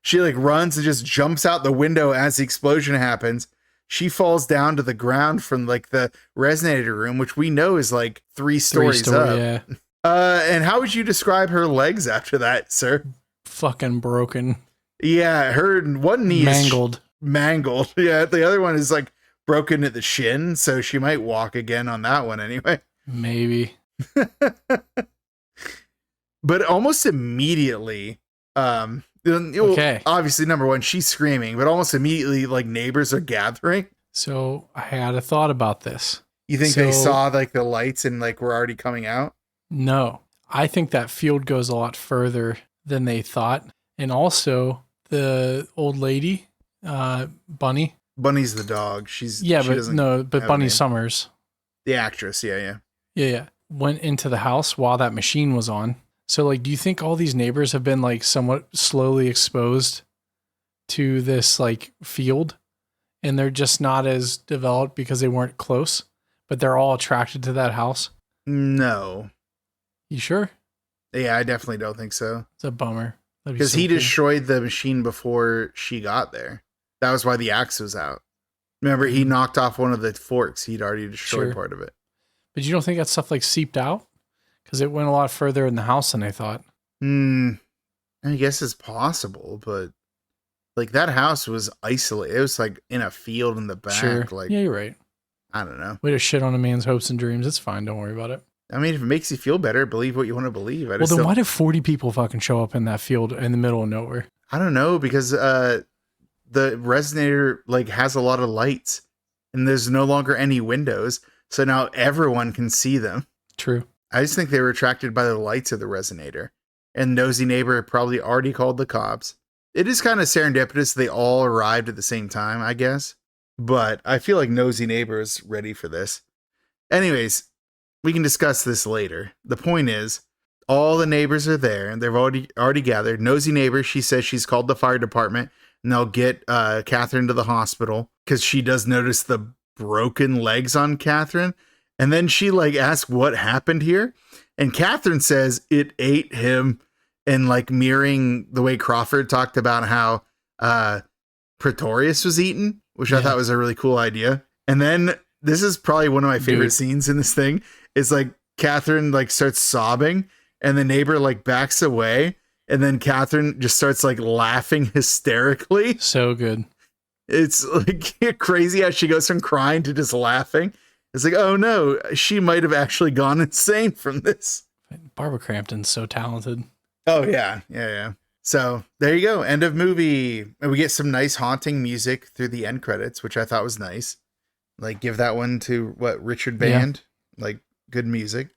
She like runs and just jumps out the window as the explosion happens. She falls down to the ground from like the resonator room, which we know is like three stories up. Yeah. And how would you describe her legs after that, sir? Fucking broken. Yeah, her one knee mangled. is mangled. Yeah, the other one is like broken at the shin, so she might walk again on that one anyway. Maybe. But almost immediately, Okay. obviously number one, she's screaming, but almost immediately like neighbors are gathering. So I had a thought about this. You think they saw like the lights and like were already coming out? No, I think that field goes a lot further than they thought. And also the old lady, Bunny. Bunny's the dog. She But doesn't have a Bunny name. Summers. The actress. Yeah. Yeah. Went into the house while that machine was on. So like, do you think all these neighbors have been like somewhat slowly exposed to this like field and they're just not as developed because they weren't close, but they're all attracted to that house? No. You sure? Yeah, I definitely don't think so. It's a bummer. Because he destroyed the machine before she got there. That was why the axe was out. Remember, he knocked off one of the forks. He'd already destroyed part of it. But you don't think that stuff like seeped out? Because it went a lot further in the house than I thought. I guess it's possible, but like that house was isolated. It was like in a field in the back. Sure. Like, yeah, you're right. I don't know. Way to shit on a man's hopes and dreams. It's fine. Don't worry about it. I mean, if it makes you feel better, believe what you want to believe. Well, then why did 40 people fucking show up in that field in the middle of nowhere? I don't know, because the resonator like has a lot of lights and there's no longer any windows. So now everyone can see them. True. I just think they were attracted by the lights of the resonator. And nosy neighbor probably already called the cops. It is kind of serendipitous they all arrived at the same time, I guess. But I feel like nosy neighbor is ready for this. Anyways, we can discuss this later. The point is, all the neighbors are there and they've already gathered. Nosy neighbor, she says she's called the fire department and they'll get Catherine to the hospital because she does notice the broken legs on Catherine. And then she like asks what happened here. And Catherine says it ate him, and like mirroring the way Crawford talked about how Pretorius was eaten, which I thought was a really cool idea. And then this is probably one of my favorite scenes in this thing. Is like Catherine like starts sobbing and the neighbor like backs away. And then Catherine just starts like laughing hysterically. So good. It's like crazy how she goes from crying to just laughing. It's like, oh no, she might have actually gone insane from this. Barbara Crampton's so talented. Oh yeah. So there you go. End of movie. And we get some nice haunting music through the end credits, which I thought was nice. Like give that one to Richard Band. Yeah. Like good music.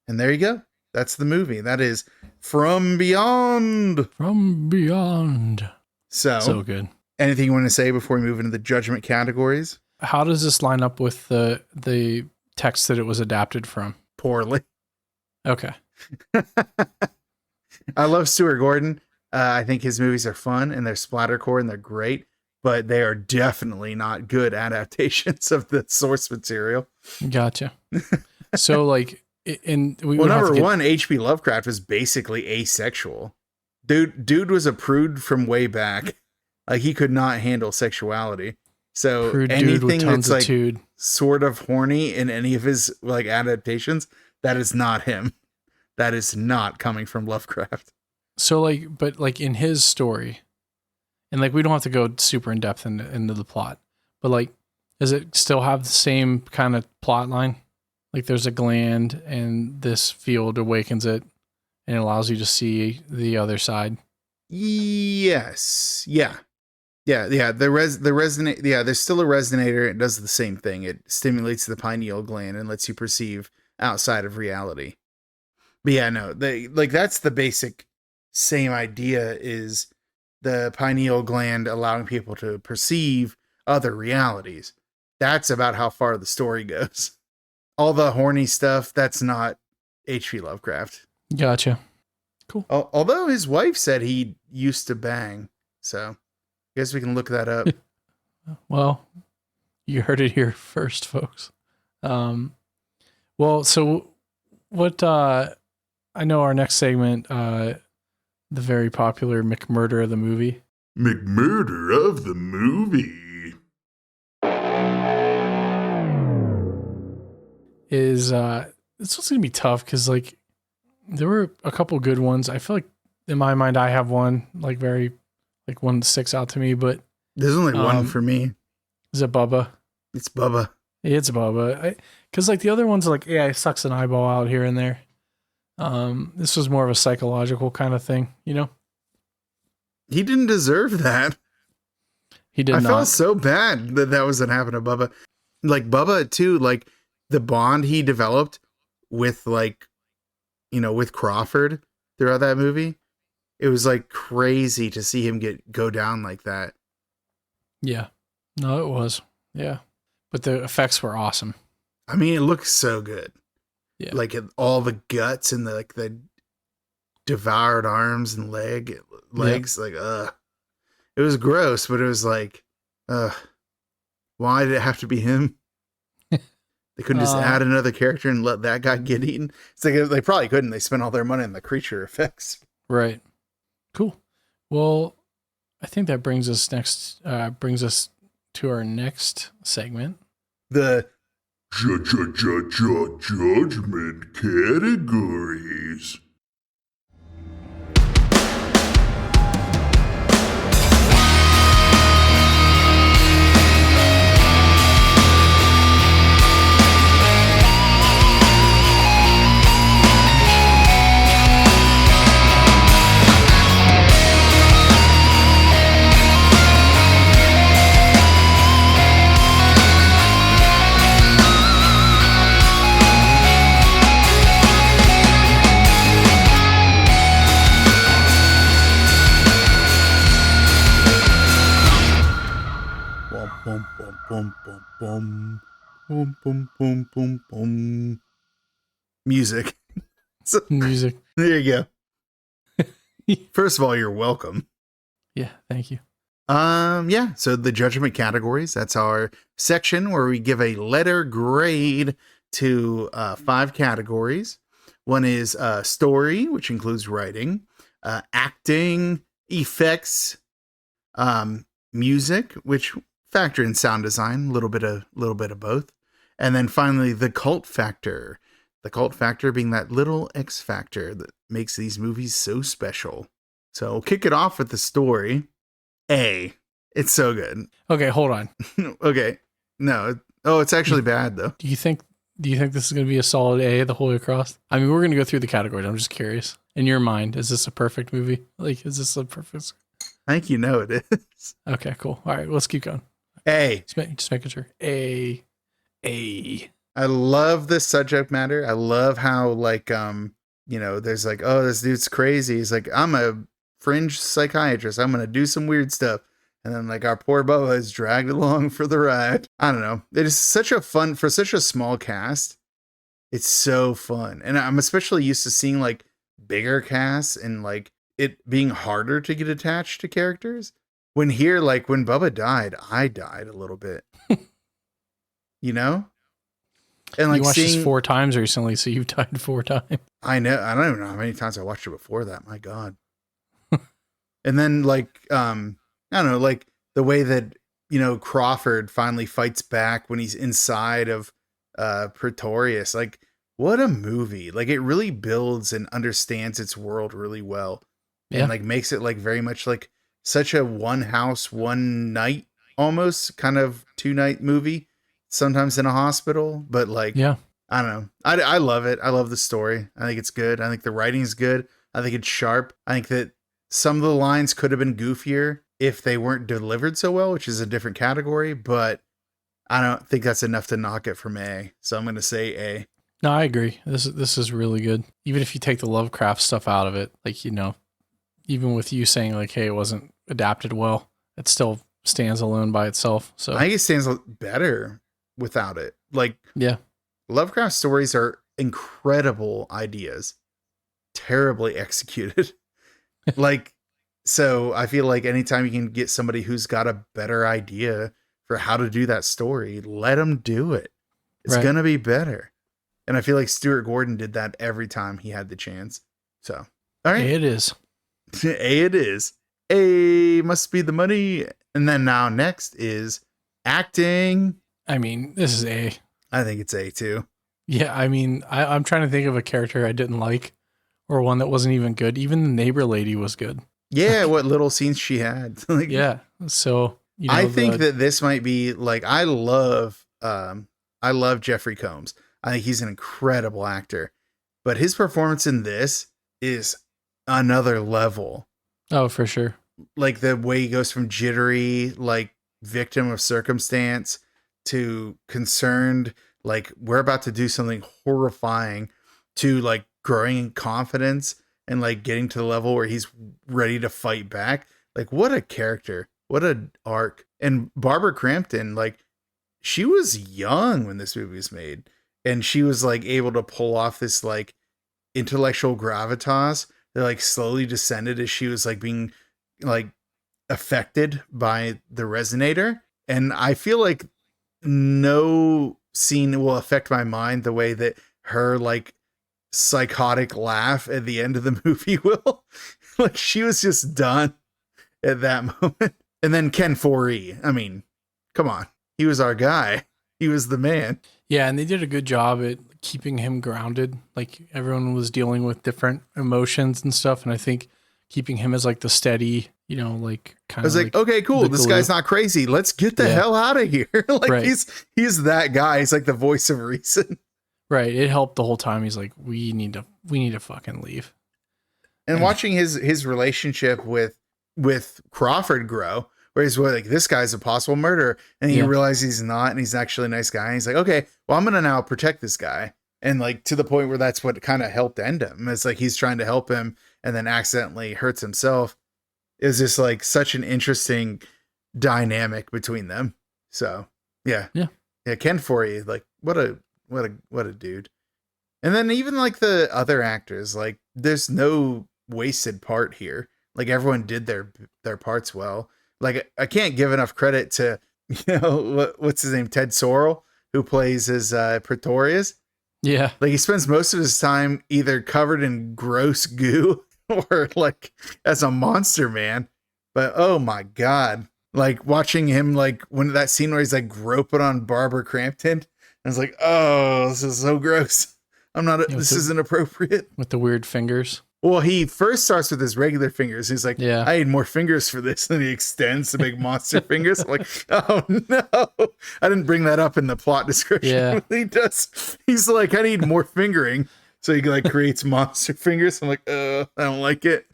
And there you go. That's the movie. That is From Beyond. From Beyond. So good. Anything you want to say before we move into the judgment categories? How does this line up with the text that it was adapted from? Poorly. Okay. I love Stuart Gordon. I think his movies are fun and they're splattercore and they're great, but they are definitely not good adaptations of the source material. Gotcha. So like, number one, H.P. Lovecraft was basically asexual. Dude was a prude from way back. Like he could not handle sexuality. So anything that's like sort of horny in any of his like adaptations, that is not him. That is not coming from Lovecraft. So like, but like in his story, and like we don't have to go super in depth into the plot, but like, does it still have the same kind of plot line? Like there's a gland and this field awakens it and it allows you to see the other side. Yes. Yeah. The there's still a resonator. It does the same thing. It stimulates the pineal gland and lets you perceive outside of reality. But yeah, no, that's the basic same idea, is the pineal gland allowing people to perceive other realities. That's about how far the story goes. All the horny stuff, that's not H.P. Lovecraft. Gotcha. Cool. Although his wife said he used to bang. So I guess we can look that up. Well, you heard it here first, folks. Well, so what, I know our next segment, the very popular McMurder of the movie. McMurder of the movie. Is this one's gonna be tough because like there were a couple good ones. I feel like in my mind I have one like very like one that sticks out to me, but There's only one for me. is it Bubba? It's Bubba. It's Bubba. Because like the other ones are like, yeah, he sucks an eyeball out here and there. This was more of a psychological kind of thing, you know? He didn't deserve that. He did I not. felt so bad that was what happened to Bubba. Like Bubba too, like the bond he developed with like, with Crawford throughout that movie. It was like crazy to see him go down like that. Yeah. No, it was. Yeah. But the effects were awesome. I mean, it looks so good. Yeah. Like all the guts and the devoured arms and legs. Yeah. It was gross, but it was like, why did it have to be him? They couldn't just add another character and let that guy get eaten. It's like they probably couldn't. They spent all their money on the creature effects. Right. Cool. Well, I think that brings us to our next segment. The judgment categories. Boom, boom, boom, boom, boom, boom, boom, boom, boom, boom. Music. Music. There you go. First of all, you're welcome. Yeah, thank you. Yeah. So the judgment categories, that's our section where we give a letter grade to 5 categories. One is story, which includes writing, acting, effects, music, which factor in sound design, a little bit of both. And then finally the cult factor. The cult factor being that little X factor that makes these movies so special. So we'll kick it off with the story. A. It's so good. Okay, hold on. Okay. No. Oh, it's actually bad though. Do you think this is going to be a solid A the whole way across? I mean, we're going to go through the categories. I'm just curious. In your mind, is this a perfect movie? Like, is this a perfect? I think you know it is. Okay, cool. All right, let's keep going. A. Just making sure. A. I love this subject matter. I love how like there's like, oh, this dude's crazy. He's like, I'm a fringe psychiatrist. I'm gonna do some weird stuff. And then like our poor Bubba is dragged along for the ride. I don't know. It is such a fun for such a small cast. It's so fun. And I'm especially used to seeing like bigger casts and like it being harder to get attached to characters. When Bubba died, I died a little bit. You know? And like you watched this 4 times recently, so you've died 4 times. I know. I don't even know how many times I watched it before that. My God. And then like, I don't know, like the way that, Crawford finally fights back when he's inside of Pretorius. Like, what a movie. Like it really builds and understands its world really well. Yeah. And like makes it like very much like such a one house, one night almost kind of 2-night movie. Sometimes in a hospital, but like, yeah, I don't know. I love it. I love the story. I think it's good. I think the writing is good. I think it's sharp. I think that some of the lines could have been goofier if they weren't delivered so well, which is a different category, but I don't think that's enough to knock it from A. So I'm going to say A. No, I agree. This is really good. Even if you take the Lovecraft stuff out of it, like, even with you saying like, hey, it wasn't adapted well, it still stands alone by itself. So I think it stands better without it. Like, yeah, Lovecraft stories are incredible ideas. terribly executed. Like, so I feel like anytime you can get somebody who's got a better idea for how to do that story, let them do it. It's Right. going to be better. And I feel like Stuart Gordon did that every time he had the chance. So, all right. It is. A it is. A must be the money. And then now next is acting. I mean, this is A. I think it's A too. Yeah, I mean, I'm trying to think of a character I didn't like or one that wasn't even good. Even the neighbor lady was good. Yeah, what little scenes she had. Like, Yeah. So, you know, I think that this might be like, I love Jeffrey Combs. I think he's an incredible actor, but his performance in this is another level. Oh, for sure. Like the way he goes from jittery, like victim of circumstance, to concerned, like we're about to do something horrifying, to like growing in confidence and like getting to the level where he's ready to fight back. Like, what a character, what an arc. And Barbara Crampton, like, she was young when this movie was made, and she was like able to pull off this like intellectual gravitas that like slowly descended as she was like being like affected by the resonator. And I feel like no scene will affect my mind the way that her like psychotic laugh at the end of the movie will. Like, she was just done at that moment. And then Ken Foree, I mean, come on, he was our guy. He was the man. Yeah, and they did a good job at keeping him grounded. Like, everyone was dealing with different emotions and stuff, and I think keeping him as like the steady, you know, like kind I was of like, okay, cool. This guy's not crazy. Let's get the hell out of here. Like, Right. he's that guy. He's like the voice of reason. Right. It helped the whole time. He's like, we need to fucking leave. And watching his relationship with Crawford grow, where he's like, this guy's a possible murderer, and he realizes he's not, and he's actually a nice guy. And he's like, okay, well, I'm gonna now protect this guy, and like to the point where that's what kind of helped end him. It's like he's trying to help him and then accidentally hurts himself. Is just like such an interesting dynamic between them. So yeah. Ken Foree, like what a dude. And then even like the other actors, like there's no wasted part here. Like everyone did their parts well. Like I can't give enough credit to, you know, what's his name? Ted Sorrell, who plays as Pretorius. Yeah. Like he spends most of his time either covered in gross goo or like as a monster man. But oh my God, like watching him, like when that scene where he's like groping on Barbara Crampton, I was like, oh, this is so gross. This isn't appropriate. With the weird fingers. Well, he first starts with his regular fingers. He's like, Yeah. I need more fingers for this. And he extends the big monster fingers. I'm like, oh no, I didn't bring that up in the plot description. Yeah. He does. He's like, I need more fingering. So he like creates monster fingers. I'm like, I don't like it.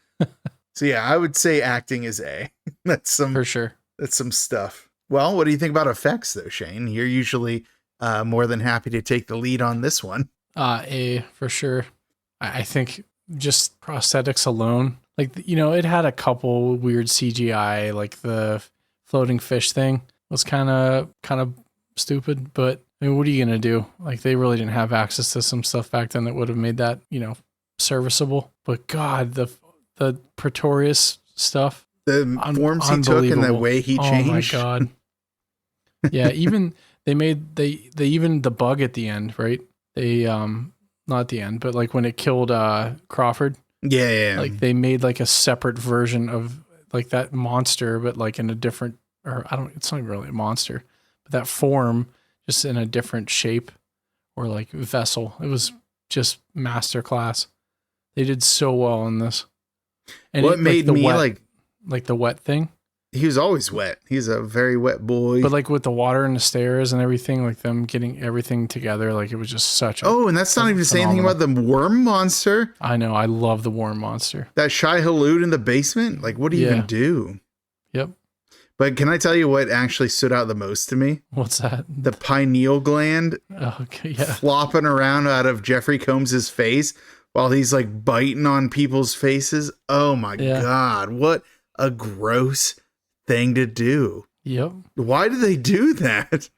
So yeah, I would say acting is A. For sure. That's some stuff. Well, what do you think about effects though, Shane? You're usually more than happy to take the lead on this one. A for sure. I think just prosthetics alone, like, you know, it had a couple weird CGI, like the floating fish thing was kind of stupid, but I mean, what are you going to do? Like, they really didn't have access to some stuff back then that would have made that, you know, serviceable. But God, the Pretorius stuff, the forms he took and the way he changed. Oh my God. Yeah. Even they even the bug at the end, right? They, not at the end, but like when it killed Crawford. Yeah. Like they made like a separate version of like that monster, but like in a different, or it's not really a monster, but that form just in a different shape or like vessel. It was just masterclass. They did so well in this. And what made me like the wet thing. He was always wet. He's a very wet boy. But like with the water and the stairs and everything, like them getting everything together, like it was just such a... Oh, and that's not even saying anything about the worm monster. I know. I love the worm monster. That Shai Hulud in the basement. Like, what do you even do? Yep. But can I tell you what actually stood out the most to me? What's that? The pineal gland Okay, yeah. flopping around out of Jeffrey Combs' face while he's like biting on people's faces. Oh my God. What a gross thing to do. Yep. Why do they do that?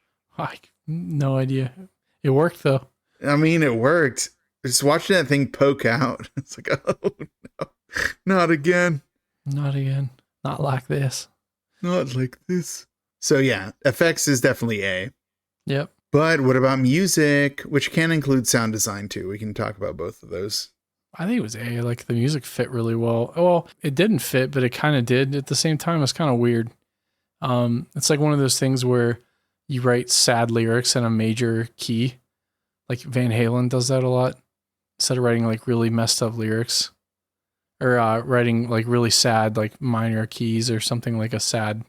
No idea. It worked though. I mean, it worked. just watching that thing poke out. It's like, oh no, not again. Not again. Not like this. Not like this. So yeah, effects is definitely A. Yep. But what about music, which can include sound design too? We can talk about both of those. I think it was A. Like the music fit really well. Well, it didn't fit, but it kind of did at the same time. It's kind of weird. It's like one of those things where you write sad lyrics in a major key. Like Van Halen does that a lot. Instead of writing like really messed up lyrics, or writing like really sad like minor keys or something, like a sad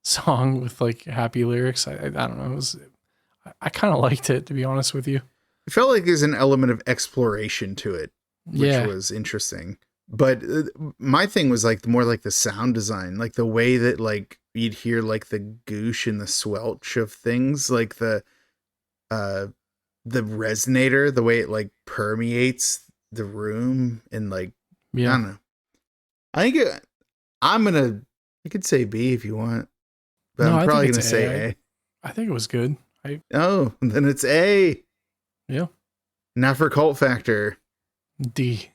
song with like happy lyrics. I don't know. I kind of liked it, to be honest with you. It felt like there's an element of exploration to it, which was interesting. But my thing was like more like the sound design, like the way that like you'd hear like the goosh and the swelch of things, like the resonator, the way it like permeates the room, and like I don't know. I think I could say B if you want, but I'm probably gonna say A. I think it was good. Oh, then it's A. Yeah. Now for cult factor. D.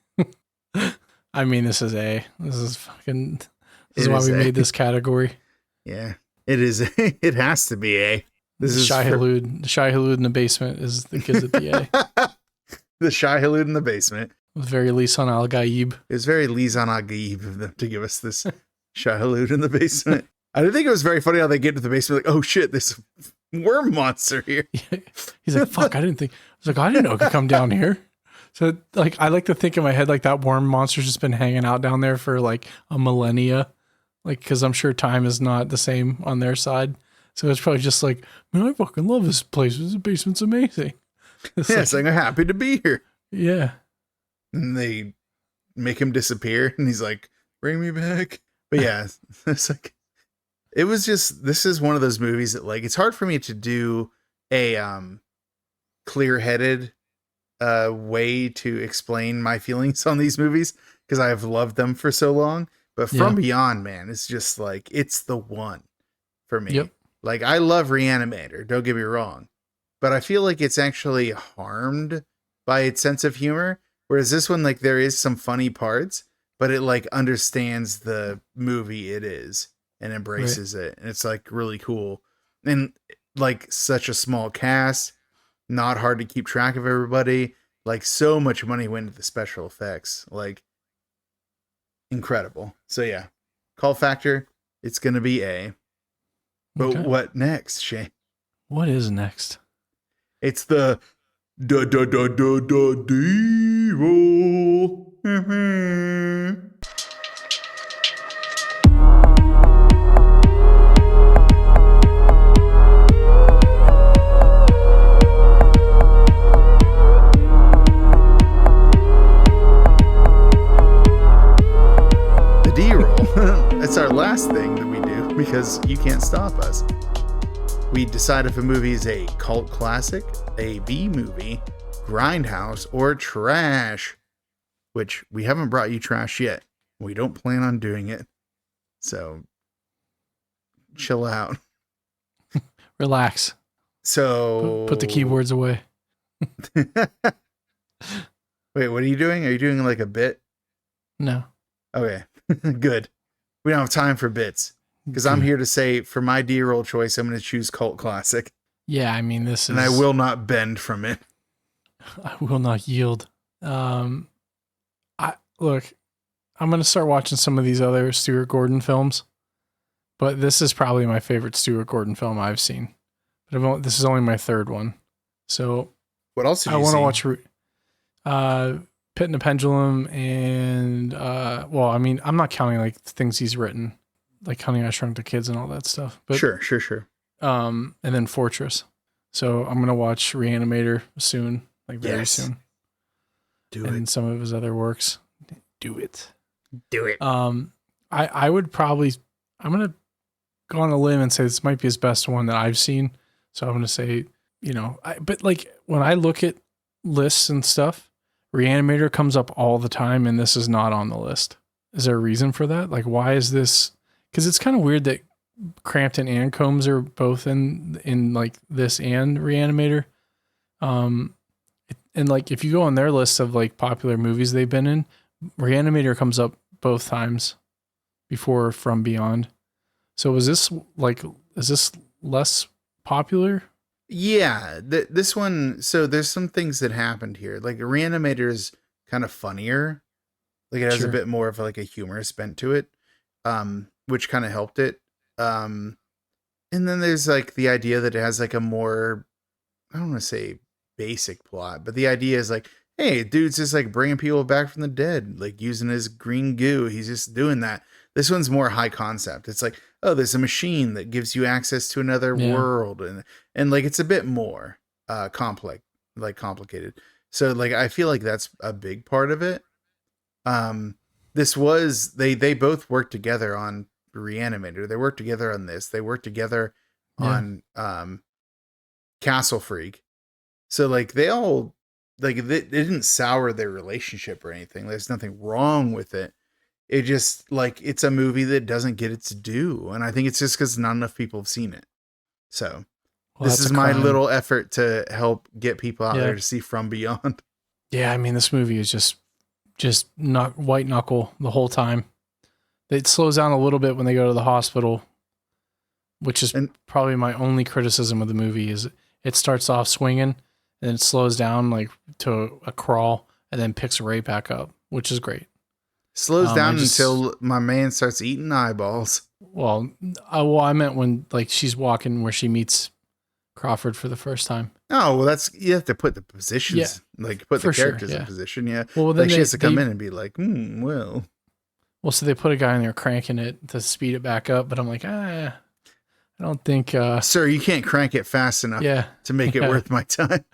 I mean, this is A. This is why we made this category. Yeah, it is. It has to be A. This is Shai Hulud in the basement is the kids at the A. The Shai Hulud in the basement. It was very Lisan Al Gaib. It was very Lisan Al Gaib of them to give us this Shai Hulud in the basement. I didn't think it was very funny how they get to the basement like, oh shit, this worm monster here. He's like, fuck, I didn't know it could come down here. So like, I like to think in my head, like that worm monster's just been hanging out down there for like a millennia. Like, cause I'm sure time is not the same on their side. So it's probably just like, man, I fucking love this place. This basement's amazing. It's like, I'm happy to be here. Yeah. And they make him disappear and he's like, bring me back. But yeah, it's like, it was just, this is one of those movies that like, it's hard for me to do a clear-headed way to explain my feelings on these movies because I have loved them for so long. But From Beyond, man, it's just like, it's the one for me. Yep. Like, I love Reanimator, don't get me wrong, but I feel like it's actually harmed by its sense of humor. Whereas this one, like, there is some funny parts, but it like understands the movie it is and embraces it. And it's like really cool. And like such a small cast, not hard to keep track of everybody. Like so much money went into the special effects, like incredible. So yeah, call factor, it's going to be A. But what next, Shane? What is next? It's the D-roll. The D-roll. That's our last thing that we do because you can't stop us. We decide if a movie is a cult classic, a B movie, grindhouse, or trash, which we haven't brought you trash yet. We don't plan on doing it. So chill out. Relax. So put the keyboards away. Wait, what are you doing? Are you doing like a bit? No. Okay, good. We don't have time for bits. Because I'm here to say, for my D-roll choice, I'm going to choose cult classic. Yeah, I mean, this is... And I will not bend from it. I will not yield. Look, I'm going to start watching some of these other Stuart Gordon films. But this is probably my favorite Stuart Gordon film I've seen. But this is only my third one. So... What else did you see? I want to watch Pit and the Pendulum and... well, I mean, I'm not counting like things he's written. Like Honey, I Shrunk the Kids and all that stuff. But, sure. And then Fortress. So I'm going to watch Reanimator soon, like very soon. Do and it. some of his other works. Do it. I would probably, I'm going to go on a limb and say this might be his best one that I've seen. So I'm going to say, but like when I look at lists and stuff, Reanimator comes up all the time and this is not on the list. Is there a reason for that? Like, why is this? Because it's kind of weird that Crampton and Combs are both in like this and Reanimator. and like if you go on their list of like popular movies they've been in, Reanimator comes up both times before From Beyond. So is this less popular? Yeah, this one. So there's some things that happened here. Like Reanimator is kind of funnier. Like it has a bit more of like a humorous bent to it, which kind of helped it. And then there's like the idea that it has like a more, I don't want to say basic plot, but the idea is like, hey, dude's just like bringing people back from the dead, like using his green goo. He's just doing that. This one's more high concept. It's like, oh, there's a machine that gives you access to another world, and like it's a bit more complicated. So like I feel like that's a big part of it. This was they both worked together on Reanimator. They worked together on this. They worked together on Castle Freak. So like they all like they didn't sour their relationship or anything. There's nothing wrong with it. It just like it's a movie that doesn't get its due, and I think it's just because not enough people have seen it. So this is my little effort to help get people out there to see From Beyond. Yeah, I mean this movie is just not white knuckle the whole time. It slows down a little bit when they go to the hospital, which is probably my only criticism of the movie. Is it starts off swinging and it slows down like to a crawl and then picks right back up, which is great. Slows down until my man starts eating eyeballs. Well, I meant when like she's walking where she meets Crawford for the first time. Oh, well, you have to put the positions, like put the characters in position. Yeah. Well, then like she has to come in and be like, well. Well, so they put a guy in there cranking it to speed it back up, but I'm like, I don't think. Sir, you can't crank it fast enough to make it worth my time.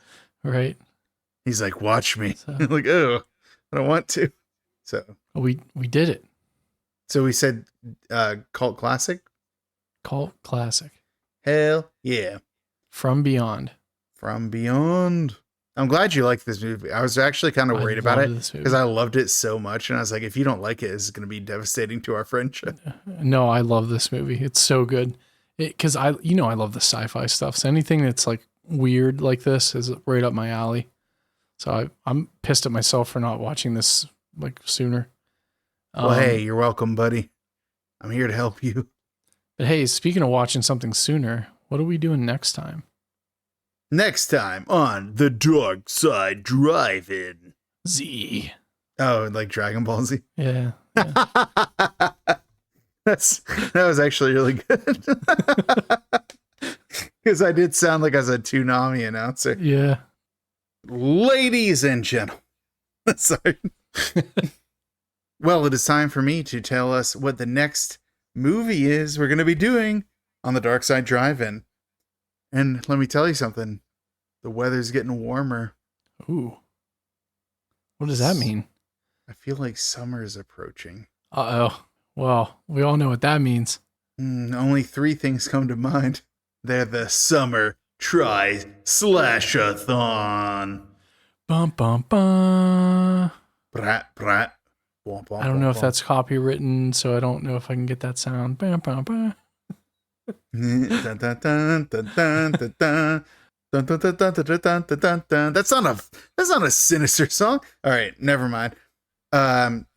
Right. He's like, watch me. So, like, oh, I don't want to. So we did it. So we said cult classic? Cult classic. Hell yeah. From Beyond. From Beyond. I'm glad you liked this movie. I was actually kind of worried about it because I loved it so much. And I was like, if you don't like it, it's going to be devastating to our friendship. No, I love this movie. It's so good. Because I love the sci-fi stuff. So anything that's like weird like this is right up my alley. So I'm pissed at myself for not watching this like sooner. Well, hey, you're welcome, buddy. I'm here to help you. But hey, speaking of watching something sooner, what are we doing next time? Next time on The Dark Side Drive-In. Z. Oh, like Dragon Ball Z? Yeah. That was actually really good. Because I did sound like I was a Toonami announcer. Yeah. Ladies and gentlemen. Sorry. Well, it is time for me to tell us what the next movie is we're going to be doing on the Dark Side Drive-In. And let me tell you something. The weather's getting warmer. Ooh. What does that mean? I feel like summer is approaching. Uh-oh. Well, we all know what that means. Only 3 things come to mind. They're the Summer Try-Slash-a-thon. Bum, bum, bum. Brat, brat. Bum, bum, I don't know if that's copywritten, so I don't know if I can get that sound. Bum, bum, bum. That's not a sinister song. All right, never mind.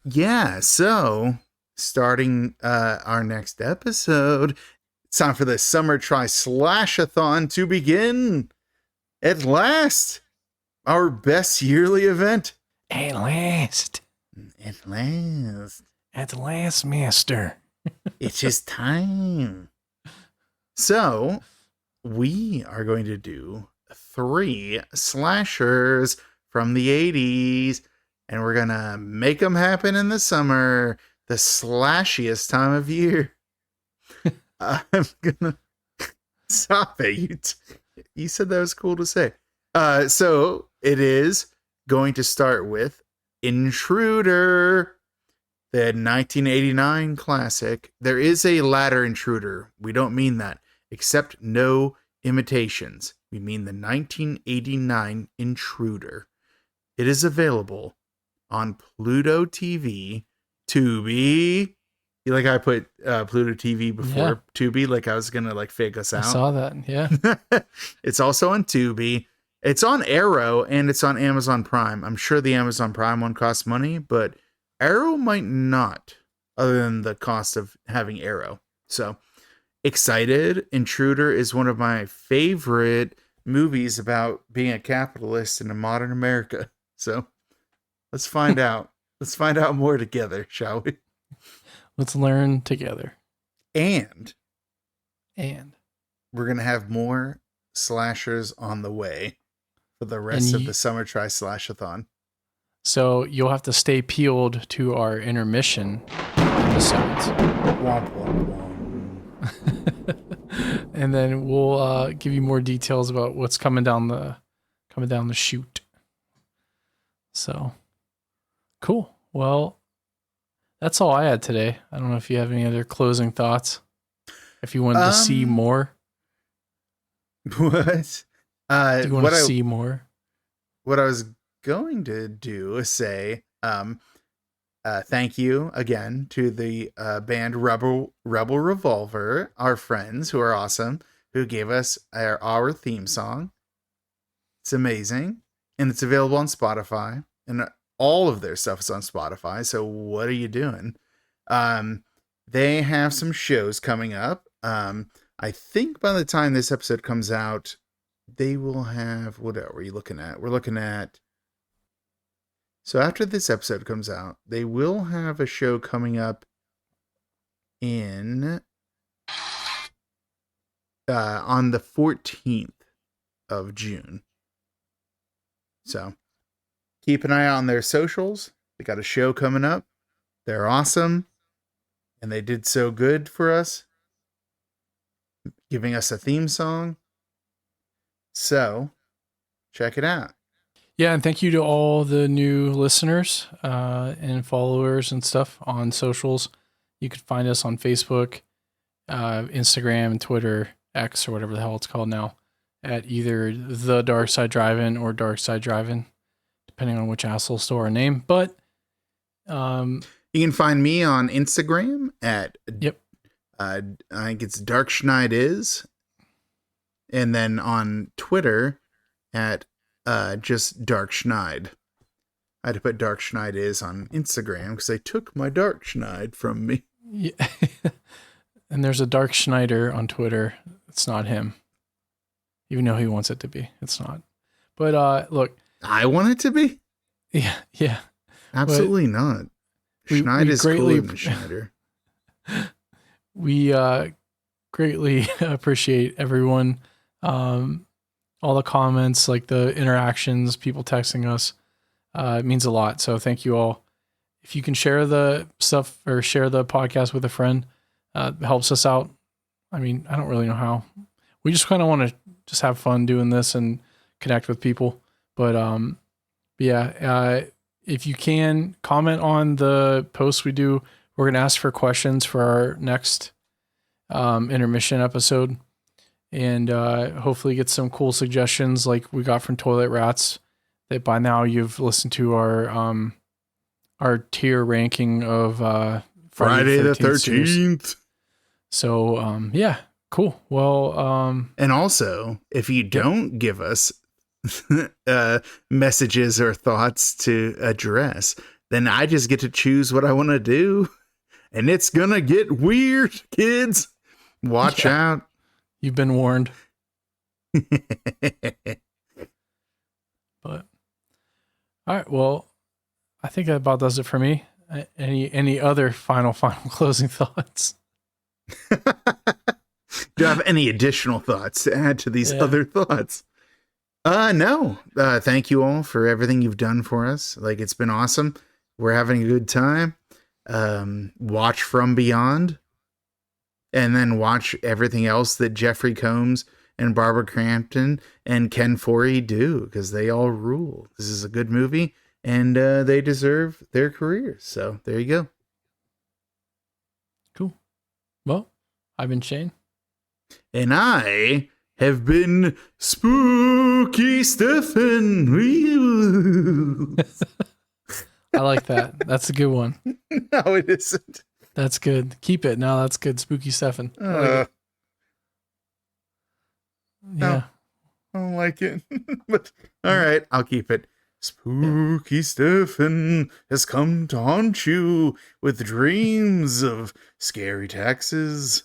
Yeah, so starting our next episode, it's time for the Summer Try-Slash-a-thon to begin. At last, our best yearly event. At last. At last. At last, master. It's just time. So, we are going to do 3 slashers from the 80s, and we're going to make them happen in the summer, the slashiest time of year. I'm going to stop it. You said that was cool to say. So, it is going to start with Intruder, the 1989 classic. There is a latter Intruder. We don't mean that. Except no imitations. We mean the 1989 Intruder. It is available on Pluto TV, Tubi. Like I put Pluto TV before Tubi, like I was gonna like fake us out. I saw that, yeah. It's also on Tubi. It's on Arrow and it's on Amazon Prime. I'm sure the Amazon Prime one costs money, but Arrow might not, other than the cost of having Arrow. So excited. Intruder is one of my favorite movies about being a capitalist in a modern America. So let's find out. Let's find out more together, shall we? Let's learn together. And we're going to have more slashers on the way for the rest of the Summer Try Slash-a-thon. So you'll have to stay peeled to our intermission episodes. Womp, womp, womp. And then we'll give you more details about what's coming down the chute. So cool. Well, that's all I had today. I don't know if you have any other closing thoughts. If you wanted to see more. What? Do you want to see more? What I was going to do is say thank you again to the band Rebel Revolver, our friends who are awesome, who gave us our theme song. It's amazing. And it's available on Spotify. And all of their stuff is on Spotify. So what are you doing? They have some shows coming up. I think by the time this episode comes out, they will have, what are we looking at? We're looking at, so after this episode comes out, they will have a show coming up in, on the 14th of June. So keep an eye on their socials. They got a show coming up. They're awesome. And they did so good for us, giving us a theme song. So check it out. Yeah, and thank you to all the new listeners and followers and stuff on socials. You can find us on Facebook, Instagram, and Twitter, X, or whatever the hell it's called now, at either The Dark Side Drive-In or Dark Side Drive-In, depending on which asshole store or name. But you can find me on Instagram at I think it's Dark Schneid is, and then on Twitter at just Dark Schneid. I had to put Dark Schneid is on Instagram because they took my Dark Schneid from me. Yeah. And there's a Dark Schneider on Twitter. It's not him, even though he wants it to be. It's not. But look, I want it to be. Yeah. Absolutely not. Schneid is cooler than Schneider. We greatly appreciate everyone. All the comments, like the interactions, people texting us. It means a lot. So thank you all. If you can share the stuff or share the podcast with a friend, it helps us out. I mean, I don't really know how. We just kind of want to just have fun doing this and connect with people. But yeah, if you can comment on the posts we do, we're going to ask for questions for our next intermission episode, and hopefully get some cool suggestions like we got from Toilet Rats, that by now you've listened to our tier ranking of Friday the 13th. So yeah, cool. Well, and also if you don't give us messages or thoughts to address, then I just get to choose what I want to do, and it's gonna get weird, kids. Watch out. You've been warned. But all right, well, I think that about does it for me. Any other final closing thoughts? Do you have any additional thoughts to add to these other thoughts? No. Thank you all for everything you've done for us. Like, it's been awesome. We're having a good time. Watch From Beyond, and then watch everything else that Jeffrey Combs and Barbara Crampton and Ken Foree do, because they all rule. This is a good movie, and they deserve their careers. So there you go. Cool. Well, I've been Shane. And I have been Spooky Stephen. I like that. That's a good one. No, it isn't. That's good. Keep it. No, that's good. Spooky Stephen. I like it. Yeah. Oh don't like it. But all right, I'll keep it. Spooky Stephen has come to haunt you with dreams of scary taxes.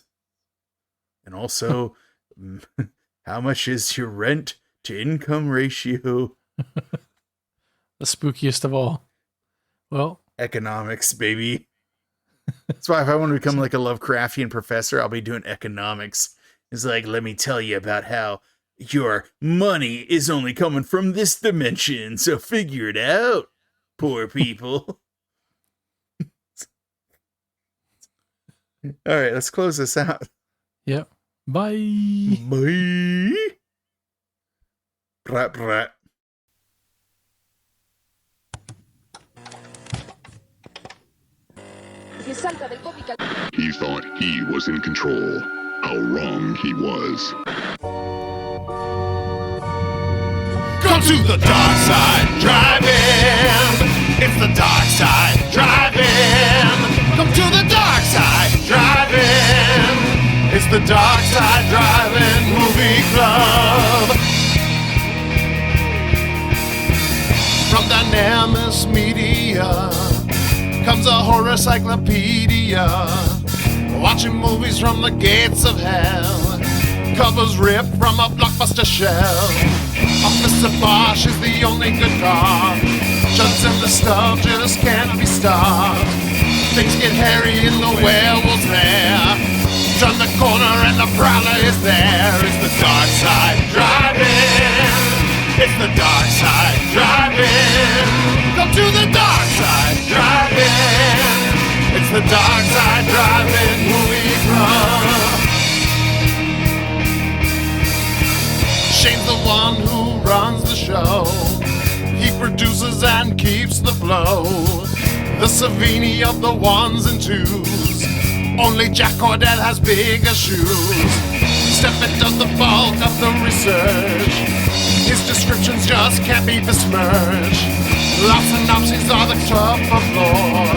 And also, how much is your rent to income ratio? The spookiest of all. Well, Economics, baby. That's why if I want to become like a Lovecraftian professor, I'll be doing economics. It's like, let me tell you about how your money is only coming from this dimension, so figure it out, poor people. All right, let's close this out. yep. Bye. Bye. Brat, brat. He thought he was in control. How wrong he was. Come to the dark side, drive-in. It's the dark side, drive-in. Come to the dark side, drive-in. It's the dark side, drive-in movie club. From Dynamis Media comes a horror cyclopedia, watching movies from the gates of hell. Covers ripped from a blockbuster shell. Officer Bosch is the only good cop. Jugs and the stuff just can't be stopped. Things get hairy and the werewolf's there. Turn the corner and the prowler is there. It's the dark side, drive-in. It's the dark side, drive-in. Come to the dark side, drive-in. It's the dark side, drive-in movie club. Shane's the one who runs the show. He produces and keeps the flow. The Savini of the ones and twos. Only Jack Cordell has bigger shoes. Stephen does the bulk of the research. His descriptions just can't be besmirched. Lots of synopses are the top of lore.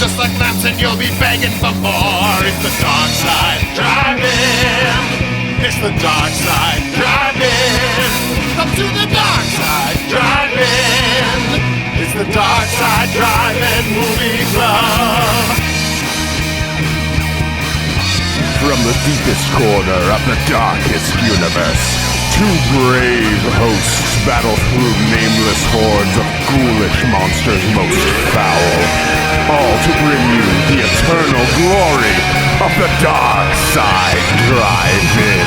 Just like Lamson, you'll be begging for more. It's the dark side, drive-in. It's the dark side, drive-in. Come to the dark side, drive-in. It's the dark side, drive-in movie club. From the deepest corner of the darkest universe, two brave hosts battle through nameless hordes of ghoulish monsters most foul, all to bring you the eternal glory of the Dark Side Drive-In.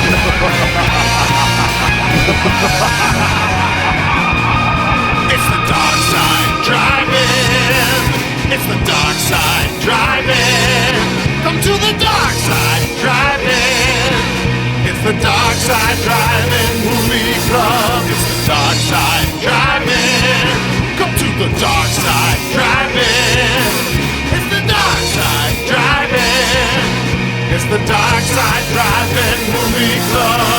It's the dark side, drive-in. It's the dark side, drive-in. Come to the dark side, drive-in. It's the dark side, drive-in movie club. It's the dark side, drive-in. Come to the dark side, drive-in. It's the dark side, drive-in. It's the dark side, drive-in movie club.